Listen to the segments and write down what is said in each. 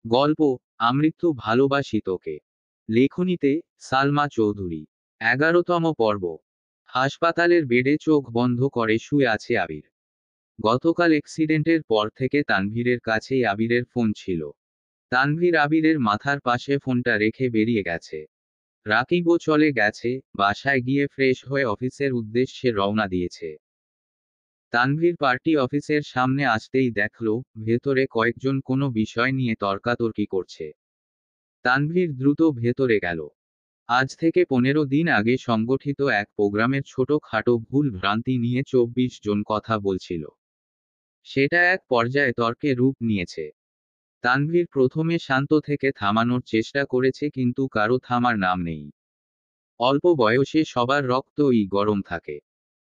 গল্প আমৃত্যু ভালোবাসি তোকে। লেখনীতে সালমা চৌধুরী। 11তম পর্ব। হাসপাতালের বেডে চোখ বন্ধ করে শুয়ে আছে আবির। গতকাল অ্যাক্সিডেন্টের পর থেকে তানভীরের কাছেই আবিরের ফোন ছিল। তানভীর আবিরের মাথার পাশে ফোনটা রেখে বেরিয়ে গেছে। রাকিবও চলে গেছে, বাসায় গিয়ে ফ্রেশ হয়ে অফিসের উদ্দেশ্যে রওনা দিয়েছে। তানভীর পার্টি অফিসের সামনে আসতেই দেখল, ভেতরে কয়েকজন কোনো বিষয় নিয়ে তর্কাতর্কি করছে। তানভীর দ্রুত ভেতরে গেল। আজ থেকে 15 দিন আগে সংগঠিত এক প্রোগ্রামের ছোটখাটো ভুল ভ্রান্তি নিয়ে 24 জন কথা বলছিল। সেটা এক পর্যায়ে তর্কে রূপ নিয়েছে। তানভীর প্রথমে শান্ত থেকে থামানোর চেষ্টা করেছে, কিন্তু কারো থামার নাম নেই। অল্প বয়সে সবার রক্তই গরম থাকে।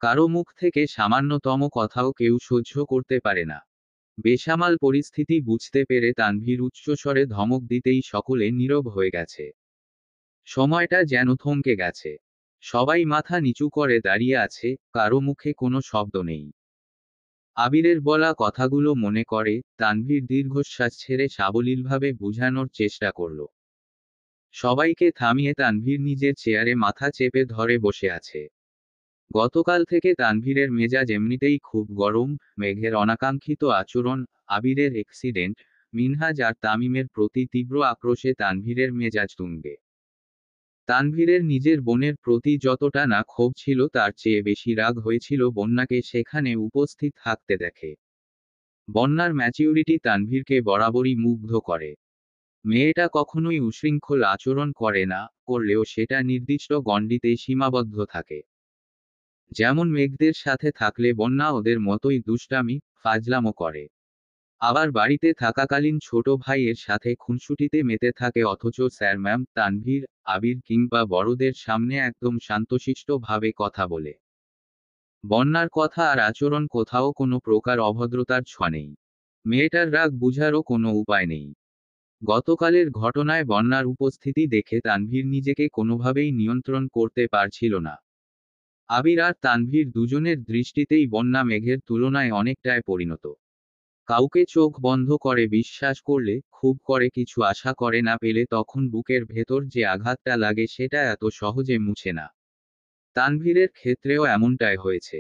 কারো মুখ থেকে সামান্যতম কথাও কেউ সহ্য করতে পারে না। বেসামাল পরিস্থিতি বুঝতে পেরে তানভীর উচ্চস্বরে ধমক দিতেই সকলে নীরব হয়ে গেছে। সময়টা যেন থমকে গেছে। সবাই মাথা নিচু করে দাঁড়িয়ে আছে, কারো মুখে কোনো শব্দ নেই। আবিরের বলা কথাগুলো মনে করে তানভীর দীর্ঘশ্বাস ছেড়ে সাবলীলভাবে বুঝানোর চেষ্টা করল। সবাইকে থামিয়ে তানভীর নিজের চেয়ারে মাথা চেপে ধরে বসে আছে। গতকাল থেকে তানভীরের মেজাজ এমনিতেই খুব গরম। মেঘের অনাকাঙ্ক্ষিত আচরণ, আবিরের অ্যাক্সিডেন্ট, মিনহাজ আর তামিমের প্রতি তীব্র আক্রোশে তানভীরের মেজাজ তুঙ্গে। তানভীরের নিজের বোনের প্রতি যতটা না ক্ষোভ ছিল, তার চেয়ে বেশি রাগ হয়েছিল বন্যাকে সেখানে উপস্থিত থাকতে দেখে। বন্যার ম্যাচিউরিটি তানভীরকে বরাবরই মুগ্ধ করে। মেয়েটা কখনোই উশৃঙ্খল আচরণ করে না, করলেও সেটা নির্দিষ্ট গণ্ডিতেই সীমাবদ্ধ থাকে। যেমন মেঘদের সাথে থাকলে বন্যা ওদের মতোই দুষ্টামি, ফাজলামো করে। আবার বাড়িতে থাকাকালীন ছোট ভাইয়ের সাথে খুনসুটিতে মেতে থাকে, অথচ স্যার ম্যাম, তানভীর, আবির কিংবা বড়দের সামনে একদম শান্তশিষ্ট ভাবে কথা বলে। বন্যার কথা আর আচরণ কোথাও কোনো প্রকার অভদ্রতার ছোঁয়া নেই। মেয়েটার রাগ বুঝারও কোনো উপায় নেই। গতকালের ঘটনায় বন্যার উপস্থিতি দেখে তানভীর নিজেকে কোনোভাবেই নিয়ন্ত্রণ করতে পারছিল না। আবির আর তানভীর দুজনের দৃষ্টিতেই বন্যা মেঘের তুলনায় অনেকটাই পরিণত। কাউকে চোখ বন্ধ করে বিশ্বাস করলে, খুব করে কিছু আশা করে না পেলে তখন বুকের ভেতর যে আঘাতটা লাগে সেটা এত সহজে মুছে না। তানভীরের ক্ষেত্রেও এমনটাই হয়েছে।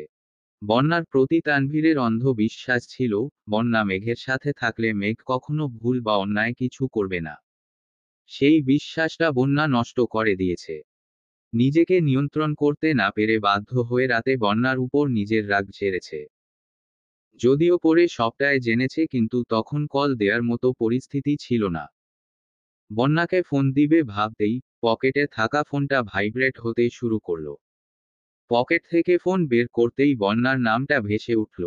বন্যার প্রতি তানভীরের অন্ধ বিশ্বাস ছিল, বন্যা মেঘের সাথে থাকলে মেঘ কখনো ভুল বা অন্যায় কিছু করবে না। সেই বিশ্বাসটা বন্যা নষ্ট করে দিয়েছে। নিজেকে নিয়ন্ত্রণ করতে না পেরে বাধ্য হয়ে রাতে বন্যার উপর নিজের রাগ ঝেড়েছে। যদিও পরে সবটাই জেনেছে, কিন্তু তখন কল দেওয়ার মতো পরিস্থিতি ছিল না। বন্যাকে ফোন দিবে ভাবতেই পকেটে থাকা ফোনটা ভাইব্রেট হতে শুরু করলো। পকেট থেকে ফোন বের করতেই বন্যার নামটা ভেসে উঠল।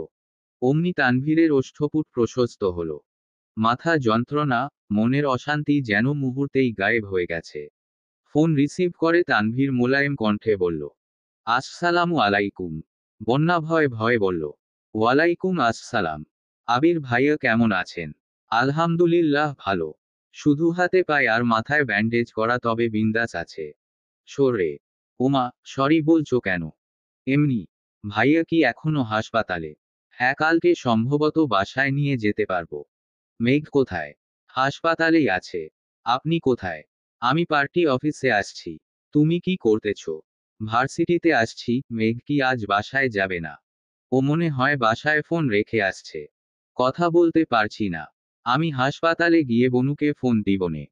অমনি তানভীরের ওষ্ঠপুট প্রশস্ত হলো। মাথা যন্ত্রণা, মনের অশান্তি যেন মুহূর্তেই গায়েব হয়ে গেছে। ফোন রিসিভ করে তানভীর মোলায়েম কণ্ঠে বলল, আসসালামু আলাইকুম। বন্যা ভয়ে ভয়ে বলল, ওয়ালাইকুম আসসালাম। আবির ভাইয়া কেমন আছেন? আলহামদুলিল্লাহ ভালো। শুধু হাতে পায়ে আর মাথায় ব্যান্ডেজ করা, তবে বিন্দাস আছে। সরে। ওমা, সরি বলছো কেন? এমনি। ভাইয়া কি এখনো হাসপাতালে? হ্যাঁ, কালকে সম্ভবত বাসায় নিয়ে যেতে পারবো। মেঘ কোথায়? হাসপাতালেই আছে। আপনি কোথায়? আমি পার্টি অফিসে আসছি। তুমি কি করতেছো? ভার্সিটিতে আসছি। মেঘ কি আজ বাসায় যাবে না? ও মনে হয় বাসায় ফোন রেখে আসছে। কথা বলতে পারছি না। আমি হাসপাতালে গিয়ে বনুকে ফোন দিবনে।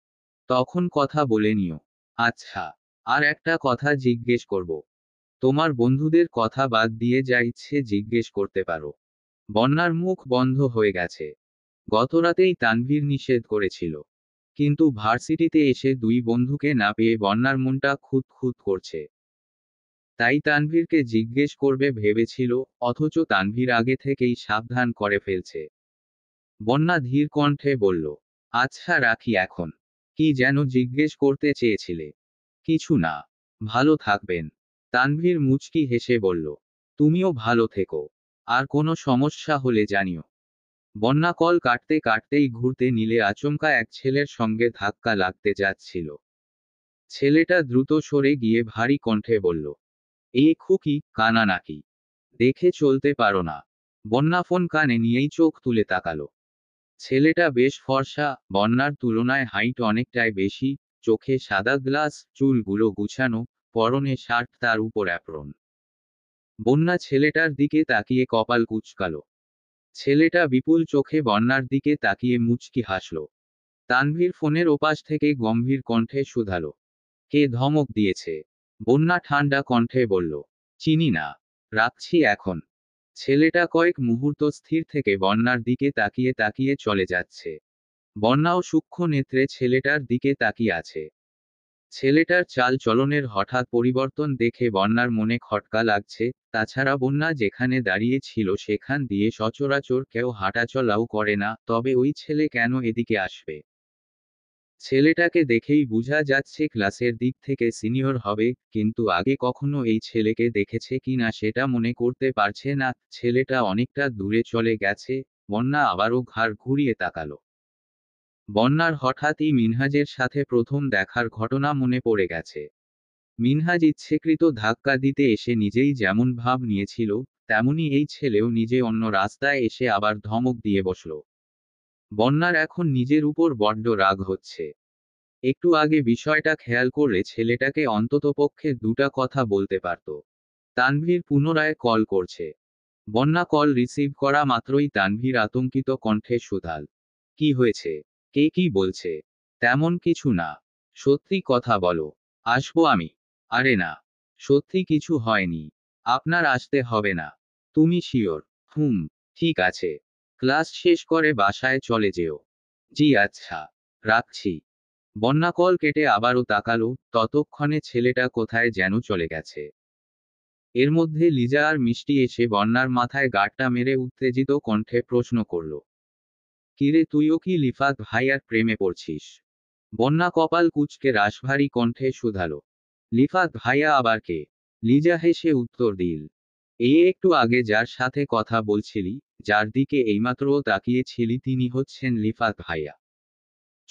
তখন কথা বলে নিও। আচ্ছা। আর একটা কথা জিজ্ঞেস করব। তোমার বন্ধুদের কথা বাদ দিয়ে যা ইচ্ছে জিজ্ঞেস করতে পারো। বন্যার মুখ বন্ধ হয়ে গেছে। গতরাতেই তানভীর নিষেধ করেছিল। কিন্তু ভার্সিটিতে এসে দুই বন্ধুকে না পেয়ে বন্যার মনটা খুঁত খুঁত করছে। তাই তানভীরকে জিজ্ঞেস করবে ভেবেছিল, অথচ তানভীর আগে থেকেই সাবধান করে ফেলছে। বন্যা ধীর কণ্ঠে বলল, আচ্ছা রাখি এখন। কি যেন জিজ্ঞেস করতে চেয়েছিলে? কিছু না। ভালো থাকবেন। তানভীর মুচকি হেসে বলল, তুমিও ভালো থেকো। আর কোনো সমস্যা হলে জানিও। বন্যা কল কাটতে কাটতেই ঘুরতে নিলে আচমকা এক ছেলের সঙ্গে ধাক্কা লাগতে যাচ্ছিল। ছেলেটা দ্রুত সরে গিয়ে ভারী কণ্ঠে বলল, এই খুকি কানা নাকি? দেখে চলতে পারো না? বন্যা ফোন কানে নিয়েই চোখ তুলে তাকালো। ছেলেটা বেশ ফর্সা, বন্যার তুলনায় হাইট অনেকটাই বেশি, চোখে সাদা গ্লাস, চুলগুলো গুছানো, পরনে শার্ট, তার উপর অ্যাপ্রন। বন্যা ছেলেটার দিকে তাকিয়ে কপাল কুঁচকালো। ছেলেটা বিপুল চোখে বন্যার দিকে তাকিয়ে মুচকি হাসল। তানভীর ফোনের ওপাশ থেকে গম্ভীর কণ্ঠে শুধালো, কে ধমক দিয়েছে? বন্যা ঠান্ডা কণ্ঠে বলল, চিনি না, রাখছি এখন। ছেলেটা কয়েক মুহূর্ত স্থির থেকে বন্যার দিকে তাকিয়ে তাকিয়ে চলে যাচ্ছে। বন্যাও সূক্ষ্ম নেত্রে ছেলেটার দিকে তাকিয়ে আছে। ছেলেটার চাল চলনের হঠাৎ পরিবর্তন দেখে বন্যার মনে খটকা লাগছে। তাছাড়া বন্যা যেখানে দাঁড়িয়ে ছিল সেখান দিয়ে সচরাচর কেউ হাঁটাচলাও করে না, তবে ওই ছেলে কেন এদিকে আসবে? ছেলেটাকে দেখেই বোঝা যাচ্ছে ক্লাসের দিক থেকে সিনিয়র হবে, কিন্তু আগে কখনো এই ছেলেকে দেখেছে কিনা সেটা মনে করতে পারছে না। ছেলেটা অনেকটা দূরে চলে গেছে। বন্যা আবারও ঘাড় ঘুরিয়ে তাকালো। বন্যার হঠাৎই মিনহাজের সাথে প্রথম দেখার ঘটনা মনে পড়ে গেছে। মিনহাজ ইচ্ছেকৃত ধাক্কা দিতে এসে নিজেই যেমন ভাব নিয়েছিল, তেমনি এই ছেলেও নিজে অন্য রাস্তায় এসে আবার ধমক দিয়ে বসল। বন্যার এখন নিজের উপর বড্ড রাগ হচ্ছে। একটু আগে বিষয়টা খেয়াল করলে ছেলেটাকে অন্ততপক্ষে দুটা কথা বলতে পারত। তানভীর পুনরায় কল করছে। বন্যা কল রিসিভ করা মাত্রই তানভীর আতঙ্কিত কণ্ঠে শুধাল, কি হয়েছে? কে কি বলছে? তেমন কিছু না। সত্যি কথা বলো। আসবো আমি। আরে না, সত্যি কিছু হয়নি। আপনার আসতে হবে না। তুমি শিওর? হুম, ঠিক আছে। ক্লাস শেষ করে বাসায় চলে যেও। জি আচ্ছা, রাখছি। বন্যা কল কেটে আবারও তাকালো, ততক্ষণে ছেলেটা কোথায় যেন চলে গেছে। এর মধ্যে লিজা আর মিষ্টি এসে বন্যার মাথায় গাঁটটা মেরে উত্তেজিত কণ্ঠে প্রশ্ন করল, কিরে, তুইও কি লিফাত ভাইয়ার প্রেমে পড়ছিস? বন্যা কপাল কুঁচকে রাশভারী কণ্ঠে শুধালো, লিফাত ভাইয়া আবার কে? লিজা হেসে উত্তর দিল, এই একটু আগে যার সাথে কথা বলছিলি, যার দিকে এইমাত্র তাকিয়েছিলি, তিনি হচ্ছেন লিফাত ভাইয়া।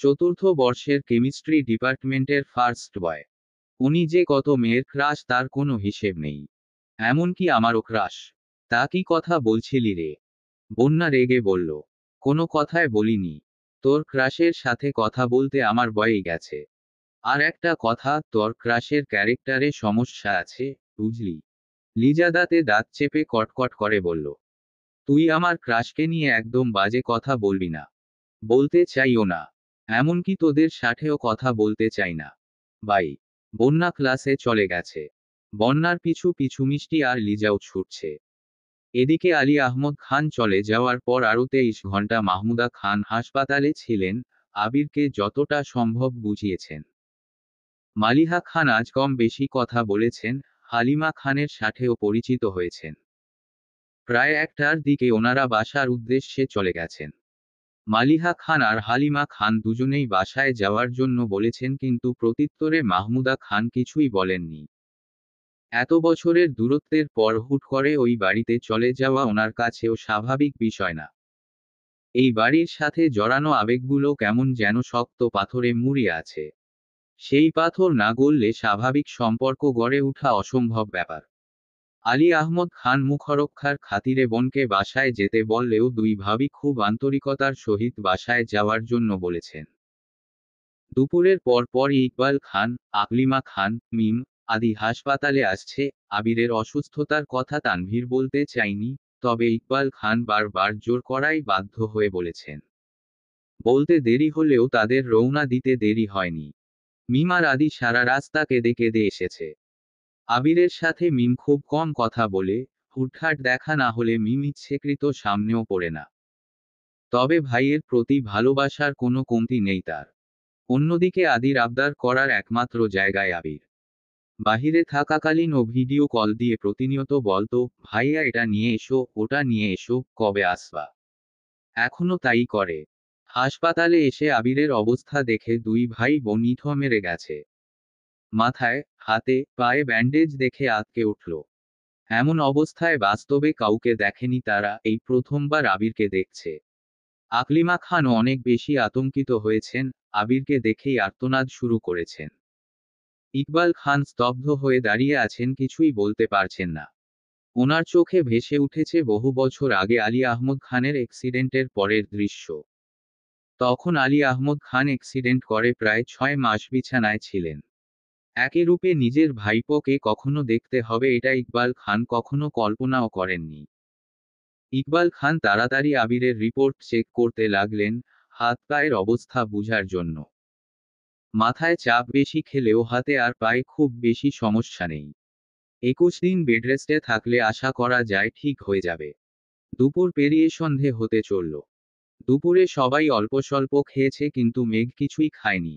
চতুর্থ বর্ষের কেমিস্ট্রি ডিপার্টমেন্টের ফার্স্ট বয়। উনি যে কত মেয়ের ক্রাশ তার কোনো হিসেব নেই। এমনকি আমারও ক্রাশ। তা কি কথা বলছিলি রে? বন্যা রেগে বলল, কোনো কথায় বলিনি। তোর ক্রাশের সাথে কথা বলতে আমার বয়েই গেছে। আর একটা কথা, তোর ক্রাশের ক্যারেক্টারে সমস্যা আছে, বুঝলি? লিজা দাঁতে দাঁত চেপে কটকট করে বলল, তুই আমার ক্রাশকে নিয়ে একদম বাজে কথা বলবি না। বলতে চাইও না। এমনকি তোদের সাথেও কথা বলতে চাই না। বাই। বন্যা ক্লাসে চলে গেছে। বন্যার পিছু পিছু মিষ্টি আর লিজাও ছুটছে। এদিকে আলী আহমদ খান চলে যাওয়ার পর আরও 23 ঘন্টা মাহমুদা খান হাসপাতালে ছিলেন। আবিরকে যতটা সম্ভব বুঝিয়েছেন। মালিহা খান আজ কম বেশি কথা বলেছেন। হালিমা খানের সাথেও পরিচিত হয়েছেন। প্রায় 1টার দিকে ওনারা বাসার উদ্দেশ্যে চলে গেছেন। মালিহা খান আর হালিমা খান দুজনেই বাসায় যাওয়ার জন্য বলেছেন, কিন্তু প্রত্যুত্তরে মাহমুদা খান কিছুই বলেননি। এত বছরের দূরত্বের পর হুট করে ওই বাড়িতে চলে যাওয়া ওনার কাছেও স্বাভাবিক বিষয় না। এই বাড়ির সাথে জড়ানো আবেগগুলো কেমন যেন শক্ত পাথরে মুড়িয়ে আছে। সেই পাথর না গললে স্বাভাবিক সম্পর্ক গড়ে ওঠা অসম্ভব ব্যাপার। আলী আহমদ খান মুখরক্ষার খাতিরে বোনকে বাসায় যেতে বললেও দুই ভাবি খুব আন্তরিকতার সহিত বাসায় যাওয়ার জন্য বলেছেন। দুপুরের পরপরই ইকবাল খান, আকলিমা খান, মিম আদি হাসপাতালে আসছে। আবিরের অসুস্থতার কথা তানভীর বলতে চায়নি, তবে ইকবাল খান বারবার জোর করাই বাধ্য হয়ে বলেছেন। বলতে দেরি হলেও তাদের রওনা দিতে দেরি হয়নি। মিম আর আদি সারা রাস্তা কেঁদে কেঁদে এসেছে। আবিরের সাথে মিম খুব কম কথা বলে, হুটহাট দেখা না হলে মিম ইচ্ছেকৃত সামনেও পড়ে না। তবে ভাইয়ের প্রতি ভালোবাসার কোনো কমতি নেই তার। অন্যদিকে আদির আবদার করার একমাত্র জায়গায় আবির। বাহিরে থাকাকালীন ও ভিডিও কল দিয়ে প্রতিনিয়ত বলতো, ভাইয়া এটা নিয়ে এসো, ওটা নিয়ে এসো, কবে আসবা? এখনো তাই করে। হাসপাতালে এসে আবিরের অবস্থা দেখে দুই ভাই বোন ইথো মেরে গেছে। মাথায়, হাতে, পায়ে ব্যান্ডেজ দেখে আঁতকে উঠল। এমন অবস্থায় বাস্তবে কাউকে দেখেনি তারা, এই প্রথমবার আবিরকে দেখছে। আকলিমা খানও অনেক বেশি আতঙ্কিত হয়েছেন। আবিরকে দেখেই আর্তনাদ শুরু করেছেন। ইকবাল খান স্তব্ধ হয়ে দাঁড়িয়ে আছেন, কিছুই বলতে পারছেন না। ওনার চোখে ভেসে উঠেছে বহু বছর আগে আলী আহমদ খানের অ্যাক্সিডেন্টের পরের দৃশ্য। তখন আলী আহমদ খান অ্যাক্সিডেন্ট করে প্রায় 6 মাস বিছানায় ছিলেন। একই রূপে নিজের ভাইপোকে কখনো দেখতে হবে এটা ইকবাল খান কখনো কল্পনাও করেননি। ইকবাল খান তাড়াতাড়ি আবিরের রিপোর্ট চেক করতে লাগলেন, হাত পায়ের অবস্থা বুঝার জন্য। মাথায় চাপ বেশি খেলেও হাতে আর পায়ে খুব বেশি সমস্যা নেই। 21 দিন বেডরেস্টে থাকলে আশা করা যায় ঠিক হয়ে যাবে। দুপুর পেরিয়ে সন্ধে হতে চলল। দুপুরে সবাই অল্পস্বল্প খেয়েছে কিন্তু মেঘ কিছুই খায়নি।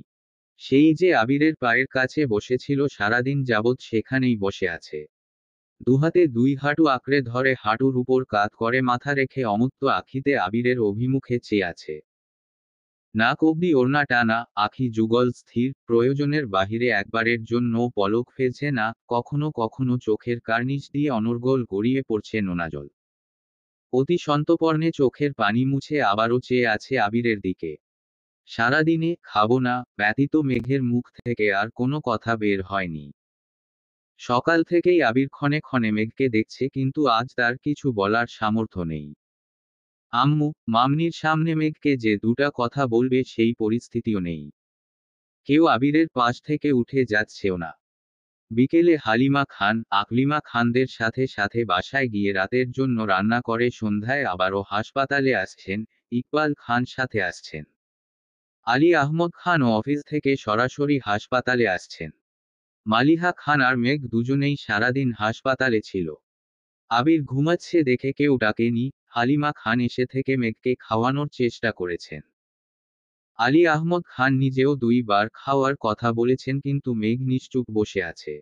সেই যে আবিরের পায়ের কাছে বসেছিল সারাদিন যাবৎ সেখানেই বসে আছে। দুহাতে 2 হাঁটু আঁকড়ে ধরে হাঁটুর উপর কাত করে মাথা রেখে অমুক্ত আখিতে আবিরের অভিমুখে চেয়ে আছে। নাক অবধি ওড়না টানা, আখি যুগল স্থির, প্রয়োজনের বাহিরে একবারের জন্য পলক ফেলছে না, কখনো কখনো চোখের কার্নিশ দিয়ে অনর্গল গড়িয়ে পড়ছে নোনা জল। অতি সন্তর্পণে চোখের পানি মুছে আবারও চেয়ে আছে আবিরের দিকে। সারাদিনে খাবো না ব্যতীত মেঘের মুখ থেকে আর কোনো কথা বের হয়নি। সকাল থেকেই আবির ক্ষণে ক্ষণে মেঘকে দেখছে কিন্তু আজ তার কিছু বলার সামর্থ্য নেই। আম্মু, মামনির সামনে মেঘকে যে দুটা কথা বলবে সেই পরিস্থিতিও নেই। কেউ আবিরের পাশ থেকে উঠে যাচ্ছেও না। বিকেলে হালিমা খান, আকলিমা খানদের সাথে সাথে বাসায় গিয়ে রাতের জন্য রান্না করে সন্ধ্যায় আবারও হাসপাতালে আসছেন, ইকবাল খান সাথে আসছেন। আলী আহমদ খানও অফিস থেকে সরাসরি হাসপাতালে আসছেন। মালিহা খান আর মেঘ দুজনেই সারাদিন হাসপাতালে ছিল। আবির ঘুমাচ্ছে দেখে কেউ ডাকেনি, হালিমা খান এসে থেকে মেঘকে খাওয়ানোর চেষ্টা করেছেন। আলী আহমদ খান নিজেও 2 বার খাওয়ার কথা বলেছেন কিন্তু মেঘ নিশ্চুপ বসে আছে।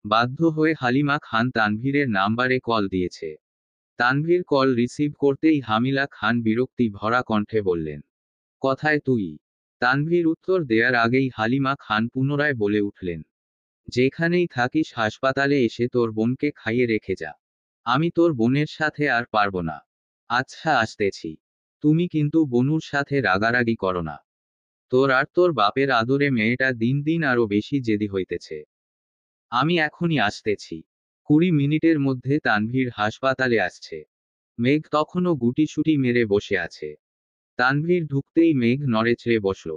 বাধ্য হয়ে হালিমা খান তানভীরের নাম্বারে কল দিয়েছে। তানভীর কল রিসিভ করতেই হামিলা খান বিরক্তি ভরা কণ্ঠে বললেন, কোথায় তুই? তানভীর উত্তর দেয়ার আগেই হালিমা খান পুনরায় বলে উঠলেন, যেখানেই থাকিস হাসপাতালে এসে তোর বোনকে খাইয়ে রেখে যা। আমি তোর বোনের সাথে আর পারবো না। আচ্ছা আসতেছি। তুমি কিন্তু বনুর সাথে রাগারাগি করো না। তোর আর তোর বাপের আদরে মেয়েটা দিন দিন আরো বেশি জেদি হইতেছে। আমি এখনই আসতেছি। 20 মিনিটের মধ্যে তানভীর হাসপাতালে আসছে। মেঘ তখনও গুটিসুটি মেরে বসে আছে। তানভীর ঢুকতেই মেঘ নড়েচড়ে বসল।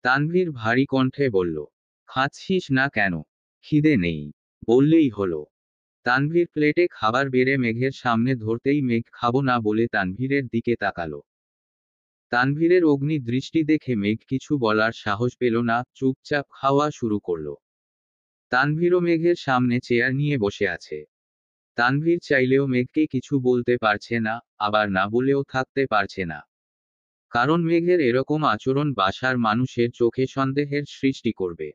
তানভীর ভারী কণ্ঠে বলল, খাচ্ছিস না কেন? খিদে নেই বললেই হলো। তানভীর প্লেটে খাবার বেড়ে মেঘের সামনে ধরতেই মেঘ খাবো না বলে তানভীরের দিকে তাকালো। তানভীরের অগ্নি দৃষ্টি দেখে মেঘ কিছু বলার সাহস পেল না, চুপচাপ খাওয়া শুরু করল। তানভীরও মেঘের সামনে চেয়ার নিয়ে বসে আছে। তানভীর চাইলেও মেঘকে কিছু বলতে পারছে না, আবার না বলেও থাকতে পারছে না। কারণ মেঘের এরকম আচরণ বাসার মানুষের চোখে সন্দেহের সৃষ্টি করবে।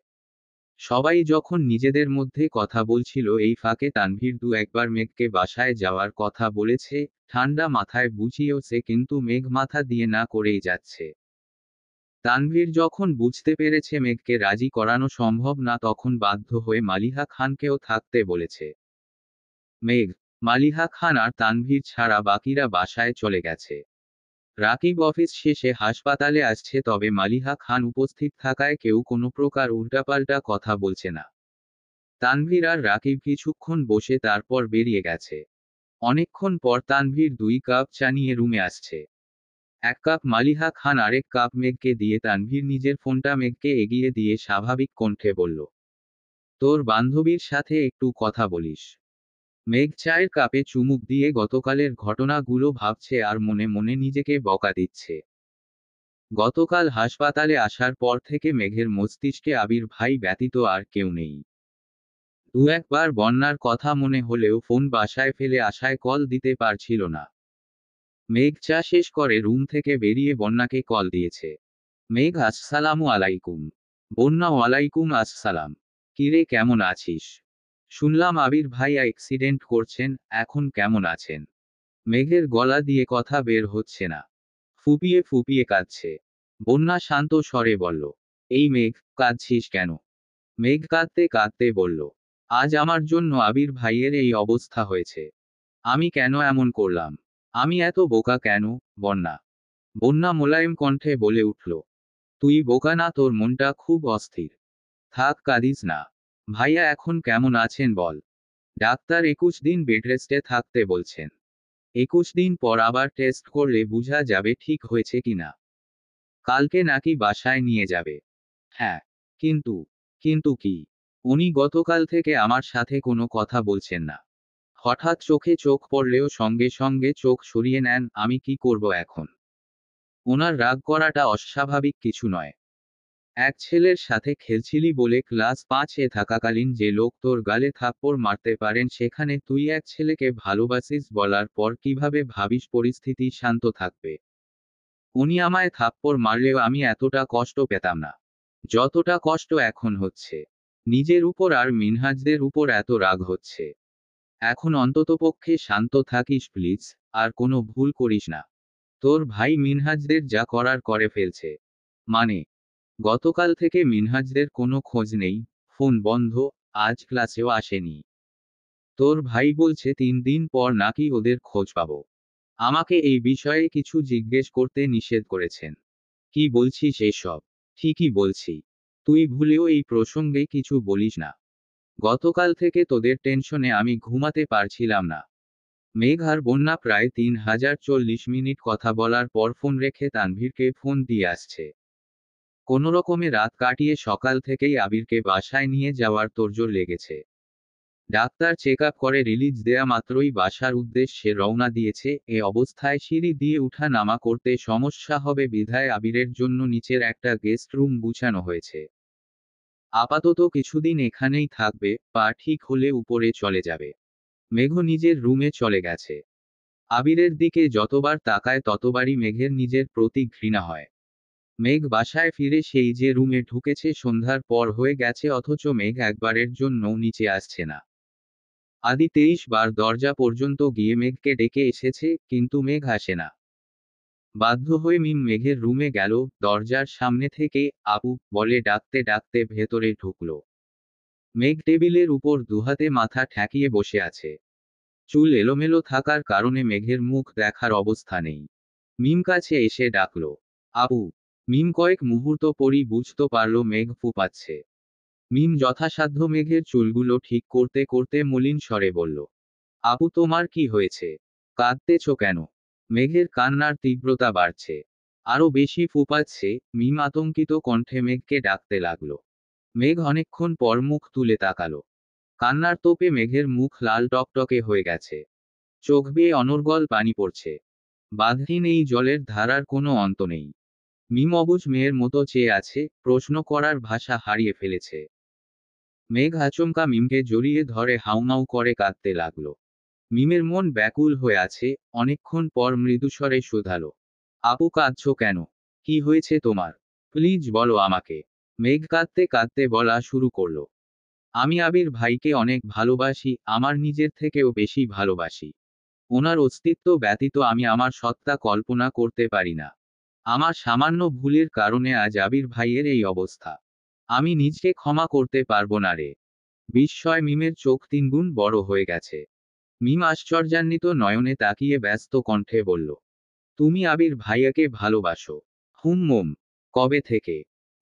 সবাই যখন নিজেদের মধ্যে কথা বলছিল এই ফাঁকে তানভীর 2-1 বার মেঘকে বাসায় যাওয়ার কথা বলেছে, ঠান্ডা মাথায় বুঝিয়েও সে কিন্তু মেঘ মাথা দিয়ে না করেই যাচ্ছে। তানভীর যখন বুঝতে পেরেছে মেঘকে রাজি করানো সম্ভব না তখন বাধ্য হয়ে মালিহা খানকেও থাকতে বলেছে। মেঘ, মালিহা খান আর তানভীর ছাড়া বাকিরা বাসায় চলে গেছে। রাকিব অফিস শেষে হাসপাতালে আসছে তবে মালিহা খান উপস্থিত থাকায় কেউ কোনো প্রকার উল্টাপাল্টা কথা বলছে না। তানভীর আর রাকিব কিছুক্ষণ বসে তারপর বেরিয়ে গেছে। অনেকক্ষণ পর তানভীর 2 কাপ চা নিয়ে রুমে আসছে। 1 কাপ মালিহা খান আরেক কাপ মেঘকে দিয়ে তানভীর নিজের ফোনটা মেঘকে এগিয়ে দিয়ে স্বাভাবিক কণ্ঠে বলল, তোর বান্ধবীর সাথে একটু কথা বলিস। মেঘ চায়ের কাপে চুমুক দিয়ে গতকালের ঘটনাগুলো ভাবছে আর মনে মনে নিজেকে বকা দিচ্ছে। গতকাল হাসপাতালে আসার পর থেকে মেঘের মস্তিষ্কে আবির ভাই ব্যতীত আর কেউ নেই। 2-1 বার বন্যার কথা মনে হলেও ফোন বাসায় ফেলে আশায় কল দিতে পারছিল না। মেঘ চা শেষ করে রুম থেকে বেরিয়ে বন্যাকে কল দিয়েছে। মেঘ, আসসালামু আলাইকুম। বন্যা, ওয়ালাইকুম আসসালাম। কিরে কেমন আছিস? শুনলাম আবির ভাই অ্যাক্সিডেন্ট করছেন, এখন কেমন আছেন? মেঘের গলা দিয়ে কথা বের হচ্ছে না। ফুপিয়ে ফুপিয়ে কাঁদছে। বন্যা শান্ত স্বরে বলল, এই মেঘ, কাঁদছিস কেন? মেঘ কাঁদতে কাঁদতে বলল, আজ আমার জন্য আবির ভাইয়ের এই অবস্থা হয়েছে। আমি কেন এমন করলাম? আমি এত বোকা কেন? বন্যা বন্যা মোলায়েম কণ্ঠে বলে উঠল, তুই বোকা না, তোর মনটা খুব অস্থির। থাক কাঁদিস না। ভাইয়া এখন কেমন আছেন বল? ডাক্তার 21 দিন বেডরেস্টে থাকতে বলছেন। 21 দিন পর আবার টেস্ট করলে বোঝা যাবে ঠিক হয়েছে কিনা। কালকে নাকি বাসায় নিয়ে যাবে। হ্যাঁ, কিন্তু কিন্তু কি? উনি গতকাল থেকে আমার সাথে কোনো কথা বলছেন না। হঠাৎ চোখে চোখ পড়লেও সঙ্গে সঙ্গে চোখ সরিয়ে নেন। আমি কি করব এখন? ওনার রাগ করাটা অস্বাভাবিক কিছু নয়। এক ছেলের সাথে খেলছিলি বলে ক্লাস 5-এ থাকাকালীন যে লোক তোর গালে থাপ্পড় মারতে পারেন, সেখানে তুই এক ছেলেকে ভালোবাসিস বলার পর কিভাবে ভাবিস পরিস্থিতি শান্ত থাকবে? উনি আমায় থাপ্পড় মারলেও আমি এতটা কষ্ট পেতাম না, যতটা কষ্ট এখন হচ্ছে। নিজের উপর আর মিনহাজদের উপর এত রাগ হচ্ছে। এখন অন্ততপক্ষে শান্ত থাকিস প্লিজ, আর কোনো ভুল করিস না। তোর ভাই মিনহাজদের যা করার করে ফেলছে। মানে, গতকাল থেকে মিনহাজদের কোনো খোঁজ নেই, ফোন বন্ধ, আজ ক্লাসেও আসেনি। তোর ভাই বলছে 3 দিন পর নাকি ওদের খোঁজ পাবো। আমাকে এই বিষয়ে কিছু জিজ্ঞেস করতে নিষেধ করেছেন। কি বলছিস এসব? ঠিকই বলছি। তুই ভুলেও এই প্রসঙ্গে কিছু বলিস না। গতকাল থেকে তোদের টেনশনে আমি ঘুমাতে পারছিলাম না। মেঘ আর বন্যা প্রায় 3040 মিনিট কথা বলার পর ফোন রেখে তানভীরকে ফোন দিয়ে আসছে। কোনোরকমে রাত কাটিয়ে সকাল থেকেই আবিরকে বাসায় নিয়ে যাওয়ার তোড়জোড় লেগেছে। ডাক্তার চেক আপ করে রিলিজ দেয়া মাত্রই বাসার উদ্দেশ্যে রওনা দিয়েছে। এ অবস্থায় সিঁড়ি দিয়ে উঠা নামা করতে সমস্যা হবে বিধায় আবিরের জন্য নিচের একটা গেস্ট রুম গুছানো হয়েছে। আপাতত কিছুদিন এখানেই থাকবে, পা ঠিক হলে উপরে চলে যাবে। মেঘ নিজের রুমে চলে গেছে। আবিরের দিকে যতবার তাকায় ততবারই মেঘের নিজের প্রতি ঘৃণা হয়। মেঘ বাসায় ফিরে সেই যে রুমে ঢুকেছে সন্ধ্যার পর হয়ে গেছে, অথচ মেঘ একবারের জন্যও নিচে আসছে না। আদি 23 বার দরজা পর্যন্ত গিয়ে মেঘকে ডেকে এসেছে, কিন্তু মেঘ আসে না। বাধ্য হয়ে মিম মেঘের রুমে গেল, দরজার সামনে থেকে আপু বলে ডাকতে ডাকতে ভেতরে ঢুকলো। মেঘ টেবিলের উপর দুহাতে মাথা ঠেকিয়ে বসে আছে। চুল এলোমেলো থাকার কারণে মেঘের মুখ দেখার অবস্থা নেই। মিম কাছে এসে ডাকলো, আপু। মিম কয়েক মুহূর্ত পরই বুঝতে পারল মেঘ ফুপাচ্ছে। মিম যথাসাধ্য মেঘের চুলগুলো ঠিক করতে করতে মলিন স্বরে বলল, আপু তোমার কি হয়েছে? কাঁদতেছ কেন? মেঘের কান্নার তীব্রতা বাড়ছে। আরো বেশি ফুপাচ্ছে। মিম আতঙ্কিত কণ্ঠে মেঘকে ডাকতে লাগলো। মেঘ অনেকক্ষণ পর মুখ তুলে তাকালো। কান্নার তোপে মেঘের মুখ লাল টকটকে হয়ে গেছে। চোখ বেয়ে অনর্গল পানি পড়ছে। বাঁধহীন এই জলের ধারার কোনো অন্ত নেই। মিম অবুঝ মেয়ের মতো চেয়ে আছে, প্রশ্ন করার ভাষা হারিয়ে ফেলেছে। মেঘ আচমকা মিমকে জড়িয়ে ধরে হাউমাউ করে কাঁদতে লাগলো। মিমের মন ব্যাকুল হয়ে আছে। অনেকক্ষণ পর মৃদুস্বরে শুধালো, আপু কাঁদছো কেন? কি হয়েছে তোমার? প্লিজ বলো আমাকে। মেঘ কাঁদতে কাঁদতে বলা শুরু করলো, আমি আবির ভাইকে অনেক ভালোবাসি, আমার নিজের থেকেও বেশি ভালোবাসি। ওনার অস্তিত্ব ব্যতীত আমি আমার সত্তা কল্পনা করতে পারি না। আমার সামান্য ভুলের কারণে আজ আবির ভাইয়ের এই অবস্থা। আমি নিজকে ক্ষমা করতে পারবো না রে। বিস্ময় মিমের চোখ 3 গুণ বড় হয়ে গেছে। মিম আশ্চর্যান্বিত নয়নে তাকিয়ে ব্যস্ত কণ্ঠে বলল, তুমি আবির ভাইয়াকে ভালোবাসো? হুম। কবে থেকে?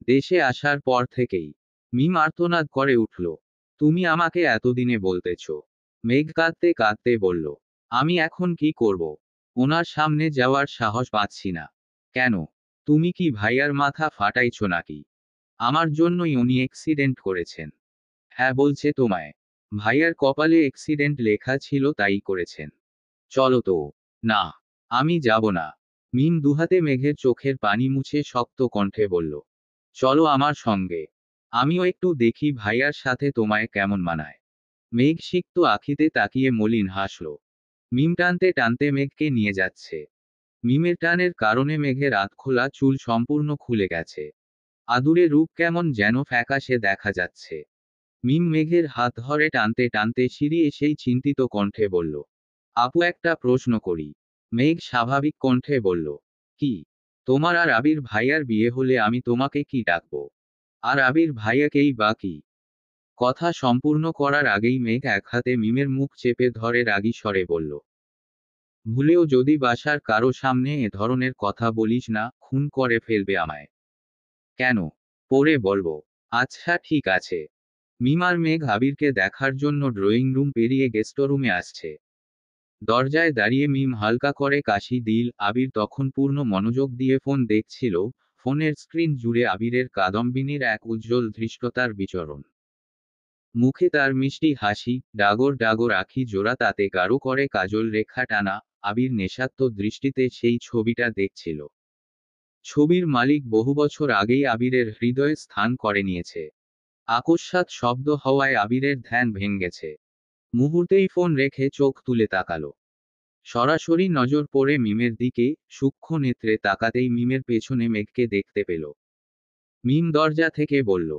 দেশে আসার পর থেকেই। মিম আর্তনাদ করে উঠল, তুমি আমাকে এতদিনে বলতেছ? মেঘ কাঁদতে কাঁদতে বলল, আমি এখন কি করব? ওনার সামনে যাওয়ার সাহস পাচ্ছি না। কেন? তুমি কি ভাইয়ার মাথা ফাটাইছো নাকি? আমার জন্যই উনি অ্যাক্সিডেন্ট করেছেন। হ্যাঁ বলছে তোমায়। ভাইয়ার কপালে অ্যাক্সিডেন্ট লেখা ছিল, তাই করেছেন। চলো তো। না, আমি যাব না। মিম দুহাতে মেঘের চোখের পানি মুছে শক্ত কণ্ঠে বলল, চলো আমার সঙ্গে। আমিও একটু দেখি ভাইয়ার সাথে তোমায় কেমন মানায়। মেঘ সিক্ত আখিতে তাকিয়ে মলিন হাসল। মিম টানতে টানতে মেঘকে নিয়ে যাচ্ছে। মিমের টানের কারণে মেঘের আধখোলা চুল সম্পূর্ণ খুলে গেছে। আদুরে রূপ কেমন যেন ফ্যাকাশে দেখা যাচ্ছে। মিম মেঘের হাত ধরে টানতে টানতে সিঁড়ি এসেই চিন্তিত কণ্ঠে বলল, আপু একটা প্রশ্ন করি? মেঘ স্বাভাবিক কণ্ঠে বলল, কি? তোমার আর আবির ভাইয়ার বিয়ে হলে আমি তোমাকে কি ডাকবো? আর আবির ভাইয়াকেই বা কি? কথা সম্পূর্ণ করার আগেই মেঘ এক হাতে মিমের মুখ চেপে ধরে রাগী স্বরে বলল, ভুলেও যদি বাসার কারো সামনে এ ধরনের কথা বলিস না, খুন করে ফেলবে আমায়। কেন? পরে বলবো। আচ্ছা ঠিক আছে। মিম আর মেঘ আবিরকে দেখার জন্য ড্রয়িং রুম পেরিয়ে গেস্ট রুমে আসছে। দরজায় দাঁড়িয়ে মিম হালকা করে কাশি দিল। আবির তখন পূর্ণ মনোযোগ দিয়ে ফোন দেখছিল। ফোনের স্ক্রিন জুড়ে আবিরের কাদম্বিনীর এক উজ্জ্বল ধৃষ্টতার বিচরণ। মুখে তার মিষ্টি হাসি, ডাগর ডাগর আখি জোড়া, তাতে গাঢ় করে কাজল রেখা টানা। আবির নেশাত্ম দৃষ্টিতে সেই ছবিটা দেখছিল। ছবির মালিক বহু বছর আগেই আবিরের হৃদয়ে স্থান করে নিয়েছে। আকস্মাৎ শব্দ হওয়ায় আবিরের ধ্যান ভেঙেছে। মুহূর্তেই ফোন রেখে চোখ তুলে তাকালো। সরাসরি নজর পড়ে মিমের দিকে। সূক্ষ্ম নেত্রে তাকাতেই মিমের পেছনে মেঘকে দেখতে পেল। মিম দরজা থেকে বলল,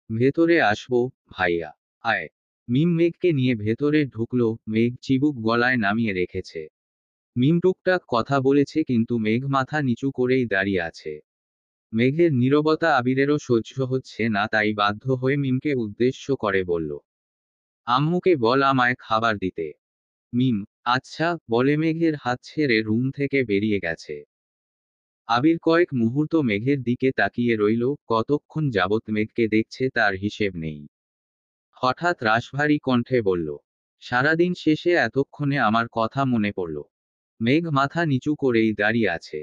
ভেতরে আসবো ভাইয়া? আয়। মিম মেঘকে নিয়ে ভেতরে ঢুকলো। মেঘ চিবুক গলায় নামিয়ে রেখেছে। মিম টুকটাক কথা বলেছে, কিন্তু মেঘ মাথা নিচু করেই দাঁড়িয়ে আছে। মেঘের নীরবতা আবিরেরও সহ্য হচ্ছে না, তাই বাধ্য হয়ে মিমকে উদ্দেশ্য করে বলল, আম্মুকে বল আমায় খাবার দিতে। মিম, আচ্ছা, বলে মেঘের হাত ছেড়ে রুম থেকে বেরিয়ে গেছে। আবির কয়েক মুহূর্ত মেঘের দিকে তাকিয়ে রইল। কতক্ষণ যাবৎ মেঘকে দেখছে তার হিসেব নেই। হঠাৎ রাশভারী কণ্ঠে বলল, সারাদিন শেষে এতক্ষণে আমার কথা মনে পড়ল। মেঘ মাথা নিচু করেই দাঁড়িয়ে আছে।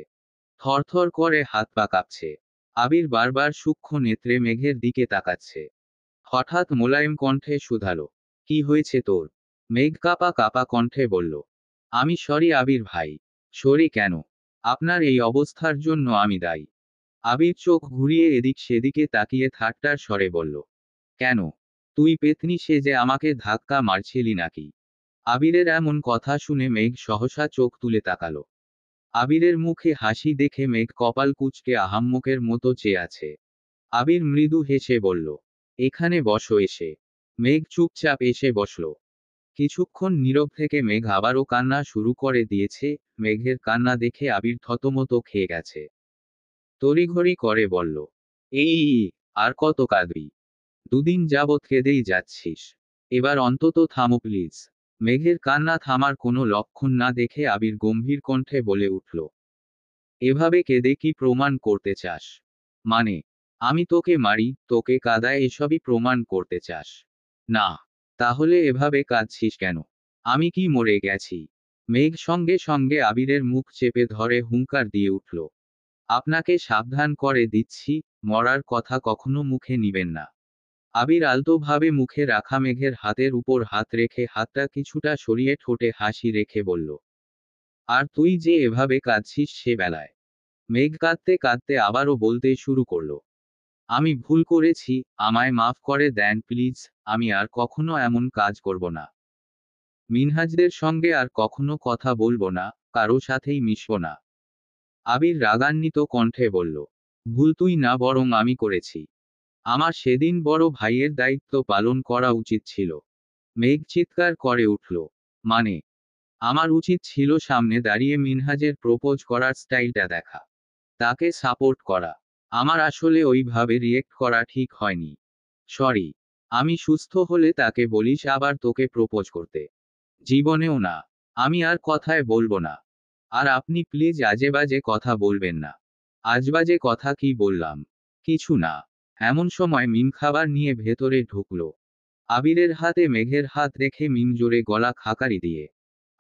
থরথর করে হাত পা কাঁপছে। আবির বারবার সূক্ষ্ম নেত্রে মেঘের দিকে তাকাচ্ছে। হঠাৎ মোলায়েম কণ্ঠে শুধালো, কি হয়েছে তোর? মেঘ কাঁপা কাঁপা কণ্ঠে বলল, আমি সরি আবির ভাই। সরি কেন? আপনার এই অবস্থার জন্য আমি দায়ী। আবির চোখ ঘুরিয়ে এদিক সেদিকে তাকিয়ে ঠাট্টার স্বরে বলল, কেন? তুই পেতনি সেজে আমাকে ধাক্কা মারছিলি নাকি? আবিরের এমন কথা শুনে মেঘ সহসা চোখ তুলে তাকালো। আবিরের মুখে হাসি দেখে মেঘ কপাল কুঁচকে আহাম্মকের মতো চেয়ে আছে। আবির মৃদু হেসে বলল, এখানে বসো এসে। মেঘ চুপচাপ এসে বসল। কিছুক্ষণ নীরব থেকে মেঘ আবারও কান্না শুরু করে দিয়েছে। মেঘের কান্না দেখে আবির থতমত খেয়ে গেছে। তড়িঘড়ি করে বলল, এই, আর কত কাঁদবি? দুদিন যাবৎ কেঁদেই যাচ্ছিস। এবার অন্তত থামো প্লিজ। মেঘের কান্না থামার কোনো লক্ষণ না দেখে আবির গম্ভীর কণ্ঠে বলে উঠল, এভাবে কেঁদে কি প্রমাণ করতে চাস? মানে, আমি তোকে মারি, তোকে কাদায়, এসবই প্রমাণ করতে চাস? না। তাহলে এভাবে কাঁদছিস কেন? আমি কি মরে গেছি? মেঘ সঙ্গে সঙ্গে আবিরের মুখ চেপে ধরে হুঙ্কার দিয়ে উঠল, আপনাকে সাবধান করে দিচ্ছি, মরার কথা কখনো মুখে নিবেন না। আবির আলতোভাবে মুখে রাখা মেঘের হাতের উপর হাত রেখে হাতটা কিছুটা সরিয়ে ঠোঁটে হাসি রেখে বলল, আর তুই যে এভাবে কাঁদছিস সে বেলায়। মেঘ কাঁদতে কাঁদতে আবারও বলতে শুরু করল, আমি ভুল করেছি, আমায় মাফ করে দেন প্লিজ। আমি আর কখনো এমন কাজ করব না। মিনহাজদের সঙ্গে আর কখনো কথা বলবো না, কারো সাথেই মিশব না। আবির রাগান্বিত কণ্ঠে বলল, ভুল তুই না, বরং আমি করেছি। আমার সেদিন বড় ভাইয়ের দায়িত্ব পালন করা উচিত ছিল। মেঘ চিৎকার করে উঠল, মানে? আমার উচিত ছিল সামনে দাঁড়িয়ে মিনহাজের প্রপোজ করার স্টাইলটা দেখা, তাকে সাপোর্ট করা। আমার আসলে ওইভাবে রিয়েক্ট করা ঠিক হয়নি। সরি। আমি সুস্থ হলে তাকে বলিস আবার তোকে প্রপোজ করতে। জীবনেও না। আমি আর কথায় বলবো না। আর আপনি প্লিজ আজেবাজে কথা বলবেন না। আজবাজে কথা কি বললাম? কিছু না। এমন সময় মিম খাবার নিয়ে ভেতরে ঢুকলো। আবিরের হাতে মেঘের হাত রেখে মিম জোরে গলা খাকারি দিয়ে,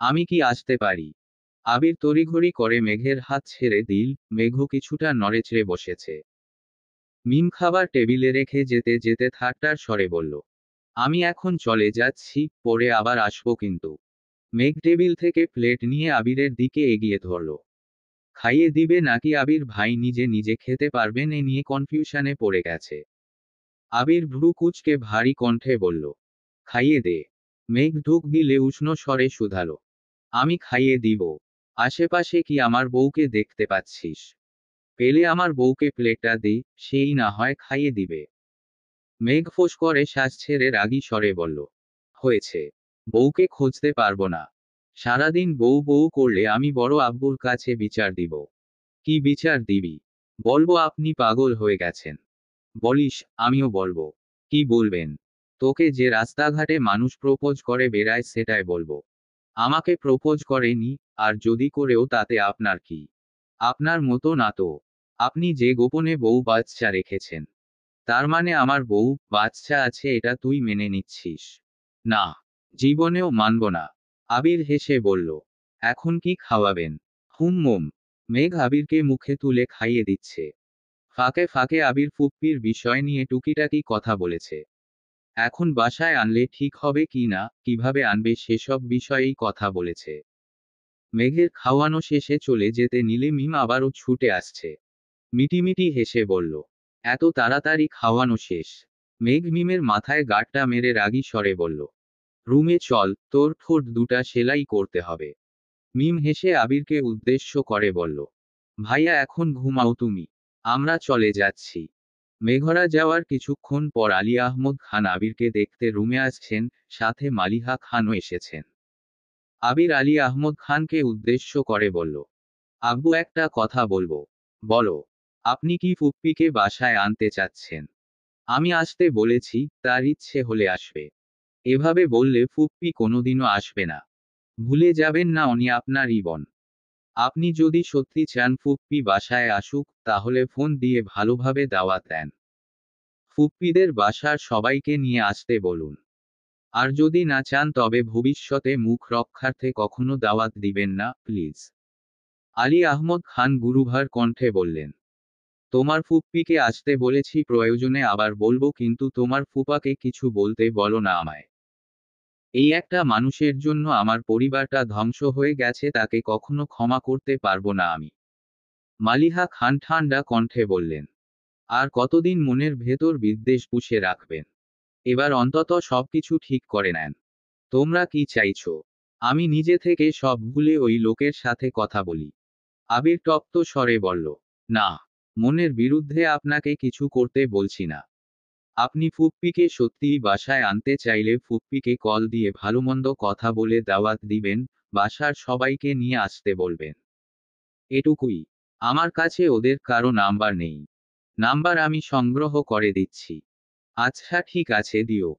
আমি কি আসতে পারি? আবির তড়িঘড়ি করে মেঘের হাত ছেড়ে দিল। মেঘও কিছুটা নড়েচড়ে বসেছে। মিম খাবার টেবিলে রেখে যেতে যেতে ঠাট্টার স্বরে বলল, আমি এখন চলে যাচ্ছি, পরে আবার আসবো কিন্তু। মেঘ টেবিল থেকে প্লেট নিয়ে আবিরের দিকে এগিয়ে ধরল। খাইয়ে দিবে নাকি আবির ভাই নিজে নিজে খেতে পারবেন এ নিয়ে কনফিউশনে পড়ে গেছে। আবির ভ্রু কুঁচকে ভারী কণ্ঠে বলল, খাইয়ে দে। মেঘ ঢুক গিলে উষ্ণ স্বরে শুধালো, আমি খাইয়ে দিব? আশেপাশে কি আমার বউকে দেখতে পাচ্ছিস? পেলে আমার বউকে প্লেটটা দে, সেই না হয় খাইয়ে দিবে। মেঘ ফোঁস করে শ্বাস ছেড়ে রাগী স্বরে বলল, হয়েছে। বউকে খুঁজতে পারবো না। সারাদিন বউ বউ করলে আমি বড় আব্বুর কাছে বিচার দিব। কি বিচার দিবি? বলবো আপনি পাগল হয়ে গেছেন। বলিস, আমিও বলবো। কি বলবেন? তোকে যে রাস্তাঘাটে মানুষ প্রপোজ করে বেড়ায় সেটাই বলবো। আমাকে প্রপোজ করেনি, আর যদি করেও তাতে আপনার কি? আপনার মতো না তো। আপনি যে গোপনে বউ বাচ্চা রেখেছেন, তার মানে আমার বউ বাচ্চা আছে এটা তুই মেনে নিচ্ছিস? না। জীবনেও মানব না। আবির হেসে বলল, এখন কি খাওয়াবেন? হুম। মেঘ আবিরকে মুখে তুলে খাইয়ে দিচ্ছে। ফাঁকে ফাঁকে আবির ফুপ্পির বিষয় নিয়ে টুকিটাকি কথা বলেছে। এখন বাসায় আনলে ঠিক হবে কি না, কিভাবে আনবে সেসব বিষয়েই কথা বলেছে। মেঘের খাওয়ানো শেষে চলে যেতে নিলে মিম আবারও ছুটে আসছে। মিটিমিটি হেসে বলল, এত তাড়াতাড়ি খাওয়ানো শেষ? মেঘ মিমের মাথায় গাঁটটা মেরে রাগী স্বরে বলল, রুমে চল, তোর ঠোঁট দুটা সেলাই করতে হবে। মিম হেসে আবিরকে উদ্দেশ্য করে বলল, ভাইয়া এখন ঘুমাও তুমি, আমরা চলে যাচ্ছি। মেঘরা যাওয়ার কিছুক্ষণ পর আলী আহমদ খান আবিরকে দেখতে রুমে আসছেন, সাথে মালিহা খানও এসেছেন। আবির আলী আহমদ খানকে উদ্দেশ্য করে বলল, আব্বু একটা কথা বলবো। বলো। আপনি কি ফুপ্পিকে বাসায় আনতে চাচ্ছেন? আমি আসতে বলেছি, তার ইচ্ছে হলে আসবে। এভাবে বললে ফুপ্পি কোনোদিনও আসবে না। ভুলে যাবেন না উনি আপনারই বোন। আপনি যদি সত্যি চান ফুপ্পি বাসায় আসুক, তাহলে ফোন দিয়ে ভালোভাবে দাওয়াত দেন। ফুপ্পিদের বাসার সবাইকে নিয়ে আসতে বলুন। আর যদি না চান তবে ভবিষ্যতে মুখ রক্ষার্থে কখনো দাওয়াত দিবেন না, প্লিজ। আলী আহমদ খান গুরুভার কণ্ঠে বললেন, তোমার ফুপ্পিকে আসতে বলেছি, প্রয়োজনে আবার বলবো, কিন্তু তোমার ফুপাকে কিছু বলতে বলো না আমায়। এই একটা মানুষের জন্য আমার পরিবারটা ধ্বংস হয়ে গেছে, তাকে কখনো ক্ষমা করতে পারবো না আমি। মালিহা খান ঠান্ডা কণ্ঠে বললেন, আর কতদিন মনের ভেতর বিদ্বেষ পুষে রাখবেন? এবার অন্তত সবকিছু ঠিক করে নেন। তোমরা কি চাইছো? আমি নিজে থেকে সব ভুলে ওই লোকের সাথে কথা বলি? আবির তপ্ত স্বরে বলল, না, মনের বিরুদ্ধে আপনাকে কিছু করতে বলছি না। আপনি ফুপ্পিকে সত্যিই বাসায় আনতে চাইলে ফুপ্পিকে কল দিয়ে ভালোমন্দ কথা বলে দাওয়াত দিবেন, বাসার সবাইকে নিয়ে আসতে বলবেন। এটুকুই। আমার কাছে ওদের কারো নাম্বার নেই। নাম্বার আমি সংগ্রহ করে দিচ্ছি। আচ্ছা ঠিক আছে, দিও।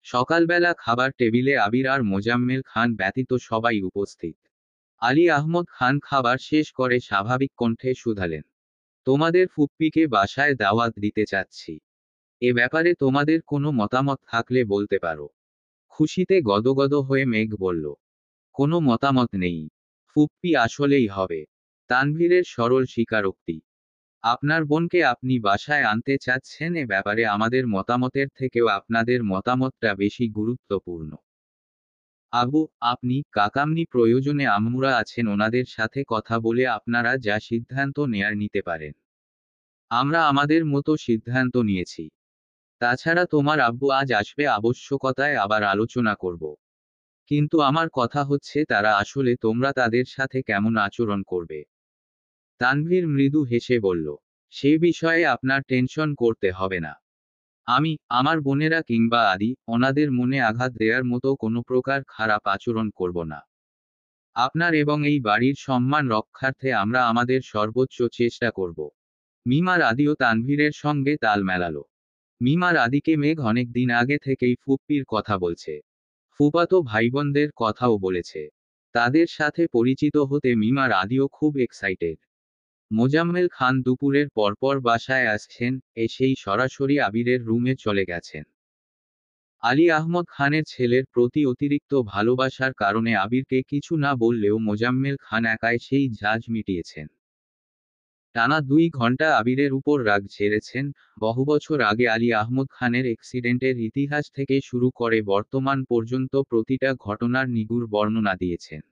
সকালবেলা খাবার টেবিলে আবির আর মোজাম্মেল খান ব্যতীত সবাই উপস্থিত। আলী আহমদ খান খাবার শেষ করে স্বাভাবিক কণ্ঠে শুধালেন, তোমাদের ফুপ্পিকে বাসায় দাওয়াত দিতে চাচ্ছি। এ ব্যাপারে তোমাদের কোনো মতামত থাকলে বলতে পারো। খুশিতে গদগদ হয়ে মেঘ বলল, কোনো মতামত নেই। ফুপ্পি আসলেই হবে। তানভীরের সরল স্বীকারোক্তি। আপনার বোনকে আপনি বাসায় আনতে চাচ্ছেন, এ ব্যাপারে আমাদের মতামতের থেকেও আপনাদের মতামতটা বেশি গুরুত্বপূর্ণ। আবু, আপনি, কাকামনি, প্রয়োজনে আম্মুরা আছেন, ওনাদের সাথে কথা বলে আপনারা যা সিদ্ধান্ত নেয়ার নিতে পারেন। আমরা আমাদের মতো সিদ্ধান্ত নিয়েছি। তাছাড়া তোমার আব্বু আজ আসবে, আবশ্যকতায় আবার আলোচনা করব। কিন্তু আমার কথা হচ্ছে তারা আসলে তোমরা তাদের সাথে কেমন আচরণ করবে। তানভীর মৃদু হেসে বলল, সে বিষয়ে আপনার টেনশন করতে হবে না। আমি, আমার বোনেরা কিংবা আদি, ওনাদের মনে আঘাত দেওয়ার মতো কোনো প্রকার খারাপ আচরণ করব না। আপনার এবং এই বাড়ির সম্মান রক্ষার্থে আমরা আমাদের সর্বোচ্চ চেষ্টা করব। মিমার আদিও তানভীরের সঙ্গে তাল মেলালো। মিমার আদিকে মেঘ অনেক দিন আগে থেকেই ফুপ্পির কথা বলছে। ফুপাতো ভাইবোনদের কথাও বলেছে। তাদের সাথে পরিচিত হতে মিমার আদিও খুব এক্সাইটেড। মোজাম্মেল খান দুপুরের পরপর বাসায় আসছেন, এসেই সরাসরি আবিরের রুমে চলে গেছেন। আলী আহমদ খানের ছেলের প্রতি অতিরিক্ত ভালোবাসার কারণে আবিরকে কিছু না বললেও মোজাম্মেল খান একাই সেই ঝাঁজ মিটিয়েছেন। টানা 2 ঘন্টা আবিরের উপর রাগ ঝেড়েছেন। বহু বছর আগে আলী আহমদ খানের অ্যাক্সিডেন্টের ইতিহাস থেকে শুরু করে বর্তমান পর্যন্ত প্রতিটা ঘটনার নিগুড় বর্ণনা দিয়েছেন।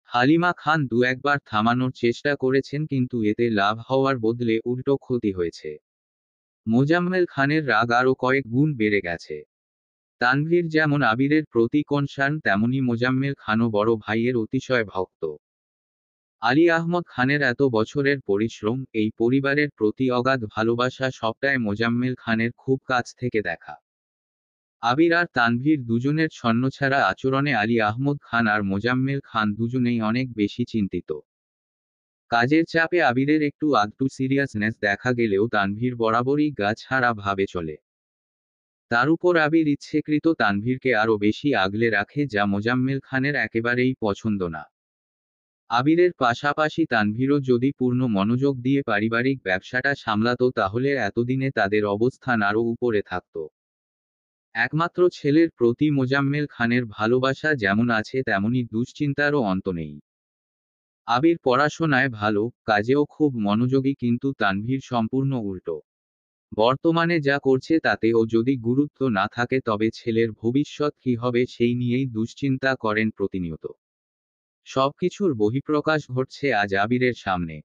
হালিমা খান 2-1বার থামানোর চেষ্টা করেছেন, কিন্তু এতে লাভ হওয়ার বদলে উল্টো ক্ষতি হয়েছে। মোজাম্মেল খানের রাগ আরও কয়েক গুণ বেড়ে গেছে। তানভীর যেমন আবিরের প্রতি কনসার্ন, তেমনি মোজাম্মেল খানও বড় ভাইয়ের অতিশয় ভক্ত। আলী আহমদ খানের এত বছরের পরিশ্রম, এই পরিবারের প্রতি অগাধ ভালোবাসা, সবটাই মোজাম্মেল খানের খুব কাছ থেকে দেখা। আবির আর তানভীর দুজনের ছন্নছাড়া আচরণে আলী আহমদ খান আর মোজাম্মেল খান দুজনেই অনেক বেশি চিন্তিত। কাজের চাপে আবিরের একটু আধটু সিরিয়াসনেস দেখা গেলেও তানভীর বরাবরই গা ছাড়া ভাবে চলে। তার উপর আবির ইচ্ছেকৃত তানভীরকে আরও বেশি আগলে রাখে, যা মোজাম্মেল খানের একেবারেই পছন্দ না। আবিরের পাশাপাশি তানভীরও যদি পূর্ণ মনোযোগ দিয়ে পারিবারিক ব্যবসাটা সামলাতো, তাহলে এতদিনে তাদের অবস্থান আরও উপরে থাকত। একমাত্র ছেলের প্রতি মোজাম্মেল খানের ভালোবাসা যেমন আছে, তেমনি দুশ্চিন্তারও অন্ত নেই। আবির পড়াশোনায় ভালো, কাজেও খুব মনোযোগী, কিন্তু তানভীর সম্পূর্ণ উল্টো। বর্তমানে যা করছে তাতে ও যদি গুরুত্ব না থাকে তবে ছেলের ভবিষ্যৎ কি হবে সেই নিয়েই দুশ্চিন্তা করেন প্রতিনিয়ত। সবকিছুর বহিঃপ্রকাশ ঘটছে আজ আবিরের সামনে।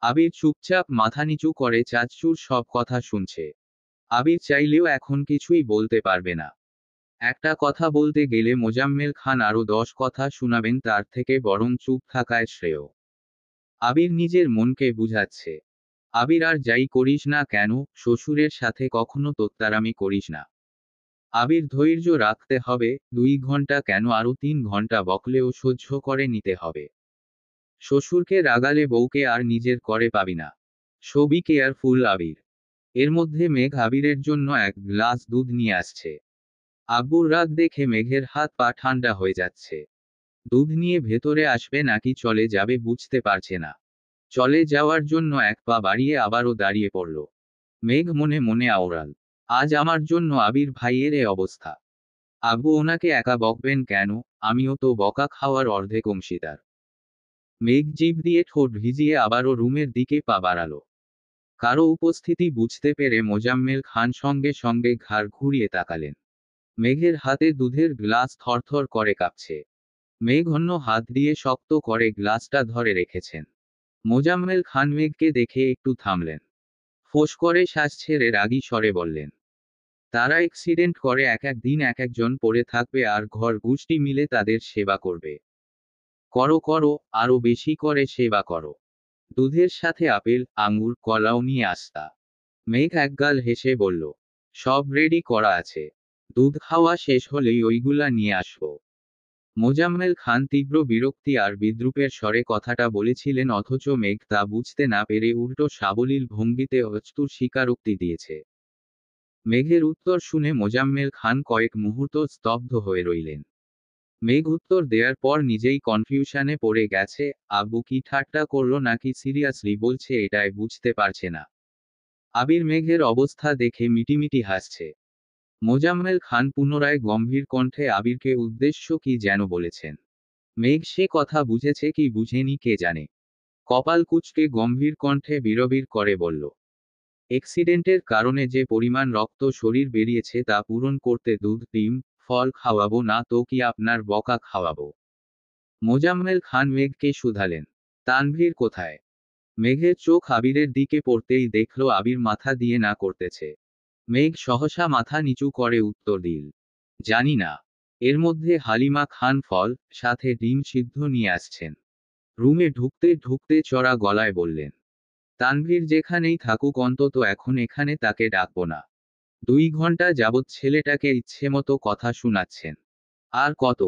আবির চুপচাপ মাথা নিচু করে চাচ্চুর সব কথা শুনছে। আবির চাইলেও এখন কিছুই বলতে পারবে না। একটা কথা বলতে গেলে মোজাম্মেল খান আরো 10 কথা শুনাবেন, তার থেকে বরং চুপ থাকায় শ্রেয়। আবির নিজের মনকে বুঝাচ্ছে, আবির আর যাই করিস না কেন, শ্বশুরের সাথে কখনো তোত্তারামি করিস না। আবির ধৈর্য রাখতে হবে, 2 ঘন্টা কেন আরো 3 ঘন্টা বকলেও সহ্য করে নিতে হবে। শ্বশুরকে রাগালে বউকে আর নিজের করে পাবি না। সবই কেয়ারফুল আবির। এর মধ্যে মেঘ আবিরের জন্য 1 গ্লাস দুধ নিয়ে আসছে। আব্বুর রাগ দেখে মেঘের হাত পা ঠান্ডা হয়ে যাচ্ছে। দুধ নিয়ে ভেতরে আসবে নাকি চলে যাবে বুঝতে পারছে না। চলে যাওয়ার জন্য 1 পা বাড়িয়ে আবারও দাঁড়িয়ে পড়ল। মেঘ মনে মনে আওড়াল, আজ আমার জন্য আবির ভাইয়ের এ অবস্থা। আব্বু ওনাকে একা বকবেন কেন, আমিও তো বকা খাওয়ার অর্ধেক অংশীদার। মেঘ জিভ দিয়ে ঠোঁট ভিজিয়ে আবারও রুমের দিকে পা বাড়ালো। কারো উপস্থিতি বুঝতে পেরে মোজাম্মেল খান সঙ্গে সঙ্গে ঘাড় ঘুরিয়ে তাকালেন। মেঘের হাতে দুধের গ্লাস থরথর করে কাঁপছে। মেঘ অন্য হাত দিয়ে শক্ত করে গ্লাসটা ধরে রেখেছেন। মোজাম্মেল খান মেঘকে দেখে একটু থামলেন। ফোঁস করে শ্বাস ছেড়ে রাগী স্বরে বললেন, তারা অ্যাক্সিডেন্ট করে এক এক দিন এক একজন পড়ে থাকবে আর ঘর গোষ্ঠী মিলে তাদের সেবা করবে। করো করো, আরো বেশি করে সেবা করো। দুধের সাথে আপেল, আঙুর, কলাও নিয়ে আসতা। মেঘ একগাল হেসে বলল, সব রেডি করা আছে। দুধ খাওয়া শেষ হলেই ওইগুলা নিয়ে আসবো। মোজাম্মেল খান তীব্র বিরক্তি আর বিদ্রুপের স্বরে কথাটা বলেছিলেন, অথচ মেঘ তা বুঝতে না পেরে উল্টো সাবলীল ভঙ্গিতে অস্তুর স্বীকারোক্তি দিয়েছে। মেঘের উত্তর শুনে মোজাম্মেল খান কয়েক মুহূর্ত স্তব্ধ হয়ে রইলেন। মেঘ উত্তর দেওয়ার পর নিজেই কনফিউশনে পড়ে গেছে, আব্বু কি ঠাট্টা করলো নাকি সিরিয়াসলি বলছে এটাই বুঝতে পারছে না। আবির মেঘের অবস্থা দেখে মিটিমিটি হাসছে। মোজাম্মেল খান পুনরায় গম্ভীর কণ্ঠে আবিরকে উদ্দেশ্য কি যেন বলেছেন। মেঘ সে কথা বুঝেছে কি বুঝেনি কে জানে। কপাল কুঁচকে গম্ভীর কণ্ঠে বিড়বিড় করে বলল, অ্যাক্সিডেন্টের কারণে যে পরিমাণ রক্ত শরীর বেরিয়েছে তা পূরণ করতে দুধ, ডিম, ফল খাওয়াবো না তো কি আপনার বকা খাওয়াবো? মোজাম্মেল খান মেঘকে শুধালেন, তানভীর কোথায়? মেঘের চোখ আবিরের দিকে পড়তেই দেখল আবির মাথা দিয়ে না করতেছে। মেঘ সহসা মাথা নিচু করে উত্তর দিল, জানি না। এর মধ্যে হালিমা খান ফল, সাথে ডিম সিদ্ধ নিয়ে আসছেন। রুমে ঢুকতে ঢুকতে চড়া গলায় বললেন, তানভীর যেখানেই থাকুক অন্তত এখন এখানে তাকে ডাকবো না। 2 ঘন্টা যাবৎ ছেলেটাকে ইচ্ছেমতো কথা শোনাচ্ছেন। আর কত?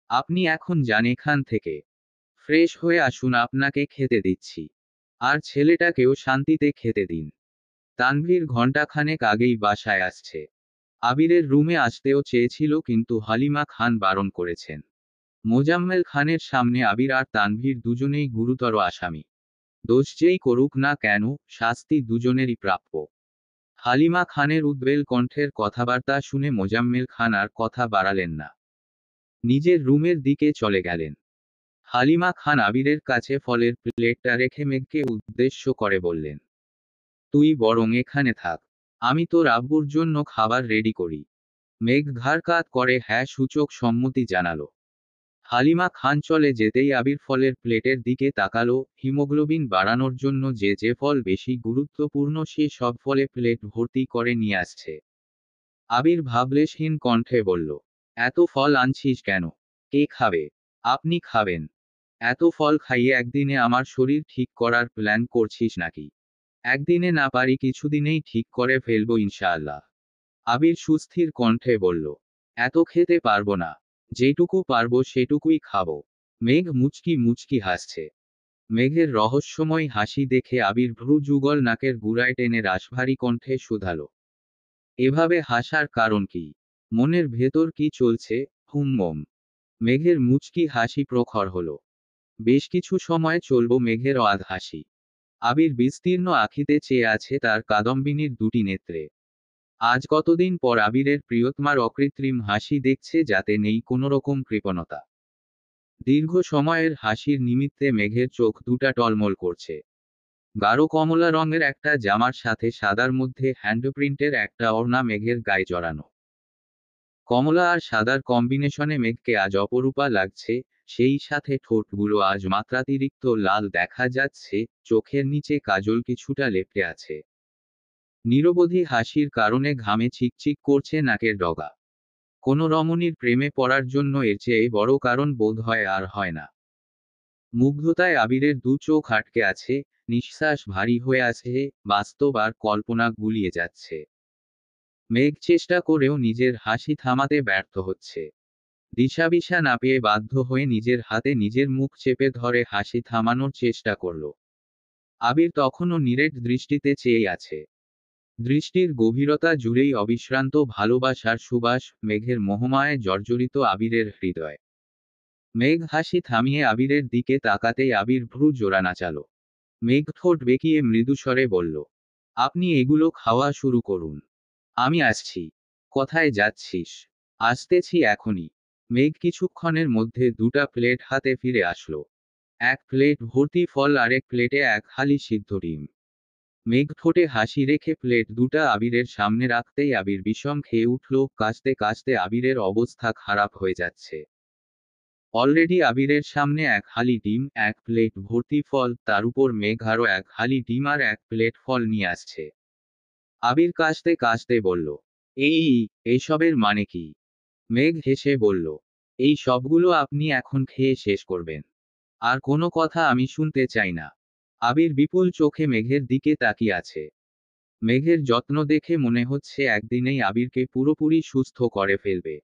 আপনি এখন যান এখান থেকে। ফ্রেশ হয়ে আসুন, আপনাকে খেতে দিচ্ছি। আর ছেলেটাকেও শান্তিতে খেতে দিন। তানভীর ঘণ্টাখানেক আগেই বাসায় আসছে। আবিরের রুমে আসতেও চেয়েছিল কিন্তু হালিমা খান বারণ করেছেন। মোজাম্মেল খানের সামনে আবির আর তানভীর দুজনেই গুরুতর আসামি। দোষ যেই করুক না কেন, শাস্তি দুজনেরই প্রাপ্য। হালিমা খানের উদ্বেল কণ্ঠের কথাবার্তা শুনে মোজাম্মেল খান আর কথা বাড়ালেন না। নিজের রুমের দিকে চলে গেলেন। হালিমা খান আবিরের কাছে ফলের প্লেটটা রেখে মেঘকে উদ্দেশ্য করে বললেন, তুই বরং এখানে থাক। আমি তোর আব্বুর জন্য খাবার রেডি করি। মেঘ ঘাড় কাত করে হ্যাঁ সূচক সম্মতি জানালো। হালিমা খান চলে যেতেই আবির ফলের প্লেটের দিকে তাকালো, হিমোগ্লোবিন বাড়ানোর জন্য যে যে ফল বেশি গুরুত্বপূর্ণ সে সব ফলে প্লেট ভর্তি করে নিয়ে আসছে। আবির ভাবলেশহীন কণ্ঠে বলল, এত ফল আনছিস কেন? কে খাবে? আপনি খাবেন। এত ফল খাইয়ে একদিনে আমার শরীর ঠিক করার প্ল্যান করছিস নাকি? একদিনে না পারি কিছুদিনেই ঠিক করে ফেলবো ইনশাআল্লাহ। আবির সুস্থির কণ্ঠে বলল, এত খেতে পারবো না। যেটুকু পারবো সেটুকুই খাবো। মেঘ মুচকি মুচকি হাসছে। মেঘের রহস্যময় হাসি দেখে আবির ভ্রু যুগল নাকের গুড়ায় টেনে রাশভারী কণ্ঠে শুধালো, এভাবে হাসার কারণ কি? মনের ভেতর কি চলছে? হুমম। মেঘের মুচকি হাসি প্রখর হলো। বেশ কিছু সময় চলব মেঘের অবাধ হাসি। আবির বিস্তীর্ণ আখিতে চেয়ে আছে তার কাদম্বিনীর দুটি নেত্রে। আজ কতদিন পর আবিরের প্রিয়তমার অকৃত্রিম হাসি দেখছে, যাতে নেই কোনোরকম কৃপণতা। দীর্ঘ সময়ের হাসির নিমিত্তে মেঘের চোখ দুটা টলমল করছে। গাঢ় কমলা রঙের একটা জামার সাথে সাদার মধ্যে হ্যান্ডপ্রিন্টের একটা ওড়না মেঘের গায়ে জড়ানো। কমলা আর সাদার কম্বিনেশনে মেঘকে আজ অপরূপা লাগছে, সেই সাথে ঠোঁটগুলো আজ মাত্রাতিরিক্ত লাল দেখা যাচ্ছে, চোখের নিচে কাজল কিছুটা লেপ্টে আছে। নিরবধি হাসির কারণে ঘামে চিকচিক করছে নাকের ডগা। কোনো রমণীর প্রেমে পড়ার জন্য এর চেয়ে বড় কারণ বোধ হয় আর হয় না। মুগ্ধতায় আবিরের দু চোখ আটকে আছে, নিঃশ্বাস ভারী হয়ে আছে, বাস্তব আর কল্পনা গুলিয়ে যাচ্ছে। মেঘ চেষ্টা করেও নিজের হাসি থামাতে ব্যর্থ হচ্ছে। দিশাবিশা না পেয়ে বাধ্য হয়ে নিজের হাতে নিজের মুখ চেপে ধরে হাসি থামানোর চেষ্টা করল। আবির তখনও নিরেট দৃষ্টিতে চেয়ে আছে। দৃষ্টির গভীরতা জুড়েই অবিশ্রান্ত ভালোবাসার সুবাস, মেঘের মোহমায় জর্জরিত আবিরের হৃদয়। মেঘ হাসি থামিয়ে আবিরের দিকে তাকাতেই আবির ভ্রু জোড়া নাচাল। মেঘ ঠোঁট বেঁকিয়ে মৃদুস্বরে বলল, আপনি এগুলো খাওয়া শুরু করুন। আমি আসছি। কোথায় যাচ্ছিস? আসতেছি এখনই। মেঘ কিছুক্ষণের মধ্যে দুটা প্লেট হাতে ফিরে আসলো। এক প্লেট ভর্তি ফল, আরেক প্লেটে এক হালি সিদ্ধ ডিম। মেঘ ঠোঁটে হাসি রেখে প্লেট দুটা আবিরের সামনে রাখতেই আবির বিষম খেয়ে উঠল। কাশতে কাশতে আবিরের অবস্থা খারাপ হয়ে যাচ্ছে। অলরেডি আবিরের সামনে এক হালি ডিম, এক প্লেট ভর্তি ফল, তার উপর মেঘ আরও এক হালি ডিম আর এক প্লেট ফল নিয়ে আসছে। আবির কাশতে কাশতে বলল, এইসবের মানে কি? মেঘ হেসে বলল, এই সবগুলো আপনি এখন খেয়ে শেষ করবেন। আর কোনো কথা আমি শুনতে চাই না। আবির বিপুল চোখে মেঘের দিকে তাকিয়ে আছে। মেঘের যত্ন দেখে মনে হচ্ছে একদিনেই আবিরকে পুরোপুরি সুস্থ করে ফেলবে।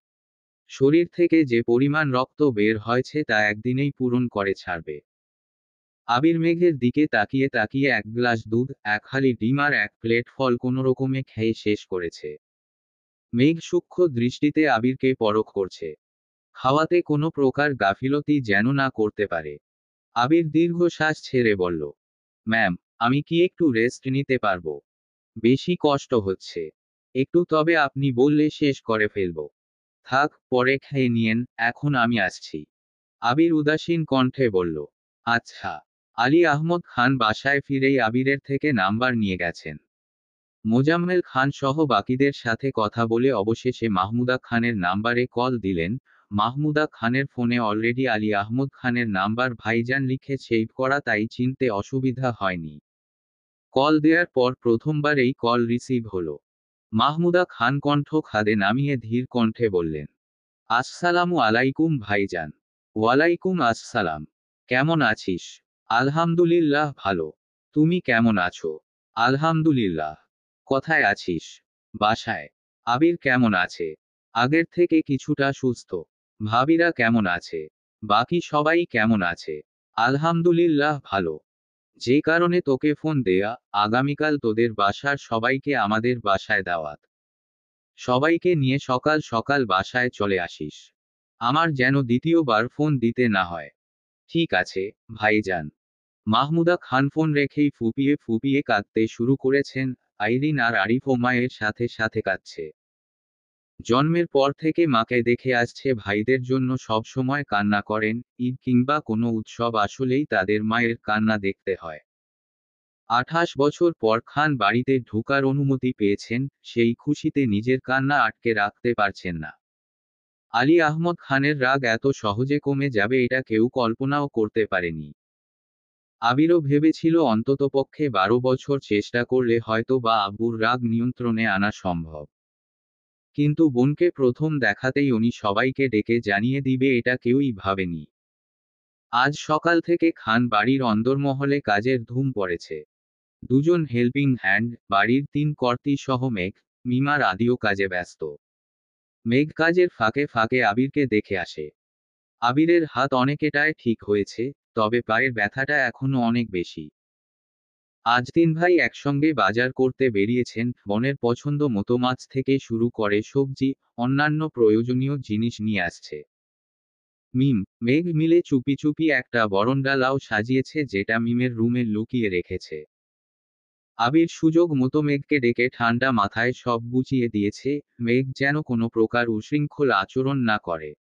শরীর থেকে যে পরিমাণ রক্ত বের হয়েছে তা একদিনেই পূরণ করে ছাড়বে। আবির মেঘের দিকে তাকিয়ে তাকিয়ে এক গ্লাস দুধ, এক হালি ডিম আর এক প্লেট ফল কোনোরকমে খেয়ে শেষ করেছে। মেঘ সূক্ষ্ম দৃষ্টিতে আবিরকে পরখ করছে। খাওয়াতে কোনো প্রকার গাফিলতি যেন না করতে পারে। আবির দীর্ঘশ্বাস ছেড়ে বলল, ম্যাম, আমি কি একটু রেস্ট নিতে পারবো? বেশি কষ্ট হচ্ছে। একটু, তবে আপনি বললে শেষ করে ফেলব। থাক, পরে খেয়ে নিয়েন, এখন আমি আসছি। আবির উদাসীন কণ্ঠে বলল, আচ্ছা। আলী আহমদ খান বাসায় ফিরেই আবিরের থেকে নাম্বার নিয়ে গেছেন। মোজাম্মেল খান সহ বাকিদের সাথে কথা বলে অবশেষে মাহমুদা খানের নাম্বারে কল দিলেন। মাহমুদা খানের ফোনে অলরেডি আলী আহমদ খানের নাম্বার ভাইজান লিখে সেভ করা, তাই চিনতে অসুবিধা হয়নি। কল দেওয়ার পর প্রথমবার এই কল রিসিভ হলো। মাহমুদা খান কণ্ঠ খাদে নামিয়ে ধীর কণ্ঠে বললেন, আসসালামু আলাইকুম ভাইজান। ওয়ালাইকুম আসসালাম। কেমন আছিস? আলহামদুলিল্লাহ ভালো। তুমি কেমন আছো? আলহামদুলিল্লাহ। কোথায় আছিস? বাসায়। আবির কেমন আছে? আগের থেকে কিছুটা সুস্থ। ভাবিরা কেমন আছে? বাকি সবাই কেমন আছে? আলহামদুলিল্লাহ ভালো। যে কারণে তোকে ফোন দেয়া, আগামীকাল তোদের বাসার সবাইকে আমাদের বাসায় দাওয়াত। সবাইকে নিয়ে সকাল সকাল বাসায় চলে আসিস। আমার যেন দ্বিতীয়বার ফোন দিতে না হয়। ঠিক আছে, ভাইজান। মাহমুদা খান ফোন রেখেই ফুপিয়ে ফুপিয়ে কাঁদতে শুরু করেছেন। আইরিন আর আরিফও মায়ের সাথে সাথে কাঁদছে। জন্মের পর থেকে মাকে দেখে আসছে, ভাইদের জন্য সব সময় কান্না করেন। ঈদ কিংবা কোনো উৎসব আসলেই তাদের মায়ের কান্না দেখতে হয়। 28 বছর পর খান বাড়িতে ঢোকার অনুমতি পেয়েছেন, সেই খুশিতে নিজের কান্না আটকে রাখতে পারছেন না। আলী আহমদ খানের রাগ এত সহজে কমে যাবে এটা কেউ কল্পনাও করতে পারেনি। আবিরও ভেবেছিল অন্ততপক্ষে 12 বছর চেষ্টা করলে হয়তো বা আব্বুর রাগ নিয়ন্ত্রণে আনা সম্ভব। কিন্তু বোনকে প্রথম দেখাতেই উনি সবাইকে ডেকে জানিয়ে দিবে এটা কেউই ভাবেনি। আজ সকাল থেকে খান বাড়ির অন্দরমহলে কাজের ধুম পড়েছে। দুজন হেল্পিং হ্যান্ড, বাড়ির 3 কর্ত্রী সহ মেঘ, মিমার আদিও কাজে ব্যস্ত। মেঘ কাজের ফাঁকে ফাঁকে আবিরকে দেখে আসে। আবিরের হাত অনেকটাই ঠিক হয়েছে, তবে পায়ের ব্যথাটা এখনো অনেক বেশি। আজ 3 ভাই একসঙ্গে বাজার করতে বেরিয়েছেন, বোনের পছন্দ মতো মাছ থেকে শুরু করে সবজি, অন্যান্য প্রয়োজনীয় জিনিস নিয়ে আসছে। মিম, মেঘ মিলে চুপি চুপি একটা বরন্ডা লাউ সাজিয়েছে, যেটা মিমের রুমে লুকিয়ে রেখেছে। আবির সুযোগ মতো মেঘকে ডেকে ঠান্ডা মাথায় সব বুঝিয়ে দিয়েছে, মেঘ যেন কোনো প্রকার উশৃঙ্খল আচরণ না করে।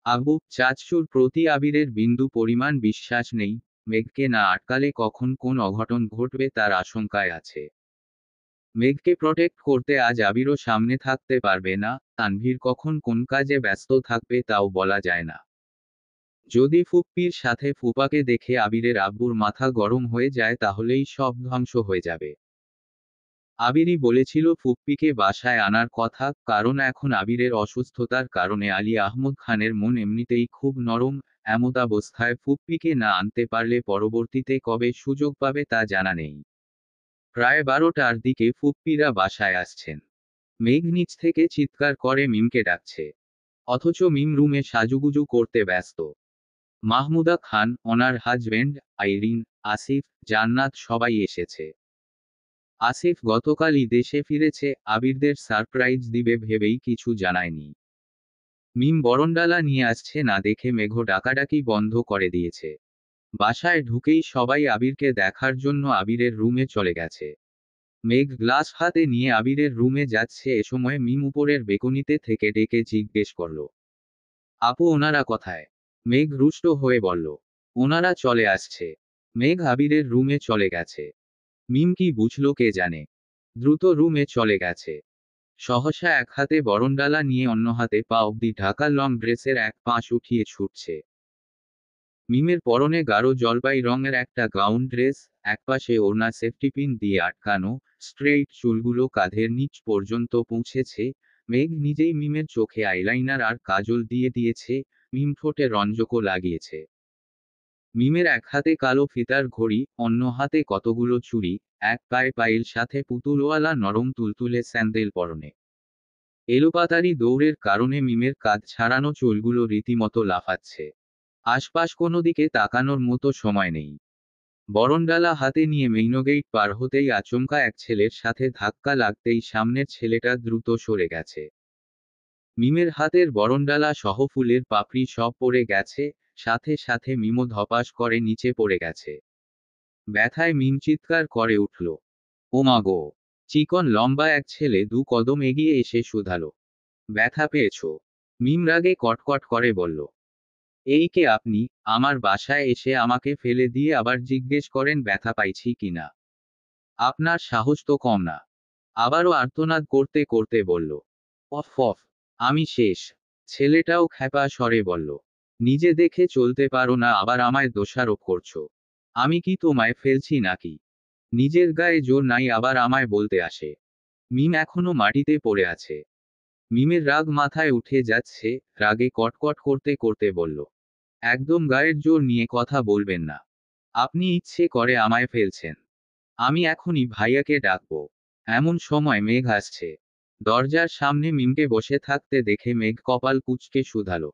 আবু চাচুর প্রতি আবিরের বিন্দু পরিমাণ বিশ্বাস নেই। মেঘকে না আটকালে কখন কোন অঘটন ঘটবে তার আশঙ্কায় আছে। মেঘকে প্রটেক্ট করতে আজ আবিরও সামনে থাকতে পারবে না। তানভীর কখন কোন কাজে ব্যস্ত থাকবে তাও বলা যায় না। যদি ফুপ্পির সাথে ফুপাকে দেখে আবিরের আব্বুর মাথা গরম হয়ে যায় তাহলেই সব ধ্বংস হয়ে যাবে। আবিরই বলেছিল ফুপ্পিকে বাসায় আনার কথা, কারণ এখন আবিরের অসুস্থতার কারণে আলী আহমদ খানের মন এমনিতেই খুব নরম। এমতাবস্থায় ফুপ্পিকে না আনতে পারলে পরবর্তীতে কবে সুযোগ পাবে তা জানা নেই। প্রায় 12টার দিকে ফুপ্পিরা বাসায় আসছেন। মেঘ নিচ থেকে চিৎকার করে মিমকে ডাকছে। অথচ মিম রুমে সাজুগুজু করতে ব্যস্ত। মাহমুদা খান, ওনার হাজবেন্ড, আইরিন, আসিফ, জান্নাত সবাই এসেছে। আসিফ গতকালই দেশে ফিরেছে, আবিরদের সারপ্রাইজ দিবে ভেবেই কিছু জানায়নি। মিম বরণডালা নিয়ে আসছে না দেখে মেঘ ডাকাডাকি বন্ধ করে দিয়েছে। বাসায় ঢুকেই সবাই আবিরকে দেখার জন্য আবিরের রুমে চলে গেছে। মেঘ গ্লাস হাতে নিয়ে আবিরের রুমে যাচ্ছে, এ সময় মিম উপরের বেকনিতে থেকে ডেকে জিজ্ঞেস করল, আপু ওনারা কোথায়? মেঘ রুষ্ট হয়ে বলল, ওনারা চলে আসছে। মেঘ আবিরের রুমে চলে গেছে। মিম কি বুঝল কে জানে। দ্রুত রুমে চলে গেছে। সহসা এক হাতে বরণডালা নিয়ে অন্য হাতে পা অব্দি ঢাকা লং ড্রেসের এক পাশ উঠিয়ে ছুটছে। মিমের পরনে গাঢ় জলপাই রঙের একটা গাউন ড্রেস, একপাশে ওড়না সেফটি পিন দিয়ে আটকানো, স্ট্রেইট চুলগুলো কাঁধের নিচ পর্যন্ত পৌঁছেছে। মেঘ নিজেই মিমের চোখে আইলাইনার আর কাজল দিয়ে দিয়েছে, মিম ঠোঁটে রঞ্জকও লাগিয়েছে। মিমের এক হাতে কালো ফিতার ঘড়ি, অন্য হাতে কতগুলো চুড়ি, এক পায়ে পাইল সাথে পুতুলওয়ালা নরম তুলতুলে স্যান্ডেল পরনে। এলোপাতাড়ি দৌড়ের কারণে মিমের কাঁধ ছাড়ানো চুলগুলো রীতিমতো লাফাচ্ছে। আশপাশ কোনো দিকে তাকানোর মতো সময় নেই। বরণডালা হাতে নিয়ে মেইনগেইট পার হতেই আচমকা এক ছেলের সাথে ধাক্কা লাগতেই সামনের ছেলেটা দ্রুত সরে গেছে। মিমের হাতের বরণডালা সহ ফুলের পাপড়ি সব পড়ে গেছে, সাথে সাথে মিমও ধপাস করে নিচে পড়ে গেছে। ব্যথায় মিম চিৎকার করে উঠল, ওমাগো! চিকন লম্বা এক ছেলে 2 কদম এগিয়ে এসে শুধালো, ব্যথা পেয়েছো? মিম রাগে কটকট করে বলল, এই কে আপনি? আমার বাসায় এসে আমাকে ফেলে দিয়ে আবার জিজ্ঞেস করেন ব্যথা পাইছি কিনা? আপনার সাহস তো কম না। আবারও আর্তনাদ করতে করতে বলল, অফ অফ, আমি শেষ। ছেলেটাও খ্যাপা স্বরে বলল, নিজে দেখে চলতে পারো না আবার আমায় দোষারোপ করছো। আমি কি তোমায় ফেলছি নাকি? নিজের গায়ে জোর নাই আবার আমায় বলতে আসে। মিম এখনো মাটিতে পড়ে আছে। মিমের রাগ মাথায় উঠে যাচ্ছে, রাগে কটকট করতে করতে বলল, একদম গায়ের জোর নিয়ে কথা বলবেন না। আপনি ইচ্ছে করে আমায় ফেলছেন। আমি এখনই ভাইয়াকে ডাকবো। এমন সময় মেঘ আসছে। দরজার সামনে মিমকে বসে থাকতে দেখে মেঘ কপাল কুঁচকে শুধালো,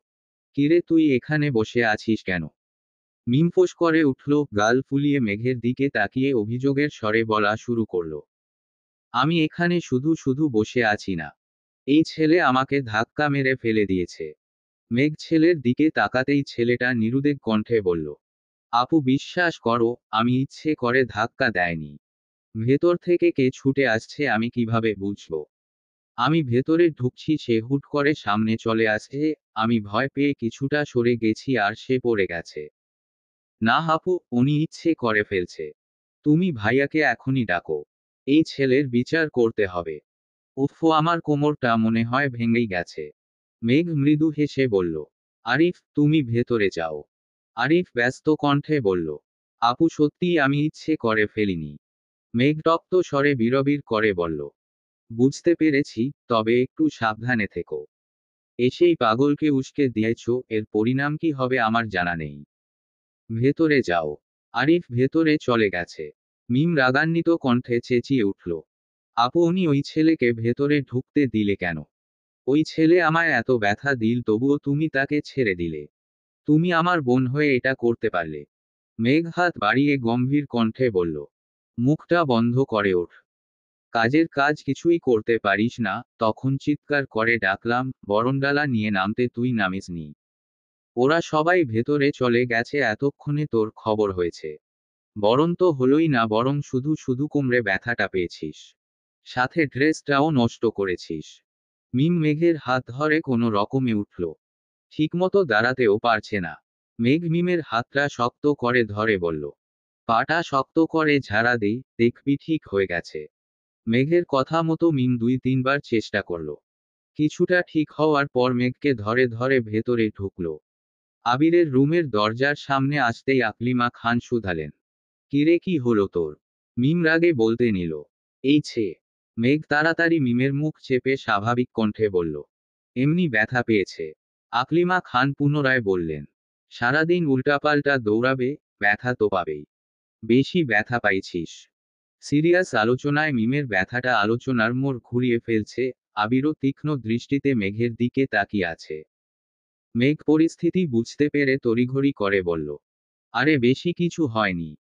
কিরে তুই এখানে বসে আছিস কেন? মিম ফোঁস করে উঠল, গাল ফুলিয়ে মেঘের দিকে তাকিয়ে অভিযোগের স্বরে বলা শুরু করলো, আমি এখানে শুধু শুধু বসে আছি না। এই ছেলে আমাকে ধাক্কা মেরে ফেলে দিয়েছে। মেঘ ছেলের দিকে তাকাতেই ছেলেটা নিরুদ্বেগ কণ্ঠে বলল, আপু বিশ্বাস করো, আমি ইচ্ছে করে ধাক্কা দেয়নি। ভেতর থেকে কে ছুটে আসছে আমি কিভাবে বুঝবো? আমি ভেতরে ঢুকছি সে হুট করে সামনে চলে আসছে, আমি ভয় পেয়ে কিছুটা সরে গেছি আর সে পড়ে গেছে। না আপু, উনি ইচ্ছে করে ফেলছে। তুমি ভাইয়াকে এখনই ডাকো। এই ছেলের বিচার করতে হবে। উফ, আমার কোমরটা মনে হয় ভেঙেই গেছে। মেঘ মৃদু হেসে বলল, আরিফ তুমি ভেতরে যাও। আরিফ ব্যস্ত কণ্ঠে বলল, আপু সত্যিই আমি ইচ্ছে করে ফেলিনি। মেঘ রক্ত স্বরে বিড়বিড় করে বলল, বুঝতে পেরেছি, তবে একটু সাবধানে থেকো। এসেই পাগলকে উস্কে দিয়েছো, এর পরিণাম কি হবে আমার জানা নেই। ভেতরে যাও। আরিফ ভেতরে চলে গেছে। মিম রাগান্বিত কণ্ঠে চেঁচিয়ে উঠল, আপু উনি ওই ছেলেকে ভেতরে ঢুকতে দিলে কেন? ওই ছেলে আমায় এত ব্যথা দিল তবুও তুমি তাকে ছেড়ে দিলে। তুমি আমার বোন হয়ে এটা করতে পারলে? মেঘ হাত বাড়িয়ে গম্ভীর কণ্ঠে বলল, মুখটা বন্ধ করে ওঠ। কাজের কাজ কিছুই করতে পারিস না? তখন চিৎকার করে ডাকলাম, বরণডালা নিয়ে নামতে তুই নামিসনি। ওরা সবাই ভেতরে চলে গেছে এতক্ষণে তোর খবর হয়েছে। বরং তো হলোই না, বরং শুধু শুধু কোমরে ব্যথাটা পেয়েছিস। সাথে ড্রেসটাও নষ্ট করেছিস। মিম মেঘের হাত ধরে কোনো রকমে উঠল। ঠিকমতো দাঁড়াতেও পারছে না। মেঘ মিমের হাতটা শক্ত করে ধরে বলল, পাটা শক্ত করে ঝাড়া দেই, দেখবি ঠিক হয়ে গেছে। মেঘের কথা মতো মিম 2-3 বার চেষ্টা করল। কিছুটা ঠিক হওয়ার পর মেঘকে ধরে ধরে ভেতরে ঢুকল। আবিরের রুমের দরজার সামনে আসতেই আকলিমা খান শুধালেন, কিরে কি হলো তোর? মিম রাগে বলতে নিল, এই ছে। মেঘ তাড়াতাড়ি মিমের মুখ চেপে স্বাভাবিক কণ্ঠে বলল, এমনি ব্যথা পেয়েছে। আকলিমা খান পুনরায় বললেন, সারাদিন উল্টাপাল্টা দৌড়াবে, ব্যথা তো পাবেই। বেশি ব্যথা পাইছিস? সিরিয়াস আলোচনায় মিমের ব্যথাটা আলোচনার মোড় ঘুরিয়ে ফেলছে। আবিরও তীক্ষ্ণ দৃষ্টিতে মেঘের দিকে তাকিয়ে আছে। মেঘ পরিস্থিতি বুঝতে পেরে তড়িঘড়ি করে বলল, আরে বেশি কিছু হয়নি,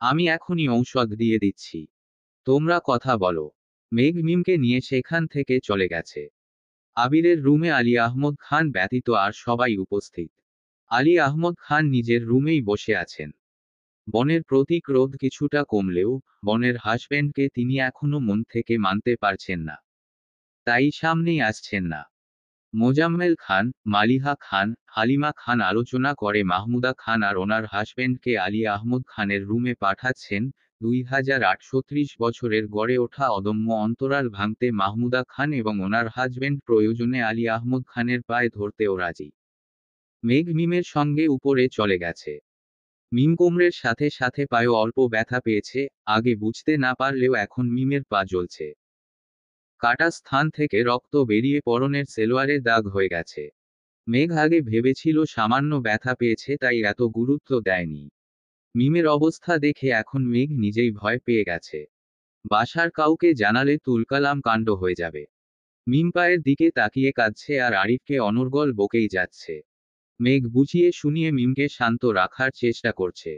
আমি এখনই ঔষধ দিয়ে দিচ্ছি, তোমরা কথা বলো। মেঘ মিমকে নিয়ে সেখান থেকে চলে গেছে। আবিরের রুমে আলী আহমদ খান ব্যতীত আর সবাই উপস্থিত। আলী আহমদ খান নিজের রুমেই বসে আছেন। বনের প্রতি ক্রোধ কিছুটা কমলেও বনের হাসব্যান্ডকে তিনি এখনো মন থেকে মানতে পারছেন না, তাই সামনেই আসছেন না। মোজাম্মেল খান, মালিহা খান, হালিমা খান আলোচনা করে মাহমুদা খান আর ওনার হাসব্যান্ডকে আলী আহমদ খানের রুমে পাঠাচ্ছেন। 2830 বছরের গড়ে ওঠা অদম্য অন্তরাল ভাঙতে মাহমুদা খান এবং ওনার হাজব্যান্ড প্রয়োজনে আলী আহমদ খানের পায়ে ধরতেও রাজি। মেঘ মিমের সঙ্গে উপরে চলে গেছে। মিম কোমরের সাথে সাথে পায়েও অল্প ব্যথা পেয়েছে। আগে বুঝতে না পারলেও এখন মিমের পা জ্বলছে। কাটা স্থান থেকে রক্ত বেরিয়ে পরনের সেলোয়ারে দাগ হয়ে গেছে। মেঘ আগে ভেবেছিল সামান্য ব্যথা পেয়েছে তাই এত গুরুত্ব দেয়নি। মিমের অবস্থা দেখে এখন মেঘ নিজেই ভয় পেয়ে গেছে। বাসার কাউকে জানালে তুলকালাম কাণ্ড হয়ে যাবে। মিম পায়ের দিকে তাকিয়ে কাঁদছে আর আরিফকে অনর্গল বকেই যাচ্ছে। মেঘ বুঝিয়ে শুনিয়ে মিমকে শান্ত রাখার চেষ্টা করছে।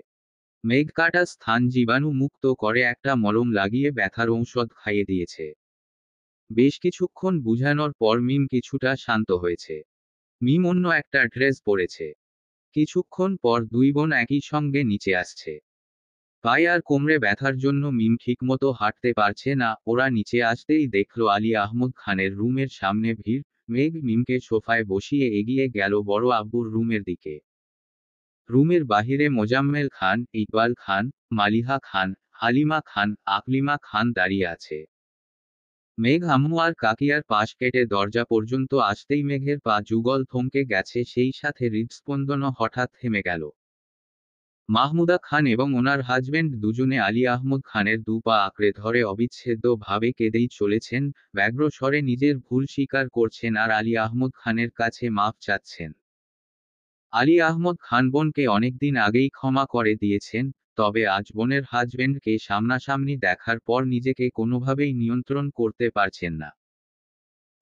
মেঘ কাটা স্থান জীবাণু মুক্ত করে একটা মলম লাগিয়ে ব্যথার ঔষধ খাইয়ে দিয়েছে। বেশ কিছুক্ষণ বুঝানোর পর মিম কিছুটা শান্ত হয়েছে। মিম অন্য একটা ড্রেস পরেছে। কিছুক্ষণ পর দুই বোন একই সঙ্গে নিচে আসছে। পায়ে আর কোমরে ব্যথার জন্য মিম ঠিকমতো হাঁটতে পারছে না। ওরা নিচে আসতেই দেখল আলী আহমদ খানের রুমের সামনে ভিড়। মেঘ মিমকে সোফায় বসিয়ে এগিয়ে গেল বড় আব্বুর রুমের দিকে। রুমের বাহিরে মোজাম্মেল খান, ইকবাল খান, মালিহা খান, হালিমা খান, আকলিমা খান দাঁড়িয়ে আছে। মেঘ আম্মু আর কাকিয়ার পাশ কেটে দরজা পর্যন্ত আসতেই মেঘের পা যুগল থমকে গেছে, সেই সাথে হৃদস্পন্দনও হঠাৎ থেমে গেল। মাহমুদা খান এবং ওনার হাজবেন্ড দুজনে আলী আহমদ খানের দু পা আঁকড়ে ধরে অবিচ্ছেদ্য ভাবে কেঁদেই চলেছেন। ব্যগ্র স্বরে নিজের ভুল স্বীকার করছেন আর আলী আহমদ খানের কাছে মাফ চাচ্ছেন। আলী আহমদ খান বোনকে অনেকদিন আগেই ক্ষমা করে দিয়েছেন, তবে আজ বোনের হাজবেন্ডকে সামনাসামনি দেখার পর নিজেকে কোনোভাবেই নিয়ন্ত্রণ করতে পারছেন না।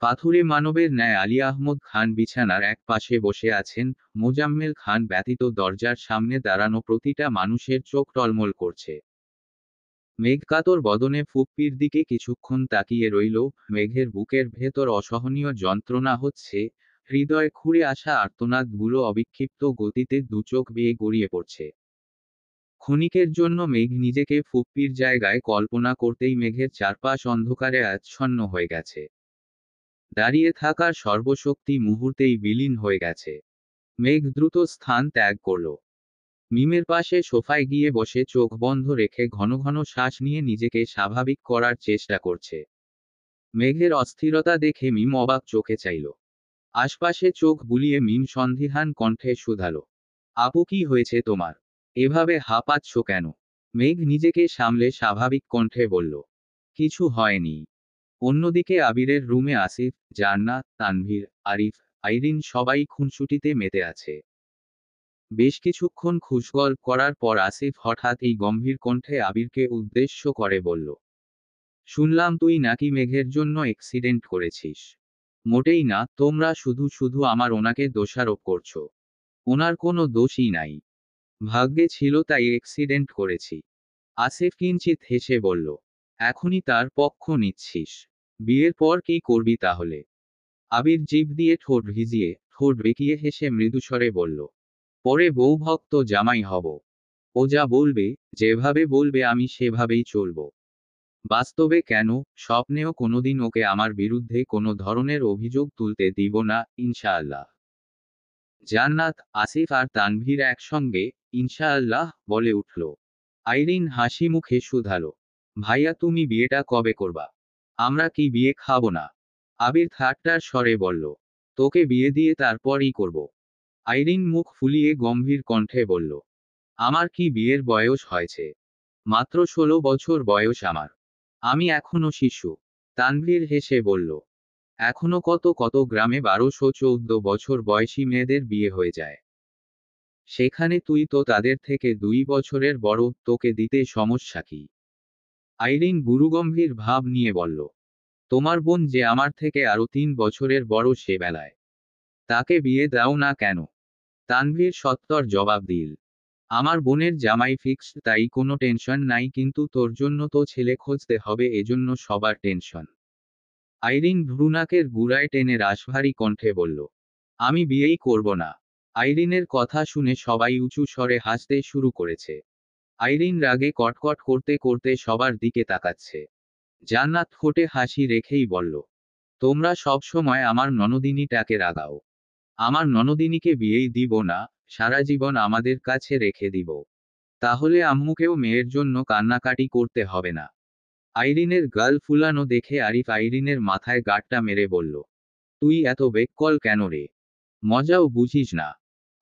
পাথুরে মানবের ন্যায় আলী আহমদ খান বিছানার এক পাশে বসে আছেন। মোজাম্মেল খান ব্যতীত দরজার সামনে দাঁড়ানো প্রতিটা মানুষের চোখ টলমল করছে। মেঘকাতর বদনে ফুপ্পির দিকে কিছুক্ষণ তাকিয়ে রইল। মেঘের বুকের ভেতর অসহনীয় যন্ত্রণা হচ্ছে। হৃদয় খুঁড়ে আসা আর্তনাদগুলো অবিক্ষিপ্ত গতিতে দুচোখ বেয়ে গড়িয়ে পড়ছে। ক্ষণিকের জন্য মেঘ নিজেকে ফুপ্পির জায়গায় কল্পনা করতেই মেঘের চারপাশ অন্ধকারে আচ্ছন্ন হয়ে গেছে। দাঁড়িয়ে থাকার সর্বশক্তি মুহূর্তেই বিলীন হয়ে গেছে। মেঘ দ্রুত স্থান ত্যাগ করল। মিমের পাশে সোফায় গিয়ে বসে চোখ বন্ধ রেখে ঘন ঘন শ্বাস নিয়ে নিজেকে স্বাভাবিক করার চেষ্টা করছে। মেঘের অস্থিরতা দেখে মিম অবাক চোখে চাইল। আশপাশে চোখ বুলিয়ে মিম সন্দিহান কণ্ঠে শুধালো, আপু কি হয়েছে তোমার? এভাবে হাঁপাচ্ছ কেন? মেঘ নিজেকে সামলে স্বাভাবিক কণ্ঠে বলল, কিছু হয়নি। অন্যদিকে আবিরের রুমে আসিফ, জান্নাত, তানভীর, আরিফ, আইরিন সবাই খুনসুটিতে মেতে আছে। বেশ কিছুক্ষণ খুশগল্প করার পর আসিফ হঠাৎ এই গম্ভীর কণ্ঠে আবিরকে উদ্দেশ্য করে বলল, শুনলাম তুই নাকি মেঘের জন্য অ্যাক্সিডেন্ট করেছিস। মোটেই না, তোমরা শুধু শুধু আমার ওনাকে দোষারোপ করছো। ওনার কোনো দোষই নাই। ভাগ্যে ছিল তাই অ্যাক্সিডেন্ট করেছি। আসিফ কিঞ্চিত হেসে বলল, এখনই তার পক্ষ নিচ্ছিস? বিয়ের পর কি করবি তাহলে? আবির জিভ দিয়ে ঠোঁট ভিজিয়ে ঠোঁট বেঁকিয়ে হেসে মৃদুস্বরে বলল, পরে বউ ভক্ত জামাই হব। ও যা বলবে, যেভাবে বলবে আমি সেভাবেই চলব। বাস্তবে কেন, স্বপ্নেও কোনোদিন ওকে আমার বিরুদ্ধে কোনো ধরনের অভিযোগ তুলতে দিব না, ইনশাআল্লাহ। জান্নাত, আসিফ আর তানভীর একসঙ্গে ইনশাআল্লাহ বলে উঠল। আইরিন হাসি মুখে শুধালো, ভাইয়া তুমি বিয়েটা কবে করবা? আমরা কি বিয়ে খাবো না? আবির ঠাট্টার স্বরে বলল, তোকে বিয়ে দিয়ে তারপরই করব। আইরিন মুখ ফুলিয়ে গম্ভীর কণ্ঠে বলল, আমার কি বিয়ের বয়স হয়েছে? মাত্র 16 বছর বয়স আমার। আমি এখনো শিশু। তানভীর হেসে বলল, এখনো কত কত গ্রামে 12-14 বছর বয়সী মেয়েদের বিয়ে হয়ে যায়। সেখানে তুই তো তাদের থেকে 2 বছরের বড়, তোকে দিতে সমস্যা কি? আইরিন গুরুগম্ভীর ভাব নিয়ে বলল, তোমার বোন যে আমার থেকে আরো 3 বছরের বড়, সে বেলায় তাকে বিয়ে দাও না কেন? তানভীর সত্বর জবাব দিল, আমার বোনের জামাই ফিক্সড, তাই কোনো টেনশন নাই, কিন্তু তোর জন্য তো ছেলে খুঁজতে হবে, এজন্য সবার টেনশন। আইরিন ভ্রুনাকের গুড়ায় টেনে রাশভারী কণ্ঠে বলল, আমি বিয়েই করব না। আইরিনের কথা শুনে সবাই উঁচু স্বরে হাসতে শুরু করেছে। আইরিন রাগে কটকট করতে করতে সবার দিকে তাকাচ্ছে। জান্নাত ঠোঁটে হাসি রেখেই বলল, তোমরা সব সময় আমার ননদিনীটাকে রাগাও। আমার ননদিনীকে বিয়েই দিব না, সারা জীবন আমাদের কাছে রেখে দিব। তাহলে আম্মুকেও মেয়ের জন্য কান্নাকাটি করতে হবে না। আইরিনের গাল ফুলানো দেখে আরিফ আইরিনের মাথায় গাঁটটা মেরে বলল, তুই এত বেককল কেন রে? মজাও বুঝিস না?